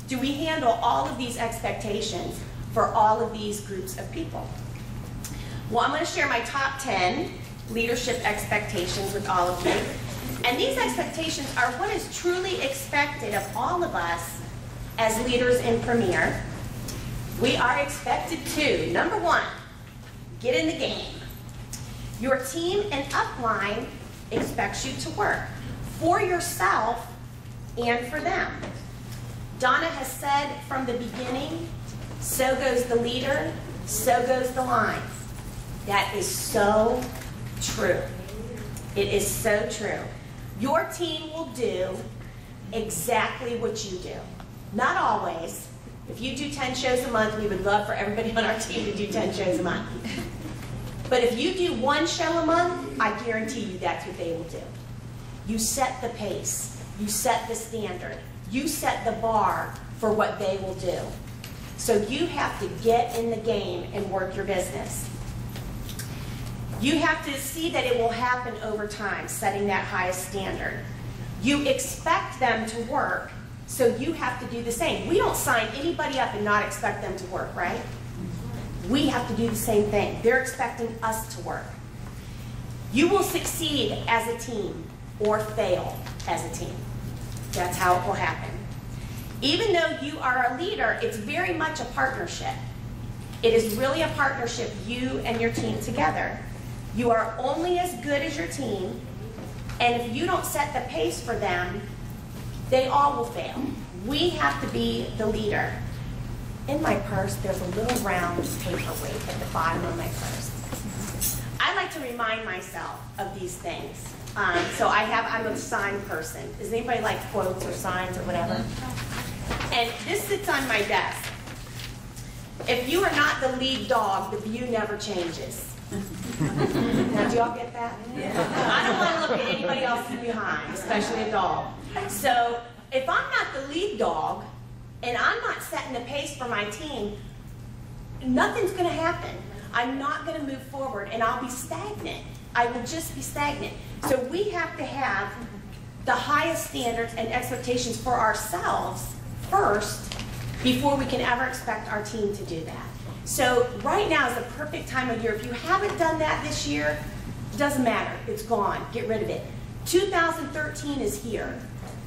do we handle all of these expectations for all of these groups of people? Well, I'm going to share my top 10 leadership expectations with all of you. And these expectations are what is truly expected of all of us as leaders in Premier. We are expected to, number one, get in the game. Your team and upline expects you to work for yourself and for them. Donna has said from the beginning, so goes the leader, so goes the line. That is so true. It is so true. Your team will do exactly what you do. Not always, If you do 10 shows a month, we would love for everybody on our team to do 10 shows a month. But if you do 1 show a month, I guarantee you that's what they will do. You set the pace. You set the standard. You set the bar for what they will do. So you have to get in the game and work your business. You have to see that it will happen over time, setting that highest standard. You expect them to work, so you have to do the same. We don't sign anybody up and not expect them to work, right? We have to do the same thing. They're expecting us to work. You will succeed as a team or fail as a team. That's how it will happen. Even though you are a leader, it's very much a partnership. It is really a partnership, you and your team together. You are only as good as your team, and if you don't set the pace for them, they all will fail. We have to be the leader. In my purse, there's a little round paperweight at the bottom of my purse. I like to remind myself of these things. So I'm a sign person. Does anybody like quotes or signs or whatever? And this sits on my desk. If you are not the lead dog, the view never changes. Now, do y'all get that? Yeah. I don't want to look at anybody else's behind, especially a dog. So if I'm not the lead dog, and I'm not setting the pace for my team, nothing's going to happen. I'm not going to move forward, and I'll be stagnant. I will just be stagnant. So we have to have the highest standards and expectations for ourselves first before we can ever expect our team to do that. So right now is the perfect time of year. If you haven't done that this year, it doesn't matter. It's gone. Get rid of it. 2013 is here.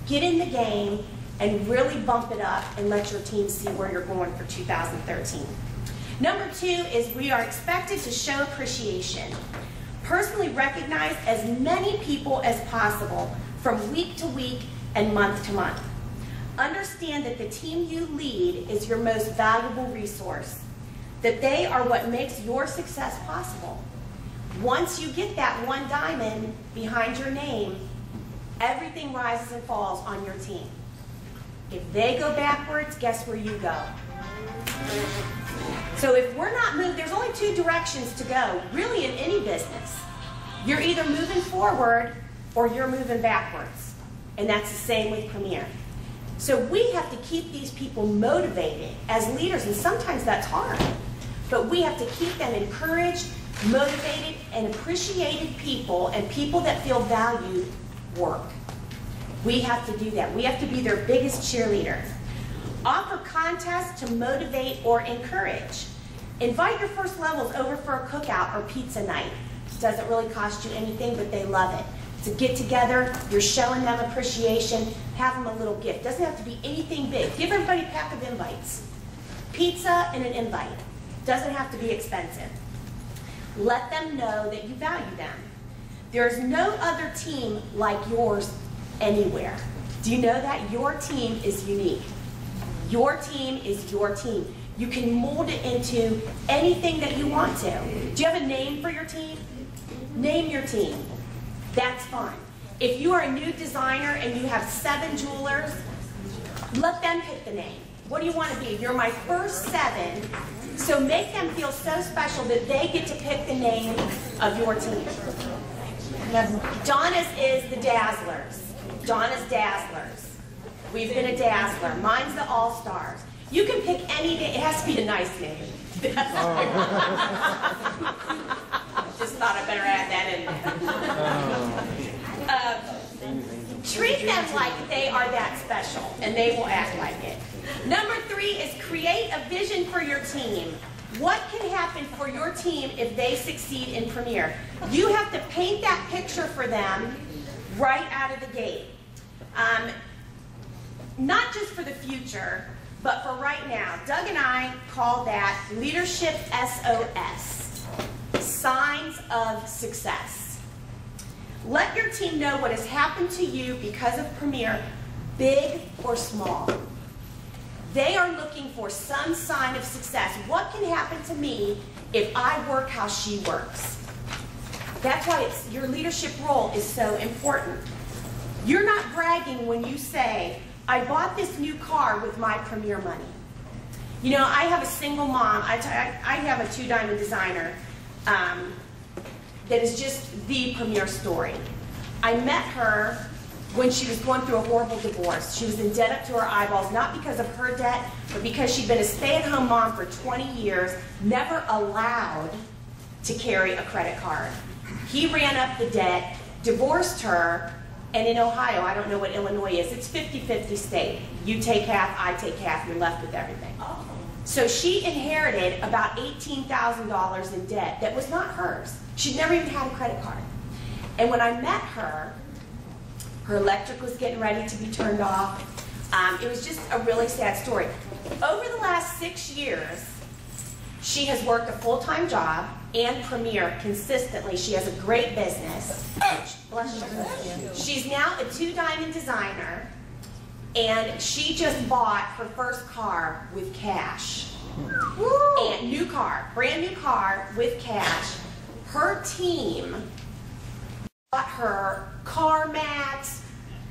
Get in the game and really bump it up and let your team see where you're going for 2013. Number 2 is we are expected to show appreciation. Personally recognize as many people as possible from week to week and month to month. Understand that the team you lead is your most valuable resource, that they are what makes your success possible. Once you get that 1 diamond behind your name, everything rises and falls on your team. If they go backwards, guess where you go? So if we're not moving, there's only 2 directions to go, really, in any business. You're either moving forward or you're moving backwards. And that's the same with Premier. So we have to keep these people motivated as leaders, and sometimes that's hard. But we have to keep them encouraged, motivated, and appreciated people, and people that feel valued work. We have to do that. We have to be their biggest cheerleader. Offer contests to motivate or encourage. Invite your first levels over for a cookout or pizza night. It doesn't really cost you anything, but they love it. It's a get together, you're showing them appreciation, have them a little gift. Doesn't have to be anything big. Give everybody a pack of invites. Pizza and an invite. Doesn't have to be expensive. Let them know that you value them. There's no other team like yours anywhere. Do you know that? Your team is unique. Your team is your team. You can mold it into anything that you want to. Do you have a name for your team? Name your team. That's fine. If you are a new designer and you have 7 jewelers, let them pick the name. What do you want to be? You're my first 7, so make them feel so special that they get to pick the name of your team. Donna's is the Dazzlers. Donna's Dazzlers. We've been a Dazzler. Mine's the All-Stars. You can pick any name. It has to be a nice name. Just thought I better add that in there. Treat them like they are that special, and they will act like it. Number 3 is create a vision for your team. What can happen for your team if they succeed in Premier? You have to paint that picture for them right out of the gate. Not just for the future, but for right now. Doug and I call that Leadership SOS, Signs of Success. Let your team know what has happened to you because of Premier, big or small. They are looking for some sign of success. What can happen to me if I work how she works? That's why your leadership role is so important. You're not bragging when you say, I bought this new car with my Premier money. You know, I have a single mom. I have a 2-diamond designer that is just the premier story. I met her when she was going through a horrible divorce. She was in debt up to her eyeballs, not because of her debt, but because she'd been a stay-at-home mom for 20 years, never allowed to carry a credit card. He ran up the debt, divorced her, and in Ohio, I don't know what Illinois is, it's 50-50 state. You take half, I take half, you're left with everything. So she inherited about $18,000 in debt that was not hers. She'd never even had a credit card. And when I met her, her electric was getting ready to be turned off. It was just a really sad story. Over the last 6 years, she has worked a full-time job and Premier consistently. She has a great business. Bless you. She's now a 2-diamond designer, and she just bought her first car with cash. And new car, brand new car with cash. Her team bought her car mats,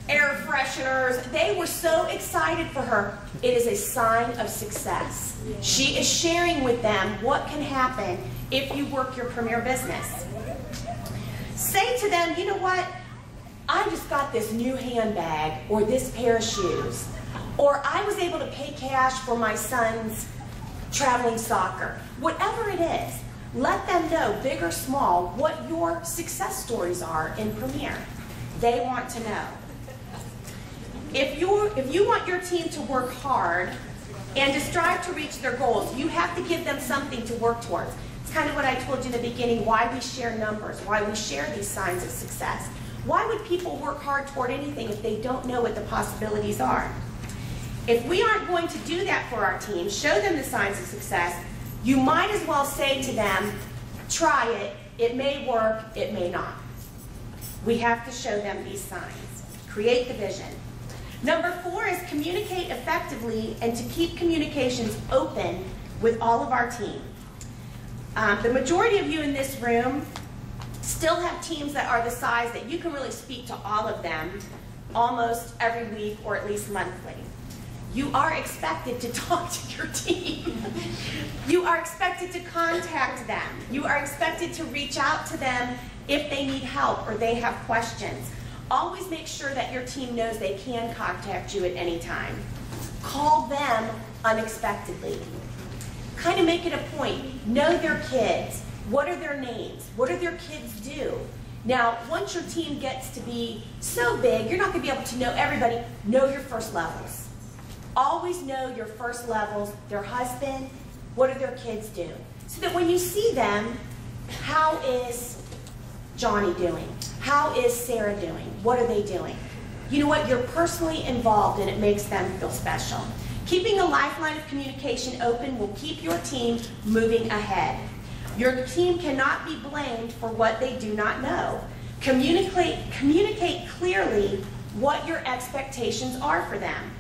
air fresheners. They were so excited for her. It is a sign of success. She is sharing with them what can happen if you work your Premier business. Say to them, you know what? I just got this new handbag or this pair of shoes. Or I was able to pay cash for my son's traveling soccer. Whatever it is, let them know, big or small, what your success stories are in Premier. They want to know. If you want your team to work hard and to strive to reach their goals, you have to give them something to work towards. It's kind of what I told you in the beginning, why we share numbers, why we share these signs of success. Why would people work hard toward anything if they don't know what the possibilities are? If we aren't going to do that for our team, show them the signs of success, you might as well say to them, try it, it may work, it may not. We have to show them these signs. Create the vision. Number 4 is communicate effectively and to keep communications open with all of our team. The majority of you in this room still have teams that are the size that you can really speak to all of them almost every week or at least monthly. You are expected to talk to your team. You are expected to contact them. You are expected to reach out to them if they need help or they have questions. Always make sure that your team knows they can contact you at any time. Call them unexpectedly. Kind of make it a point. Know their kids. What are their names? What do their kids do? Now, once your team gets to be so big, you're not going to be able to know everybody. Know your first levels. Always know your first levels, their husband, what do their kids do? So that when you see them, how is Johnny doing? How is Sarah doing? What are they doing? You know what? You're personally involved and it makes them feel special. Keeping a lifeline of communication open will keep your team moving ahead. Your team cannot be blamed for what they do not know. Communicate clearly what your expectations are for them.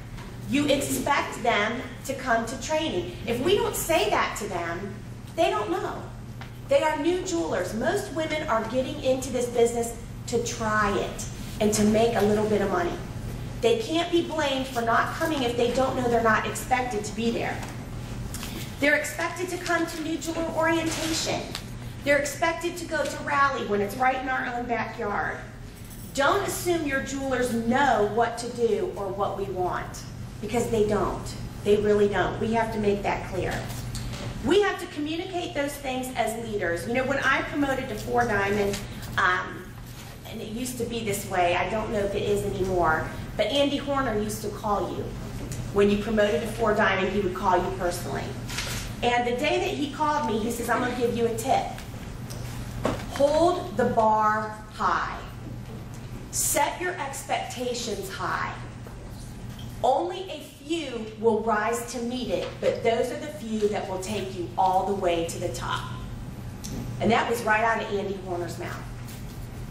You expect them to come to training. If we don't say that to them, they don't know. They are new jewelers. Most women are getting into this business to try it and to make a little bit of money. They can't be blamed for not coming if they don't know they're not expected to be there. They're expected to come to new jeweler orientation. They're expected to go to rally when it's right in our own backyard. Don't assume your jewelers know what to do or what we want, because they don't. They really don't. We have to make that clear. We have to communicate those things as leaders. You know, when I promoted to 4-diamond, and it used to be this way, I don't know if it is anymore, but Andy Horner used to call you. When you promoted to 4-diamond, he would call you personally. And the day that he called me, he says, I'm going to give you a tip. Hold the bar high. Set your expectations high. Only a few will rise to meet it, but those are the few that will take you all the way to the top. And that was right out of Andy Horner's mouth.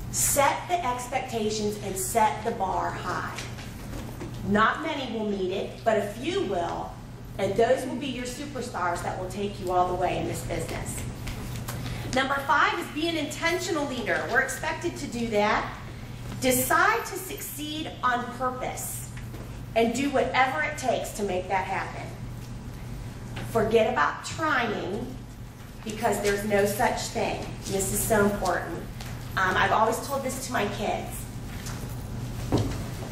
Set the expectations and set the bar high. Not many will meet it, but a few will, and those will be your superstars that will take you all the way in this business. Number 5 is be an intentional leader. We're expected to do that. Decide to succeed on purpose and do whatever it takes to make that happen. Forget about trying, because there's no such thing. And this is so important. I've always told this to my kids.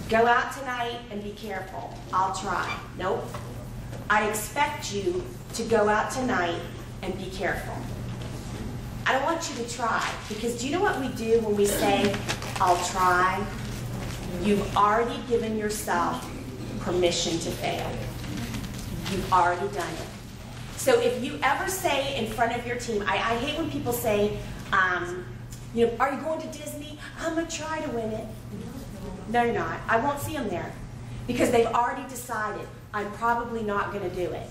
Go out tonight and be careful. I'll try. Nope. I expect you to go out tonight and be careful. I don't want you to try, because do you know what we do when we say, I'll try? You've already given yourself permission to fail. You've already done it. So if you ever say in front of your team, I hate when people say, you know, are you going to Disney? I'm going to try to win it. No, you're not. I won't see them there, because they've already decided I'm probably not going to do it.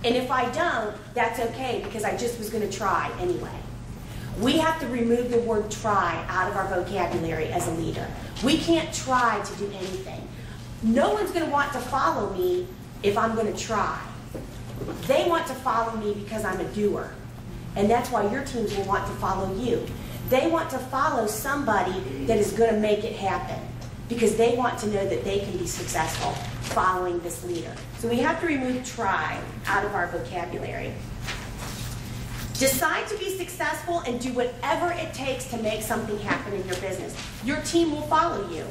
And if I don't, that's okay, because I just was going to try anyway. We have to remove the word try out of our vocabulary as a leader. We can't try to do anything. No one's going to want to follow me if I'm going to try. They want to follow me because I'm a doer. And that's why your teams will want to follow you. They want to follow somebody that is going to make it happen, because they want to know that they can be successful following this leader. So we have to remove try out of our vocabulary. Decide to be successful and do whatever it takes to make something happen in your business. Your team will follow you.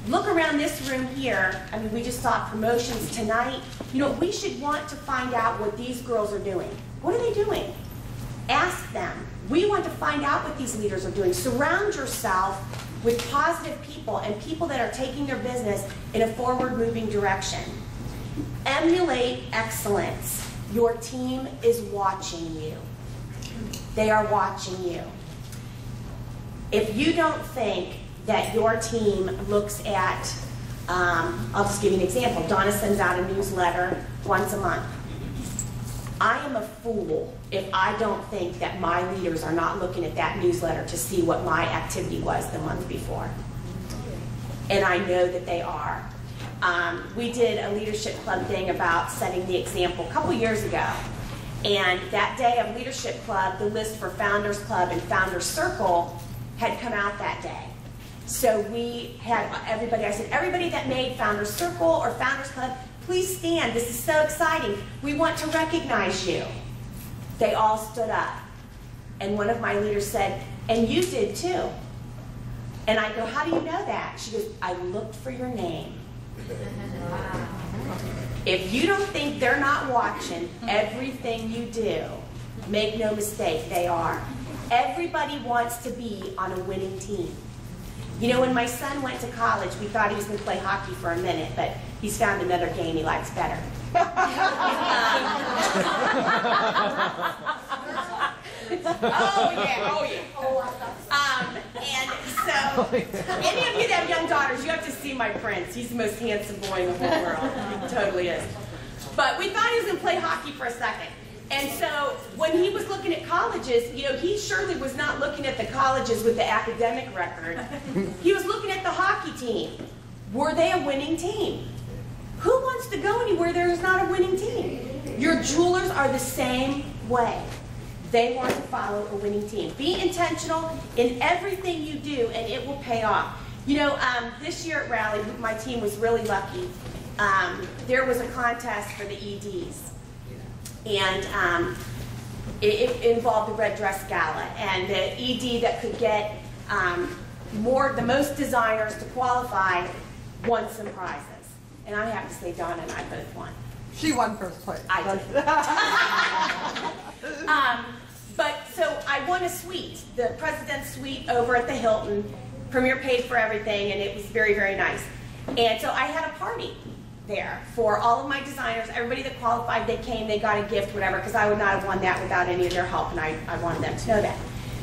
Look around this room here. I mean, we just saw promotions tonight. You know, we should want to find out what these girls are doing. What are they doing? Ask them. We want to find out what these leaders are doing. Surround yourself with positive people and people that are taking their business in a forward-moving direction. Emulate excellence. Your team is watching you. They are watching you. If you don't think that your team looks at, I'll just give you an example. Donna sends out a newsletter once a month. I am a fool if I don't think that my leaders are not looking at that newsletter to see what my activity was the month before. And I know that they are. We did a leadership club thing about setting the example a couple years ago. And that day of leadership club, the list for Founders Club and Founders Circle had come out that day. So we had everybody, I said, everybody that made Founders Circle or Founders Club, please stand. This is so exciting. We want to recognize you. They all stood up. And one of my leaders said, and you did too. And I go, how do you know that? She goes, I looked for your name. If you don't think they're not watching everything you do, make no mistake, they are. Everybody wants to be on a winning team. You know, when my son went to college, we thought he was going to play hockey for a minute, but he's found another game he likes better. Oh, yeah, oh, yeah. And so, any of you that have young daughters, you have to see my prince. He's the most handsome boy in the whole world. He totally is. But we thought he was going to play hockey for a second. And so, when he was looking at colleges, you know, he surely was not looking at the colleges with the academic record. He was looking at the hockey team. Were they a winning team? Who wants to go anywhere there is not a winning team? Your jewelers are the same way. They want to follow a winning team. Be intentional in everything you do, and it will pay off. You know, this year at Rally, my team was really lucky. There was a contest for the EDs, and it involved the Red Dress Gala, and the ED that could get the most designers to qualify won some prizes. And I have to say, Donna and I both won. She won first place. I did. But so I won a suite, the President's Suite over at the Hilton. Premier paid for everything, and it was very, very nice. And so I had a party there for all of my designers. Everybody that qualified, they came, they got a gift, whatever, because I would not have won that without any of their help, and I wanted them to know that.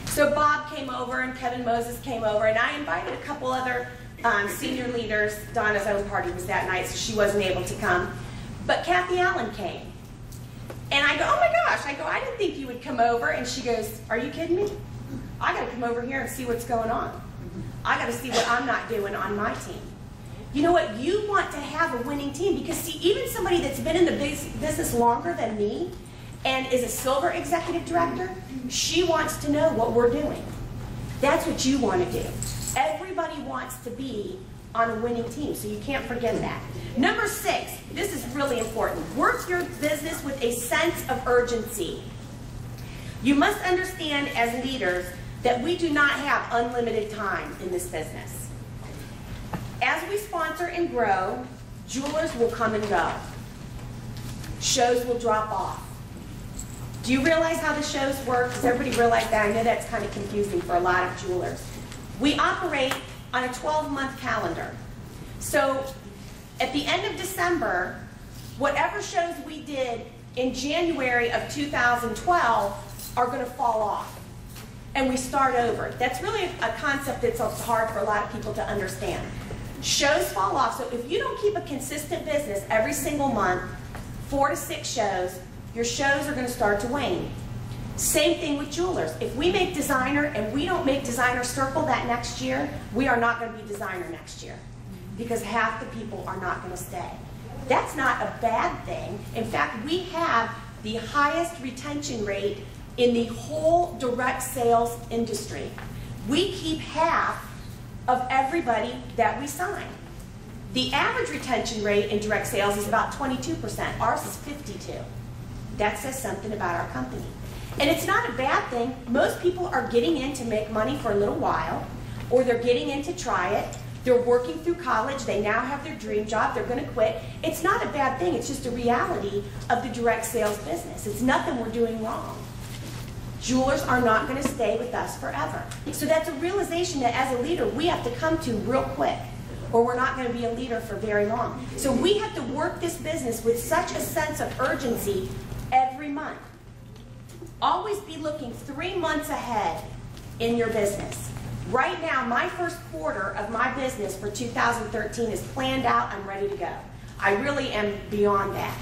So Bob came over, and Kevin Moses came over, and I invited a couple other senior leaders. Donna's own party was that night, so she wasn't able to come. But Kathy Allen came. And I go, oh my gosh, I didn't think you would come over. And she goes, are you kidding me? I got to come over here and see what's going on. I got to see what I'm not doing on my team. You know what? You want to have a winning team, because see, even somebody that's been in the business longer than me and is a silver executive director, she wants to know what we're doing. That's what you want to do. Everybody wants to be on a winning team, so you can't forget that. Number 6, this is really important. Work your business with a sense of urgency. You must understand as leaders that we do not have unlimited time in this business. As we sponsor and grow, jewelers will come and go. Shows will drop off. Do you realize how the shows work? Does everybody realize that? I know that's kind of confusing for a lot of jewelers. We operate on a 12-month calendar. So at the end of December, whatever shows we did in January of 2012 are going to fall off. And we start over. That's really a concept that's hard for a lot of people to understand. Shows fall off, so if you don't keep a consistent business every single month, 4 to 6 shows, your shows are going to start to wane. Same thing with jewelers. If we make designer and we don't make designer circle that next year, we are not going to be designer next year because half the people are not going to stay. That's not a bad thing. In fact, we have the highest retention rate in the whole direct sales industry. We keep half of everybody that we sign. The average retention rate in direct sales is about 22%. Ours is 52%. That says something about our company. And it's not a bad thing. Most people are getting in to make money for a little while, or they're getting in to try it. They're working through college. They now have their dream job. They're going to quit. It's not a bad thing. It's just a reality of the direct sales business. It's nothing we're doing wrong. Jewelers are not going to stay with us forever. So that's a realization that as a leader, we have to come to real quick, or we're not going to be a leader for very long. So we have to work this business with such a sense of urgency every month. Always be looking 3 months ahead in your business. Right now, my first quarter of my business for 2013 is planned out. I'm ready to go. I really am beyond that.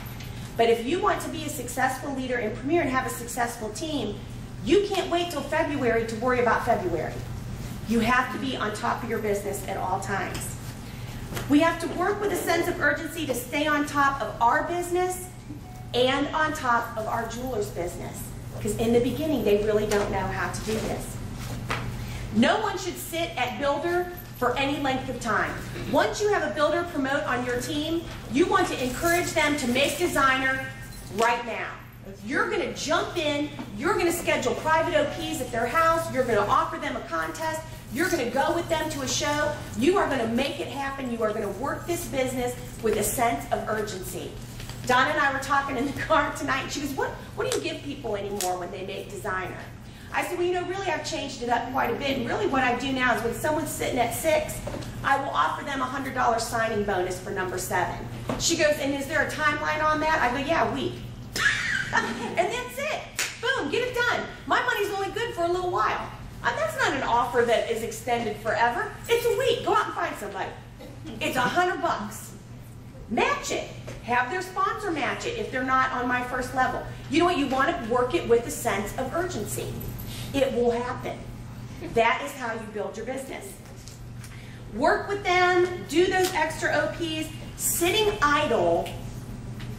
But if you want to be a successful leader in Premier and have a successful team, you can't wait till February to worry about February. You have to be on top of your business at all times. We have to work with a sense of urgency to stay on top of our business and on top of our jewelers' business. Because in the beginning, they really don't know how to do this. No one should sit at builder for any length of time. Once you have a builder promote on your team, you want to encourage them to make designer right now. You're going to jump in, you're going to schedule private OPs at their house, you're going to offer them a contest, you're going to go with them to a show, you are going to make it happen, you are going to work this business with a sense of urgency. Donna and I were talking in the car tonight, and she goes, what do you give people anymore when they make designer? I said, well, you know, really I've changed it up quite a bit, and really what I do now is when someone's sitting at 6, I will offer them a $100 signing bonus for number 7. She goes, and is there a timeline on that? I go, yeah, a week. And that's it. Boom, get it done. My money's only good for a little while. That's not an offer that is extended forever. It's a week. Go out and find somebody. It's $100. Match it. Have their sponsor match it if they're not on my first level. You know what? You want to work it with a sense of urgency. It will happen. That is how you build your business. Work with them. Do those extra OPs. Sitting idle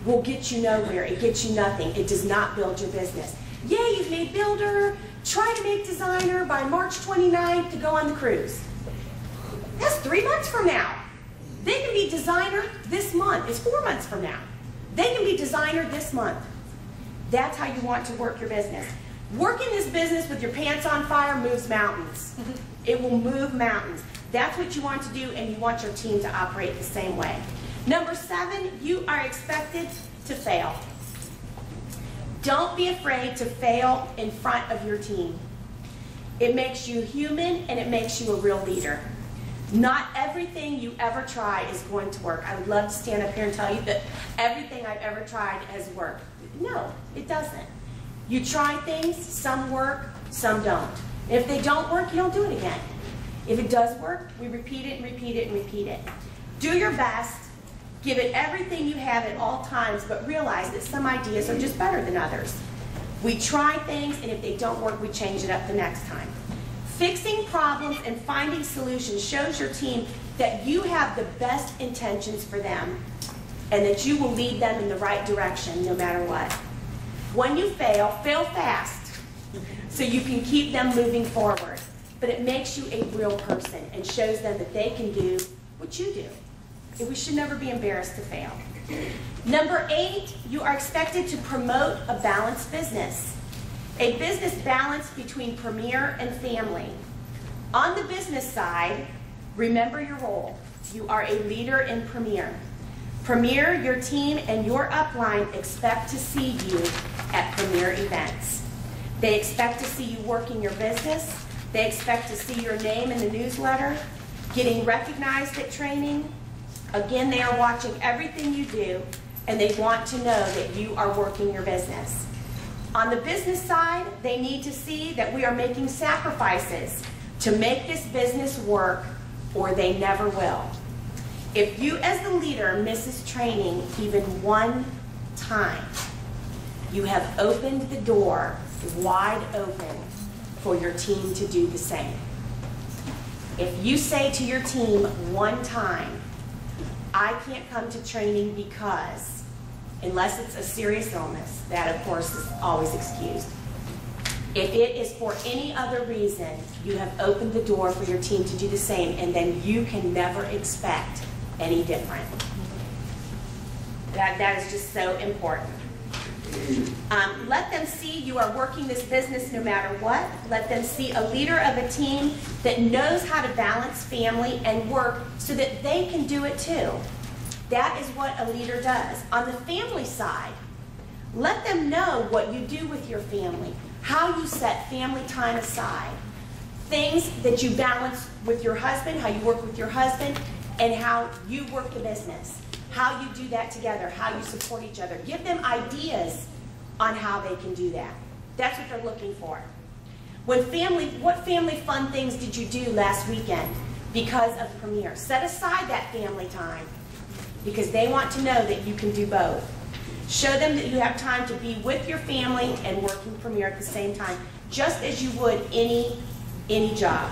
will get you nowhere. It gets you nothing. It does not build your business. Yay, you've made builder. Try to make designer by March 29th to go on the cruise. That's 3 months from now. They can be designer this month. It's 4 months from now. They can be designer this month. That's how you want to work your business. Working this business with your pants on fire moves mountains. It will move mountains. That's what you want to do, and you want your team to operate the same way. Number 7, you are expected to fail. Don't be afraid to fail in front of your team. It makes you human, and it makes you a real leader. Not everything you ever try is going to work. I would love to stand up here and tell you that everything I've ever tried has worked. No, it doesn't. You try things, some work, some don't. And if they don't work, you don't do it again. If it does work, we repeat it and repeat it and repeat it. Do your best. Give it everything you have at all times, but realize that some ideas are just better than others. We try things, and if they don't work, we change it up the next time. Fixing problems and finding solutions shows your team that you have the best intentions for them and that you will lead them in the right direction no matter what. When you fail, fail fast so you can keep them moving forward. But it makes you a real person and shows them that they can do what you do. And we should never be embarrassed to fail. Number 8, you are expected to promote a balanced business. A business balance between Premier and family. On the business side, remember your role. You are a leader in Premier. Premier, your team, and your upline expect to see you at Premier events. They expect to see you working your business. They expect to see your name in the newsletter, getting recognized at training. Again, they are watching everything you do, and they want to know that you are working your business. On the business side, they need to see that we are making sacrifices to make this business work, or they never will. If you as the leader misses training even one time, you have opened the door wide open for your team to do the same. If you say to your team one time, I can't come to training because, unless it's a serious illness, that of course is always excused. If it is for any other reason, you have opened the door for your team to do the same, and then you can never expect any different. That is just so important. Let them see you are working this business no matter what. Let them see a leader of a team that knows how to balance family and work so that they can do it too. That is what a leader does. On the family side, let them know what you do with your family, how you set family time aside, things that you balance with your husband, how you work with your husband, and how you work the business, how you do that together, how you support each other. Give them ideas on how they can do that. That's what they're looking for. What family fun things did you do last weekend because of Premier? Set aside that family time because they want to know that you can do both. Show them that you have time to be with your family and working Premier at the same time, just as you would any job.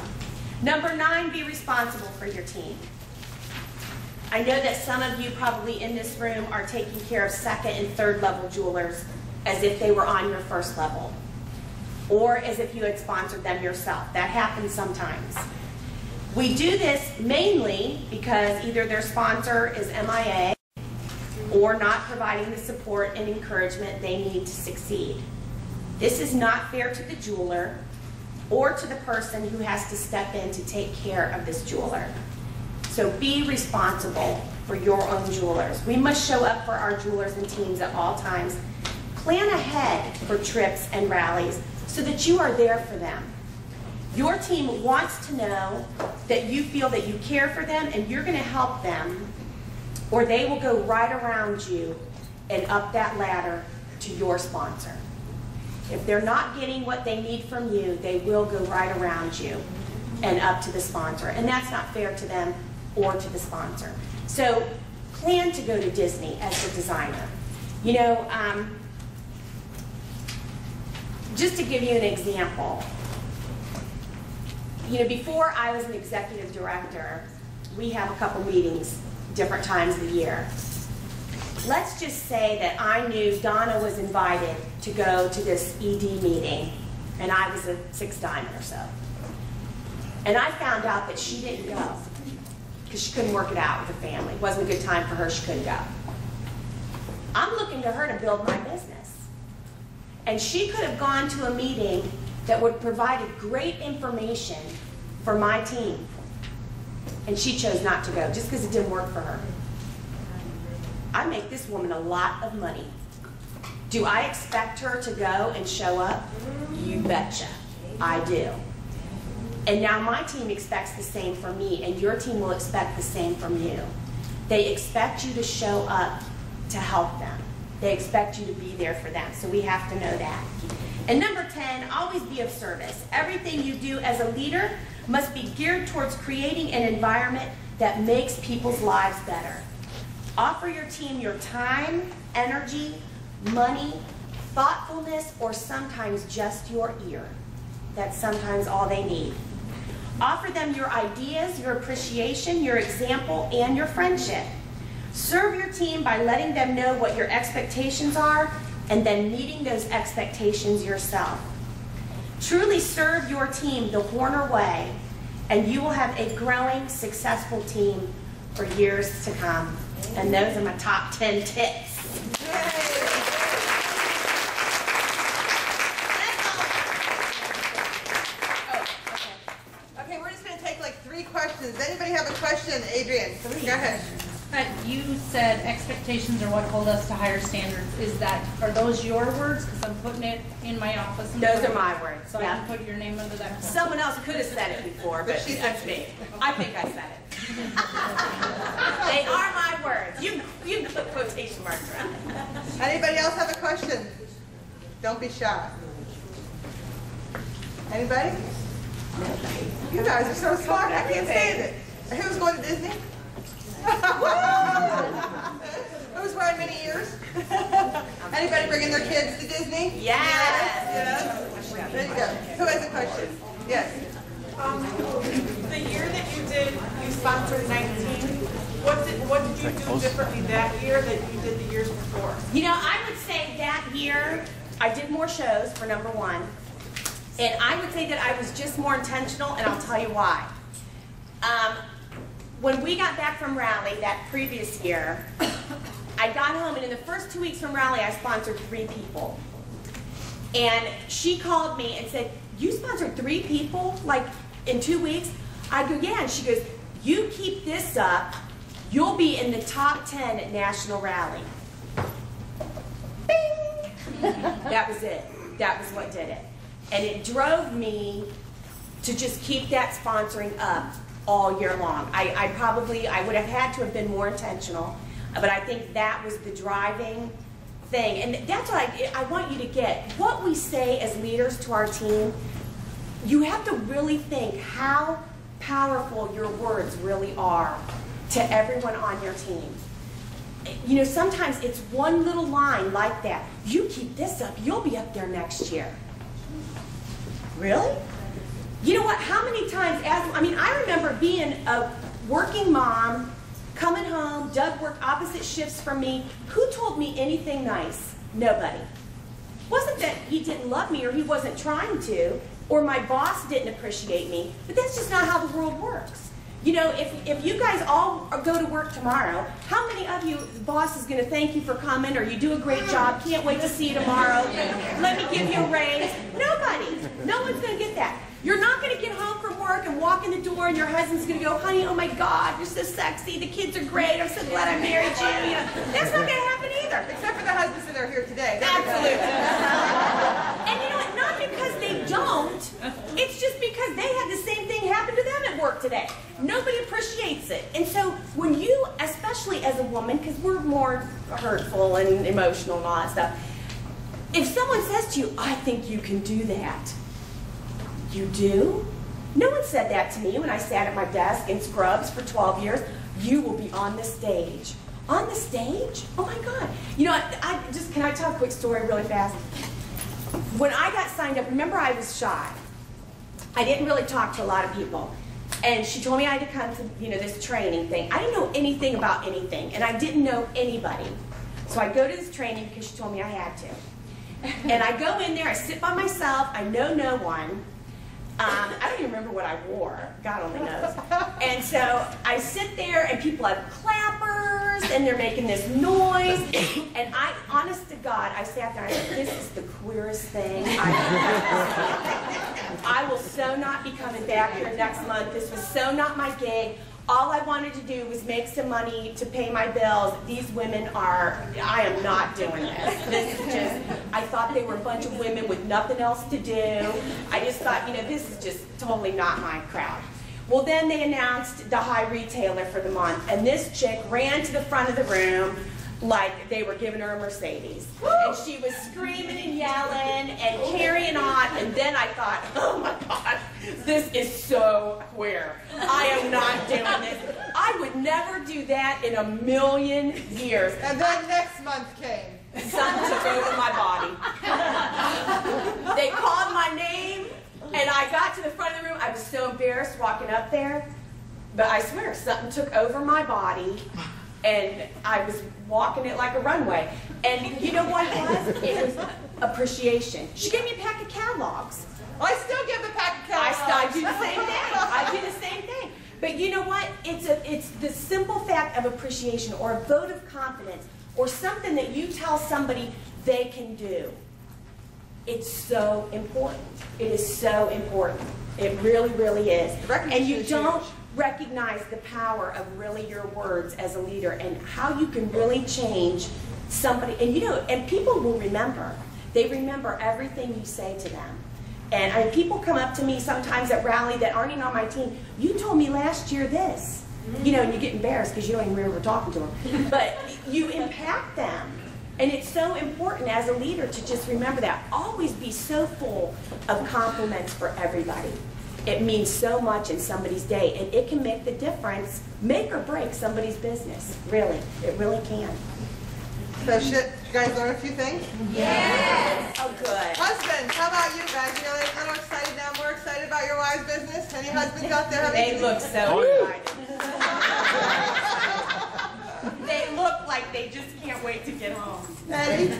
Number 9, be responsible for your team. I know that some of you probably in this room are taking care of 2nd and 3rd level jewelers as if they were on your 1st level, or as if you had sponsored them yourself. That happens sometimes. We do this mainly because either their sponsor is MIA or not providing the support and encouragement they need to succeed. This is not fair to the jeweler or to the person who has to step in to take care of this jeweler. So be responsible for your own jewelers. We must show up for our jewelers and teams at all times. Plan ahead for trips and rallies so that you are there for them. Your team wants to know that you feel that you care for them and you're going to help them, or they will go right around you and up that ladder to your sponsor. If they're not getting what they need from you, they will go right around you and up to the sponsor. And that's not fair to them or to the sponsor. So plan to go to Disney as the designer. You know, just to give you an example, you know, before I was an executive director, we have a couple meetings different times of the year. Let's just say that I knew Donna was invited to go to this ED meeting, and I was a 6 diamond or so. And I found out that she didn't go because she couldn't work it out with her family. It wasn't a good time for her, she couldn't go. I'm looking to her to build my business. And she could have gone to a meeting that would have provided great information for my team. And she chose not to go just because it didn't work for her. I make this woman a lot of money. Do I expect her to go and show up? You betcha. I do. And now my team expects the same from me, and your team will expect the same from you. They expect you to show up to help them. They expect you to be there for them, so we have to know that. And number 10, always be of service. Everything you do as a leader must be geared towards creating an environment that makes people's lives better. Offer your team your time, energy, money, thoughtfulness, or sometimes just your ear. That's sometimes all they need. Offer them your ideas, your appreciation, your example, and your friendship. Serve your team by letting them know what your expectations are and then meeting those expectations yourself. Truly serve your team the Horner way, and you will have a growing, successful team for years to come. And those are my top 10 tips. Okay, we're just going to take like 3 questions. Anybody have a question, Adrienne? Go ahead. You said expectations are what hold us to higher standards. Are those your words? Because I'm putting it in my office. Those are my words. So yeah. I can put your name under that. Someone else could have said it before, but that's me. I think I said it. They are my words. You can put quotation marks around it. Anybody else have a question? Don't be shy. Anybody? You guys are so smart. I can't stand it. Who's going to Disney? Who's wearing many ears? Anybody bringing their kids to Disney? Yes. Yes. There you go. Who has a question? Yes. The year that you sponsored 19, what did you do differently that year that you did the years before? You know, I would say that year I did more shows, for number one. And I would say that I was just more intentional, and I'll tell you why. When we got back from Raleigh that previous year, I got home, and in the first 2 weeks from Raleigh, I sponsored 3 people. And she called me and said, "You sponsored 3 people, like, in 2 weeks?" I go, "Yeah." And she goes, "You keep this up, you'll be in the top 10 at National Rally." Bing! That was it. That was what did it. And it drove me to just keep that sponsoring up all year long. I would have had to have been more intentional, but I think that was the driving thing. And that's what I want you to get. What we say as leaders to our team, you have to really think how powerful your words really are to everyone on your team. You know, sometimes it's one little line like that. "You keep this up, you'll be up there next year." Really? You know what, how many times, I remember being a working mom, coming home, Doug worked opposite shifts from me. Who told me anything nice? Nobody. Wasn't that he didn't love me or he wasn't trying to, or my boss didn't appreciate me, but that's just not how the world works. You know, if you guys all go to work tomorrow, how many of you, the boss is going to thank you for coming, or you do a great job, can't wait to see you tomorrow, let me give you a raise? Nobody. No one's going to get that. You're not going to get home from work and walk in the door and your husband's going to go, "Honey, oh my God, you're so sexy, the kids are great, I'm so glad I married you." You know, that's not going to happen either. Except for the husbands that are here today. Absolutely. And you know what, not because they don't, it's just because they had the same thing happen to them at work today. Nobody appreciates it. And so when you, especially as a woman, because we're more hurtful and emotional and all that stuff, if someone says to you, "I think you can do that," you do? No one said that to me when I sat at my desk in scrubs for 12 years. "You will be on the stage." On the stage? Oh my God. You know, can I tell a quick story really fast? When I got signed up, remember I was shy. I didn't really talk to a lot of people. And she told me I had to come to, this training thing. I didn't know anything about anything, and I didn't know anybody. So I go to this training because she told me I had to. And I go in there, I sit by myself, I know no one. I don't even remember what I wore. God only knows. And so I sit there, and people have clappers, and they're making this noise. And honest to God, I sat there and I said, "This is the queerest thing I've ever seen. I will so not be coming back here next month. This was so not my gig. All I wanted to do was make some money to pay my bills. These women I am not doing this. This is just, I thought they were a bunch of women with nothing else to do. I just thought, this is just totally not my crowd." Well, then they announced the high retailer for the month, and this chick ran to the front of the room like they were giving her a Mercedes. And she was screaming and yelling and carrying on, and then I thought, "Oh my God, this is so queer. I am not doing this. I would never do that in a million years." And then next month came. Something took over my body. They called my name, and I got to the front of the room. I was so embarrassed walking up there, but I swear, something took over my body, and I was walking it like a runway. And you know what it was? It was appreciation. She gave me a pack of catalogs. I still give a pack of catalogs. I do the same thing. I do the same thing. But you know what? It's the simple check of appreciation or a vote of confidence or something that you tell somebody they can do. It's so important. It is so important. It really, really is. And you don't recognize the power of really your words as a leader and how you can really change somebody. And you know, and people will remember. They remember everything you say to them. And I mean, people come up to me sometimes at rally that aren't even on my team. You told me last year this. You know, and you get embarrassed because you don't even remember talking to them. But you impact them. And it's so important as a leader to just remember that. Always be so full of compliments for everybody. It means so much in somebody's day. And it can make the difference, make or break somebody's business. Really. It really can. So should you guys learn a few things? Yes! Oh, good. Husbands, how about you guys? You're a little excited now, more excited about your wives' business? Any husbands out there? They look so excited. They look like they just can't wait to get home. Eddie,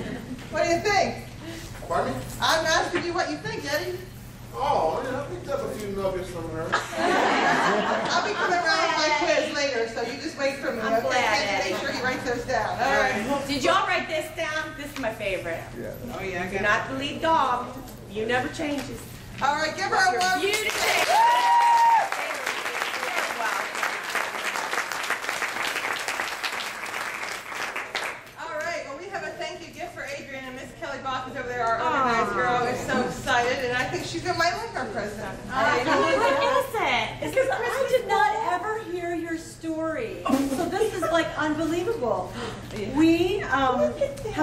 what do you think? Pardon me? I'm asking you what you think, Eddie. Oh, yeah, I picked up a few nuggets from her. I'll be coming around with my quiz later, so you just wait for me. I'm glad, Make Eddie. sure you write those down. All right. Did y'all write this down? This is my favorite. Yeah. Oh, yeah, I Do got not the lead dog. You never changes. All right, give her a warm. You to change. All right, well, we have a thank you gift for Adrienne, and Miss Kelly Boff is over there, our organized girl, is so excited, and I think she's going to might like our present. Because I did not ever hear your story. So this is like unbelievable. We have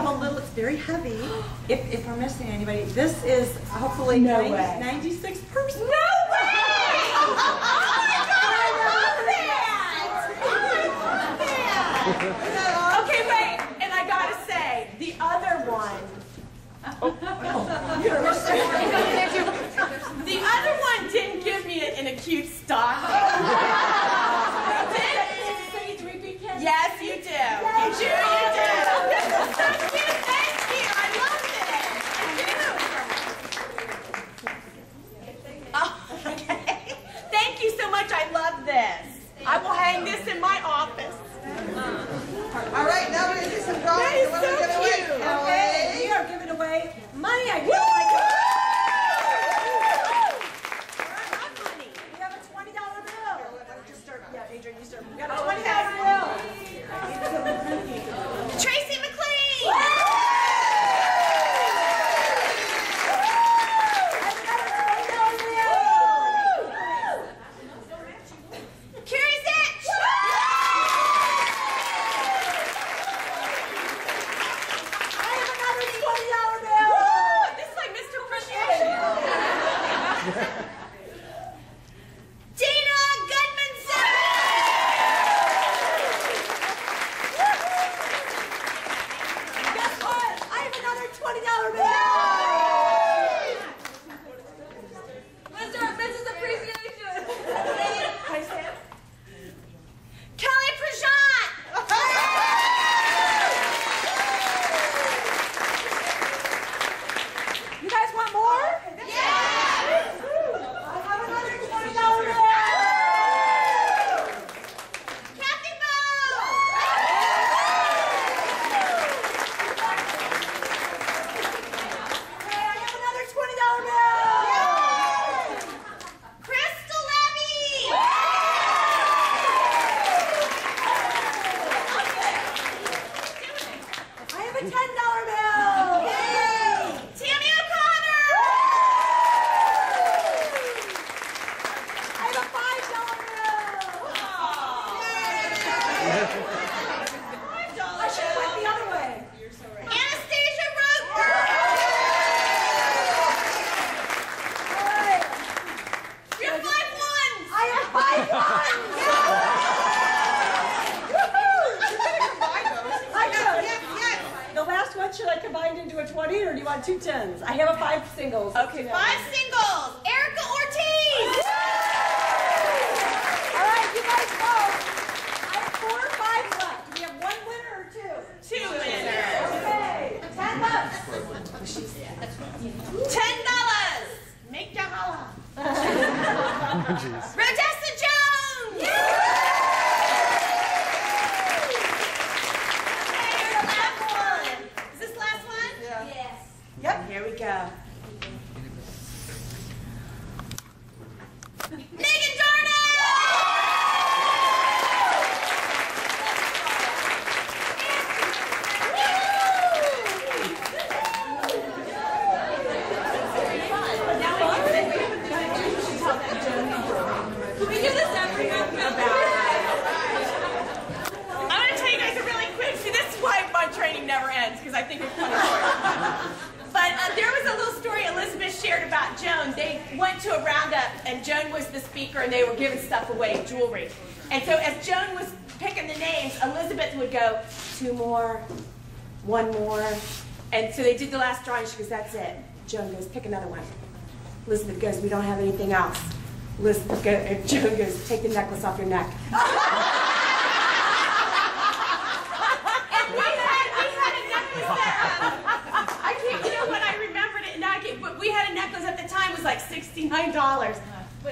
a little, it's very heavy. If we're missing anybody, this is hopefully 96 person. No way! Oh my God, I love that! I love that! Okay, wait, and I gotta say, the other one. The other one didn't give me it in a cute stocking. Yes, you do. You do, you do. This is so cute. Thank you. I love it. I do. Oh, okay. Thank you so much. I love this. I will hang this in my office. All right, now we're going to do some drawing. That is What are we so gonna cute. win? Okay, we are giving away money. I feel like we have a $20 bill. Just start, yeah, Adrienne, you start. We got a $20 bill. Tracy McLean. Carrie Zitch. I have another $20 bill. This is like Mr. Appreciation. Dana Goodmanson. Guess what? I have another $20 bill. Mrs. Appreciation. Hi, Sam. Kelly Prajant. You guys want more? Yes. I have another $20 bill. Kathy Bowe. Okay, I have another $20 bill. Crystal Levy. I have a $10 bill. Yay. Tammy O'Connor. I have a $5 bill. I should have went the other way. Anastasia Roper. All right. We have 5 ones. I have 5 ones. I do. The last one, should I combine into a 20 or do you want 2 10s? I have a 5 singles. Okay, 5 singles. Erica Ortiz. All right, you guys vote. I have 4 or 5 left. Do we have 1 winner or 2? 2 winners. Okay, $10. $10. Make ya holla. Rodessa Jones. I think are funny stories. But there was a little story Elizabeth shared about Joan. They went to a roundup, and Joan was the speaker, and they were giving stuff away, jewelry. And so as Joan was picking the names, Elizabeth would go, 2 more, 1 more. And so they did the last drawing. She goes, that's it. Joan goes, pick another one. Elizabeth goes, we don't have anything else. Elizabeth goes, and Joan goes, take the necklace off your neck. And we had a necklace that, I can't, you know what, I remembered it, and I can't, but we had a necklace at the time, it was like $69.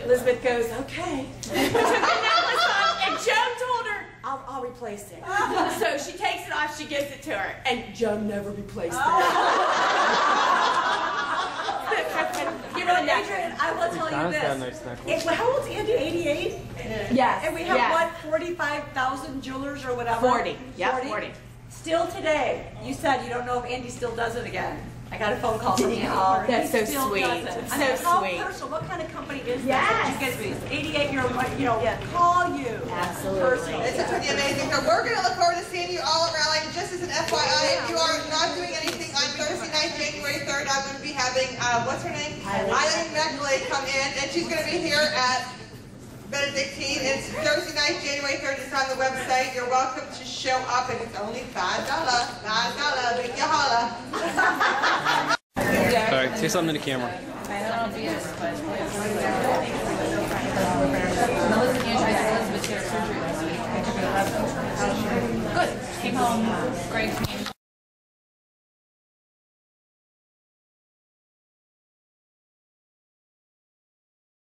Elizabeth goes, okay. We took the necklace off, and Joan told her, I'll replace it. So she takes it off, she gives it to her, and Joan never replaced it. Give her the necklace. Adrienne, I will tell you this. How old's Andy? 88? Yes. And we have, yes. what, 45,000 jewelers or whatever? 40. Yeah, 40. Still today, you said you don't know if Andy still does it again. I got a phone call from Andy. Oh, that's He so still sweet. does it. So I mean, how sweet. personal, what kind of company is Yes. that? You get this 88-year-old, call you. Absolutely. Personal. It's pretty amazing. So we're going to look forward to seeing you all around. Like, just as an FYI, if you are not doing anything on Thursday night, January 3rd, I'm going to be having, what's her name? Eileen Meckley come in, and she's going to be here at Benedictine. It's Thursday night, January 3rd. It's on the website. You're welcome to show up, and it's only $5. $5. Big ya holla. All right, say something to the camera. Good. Came home. Great.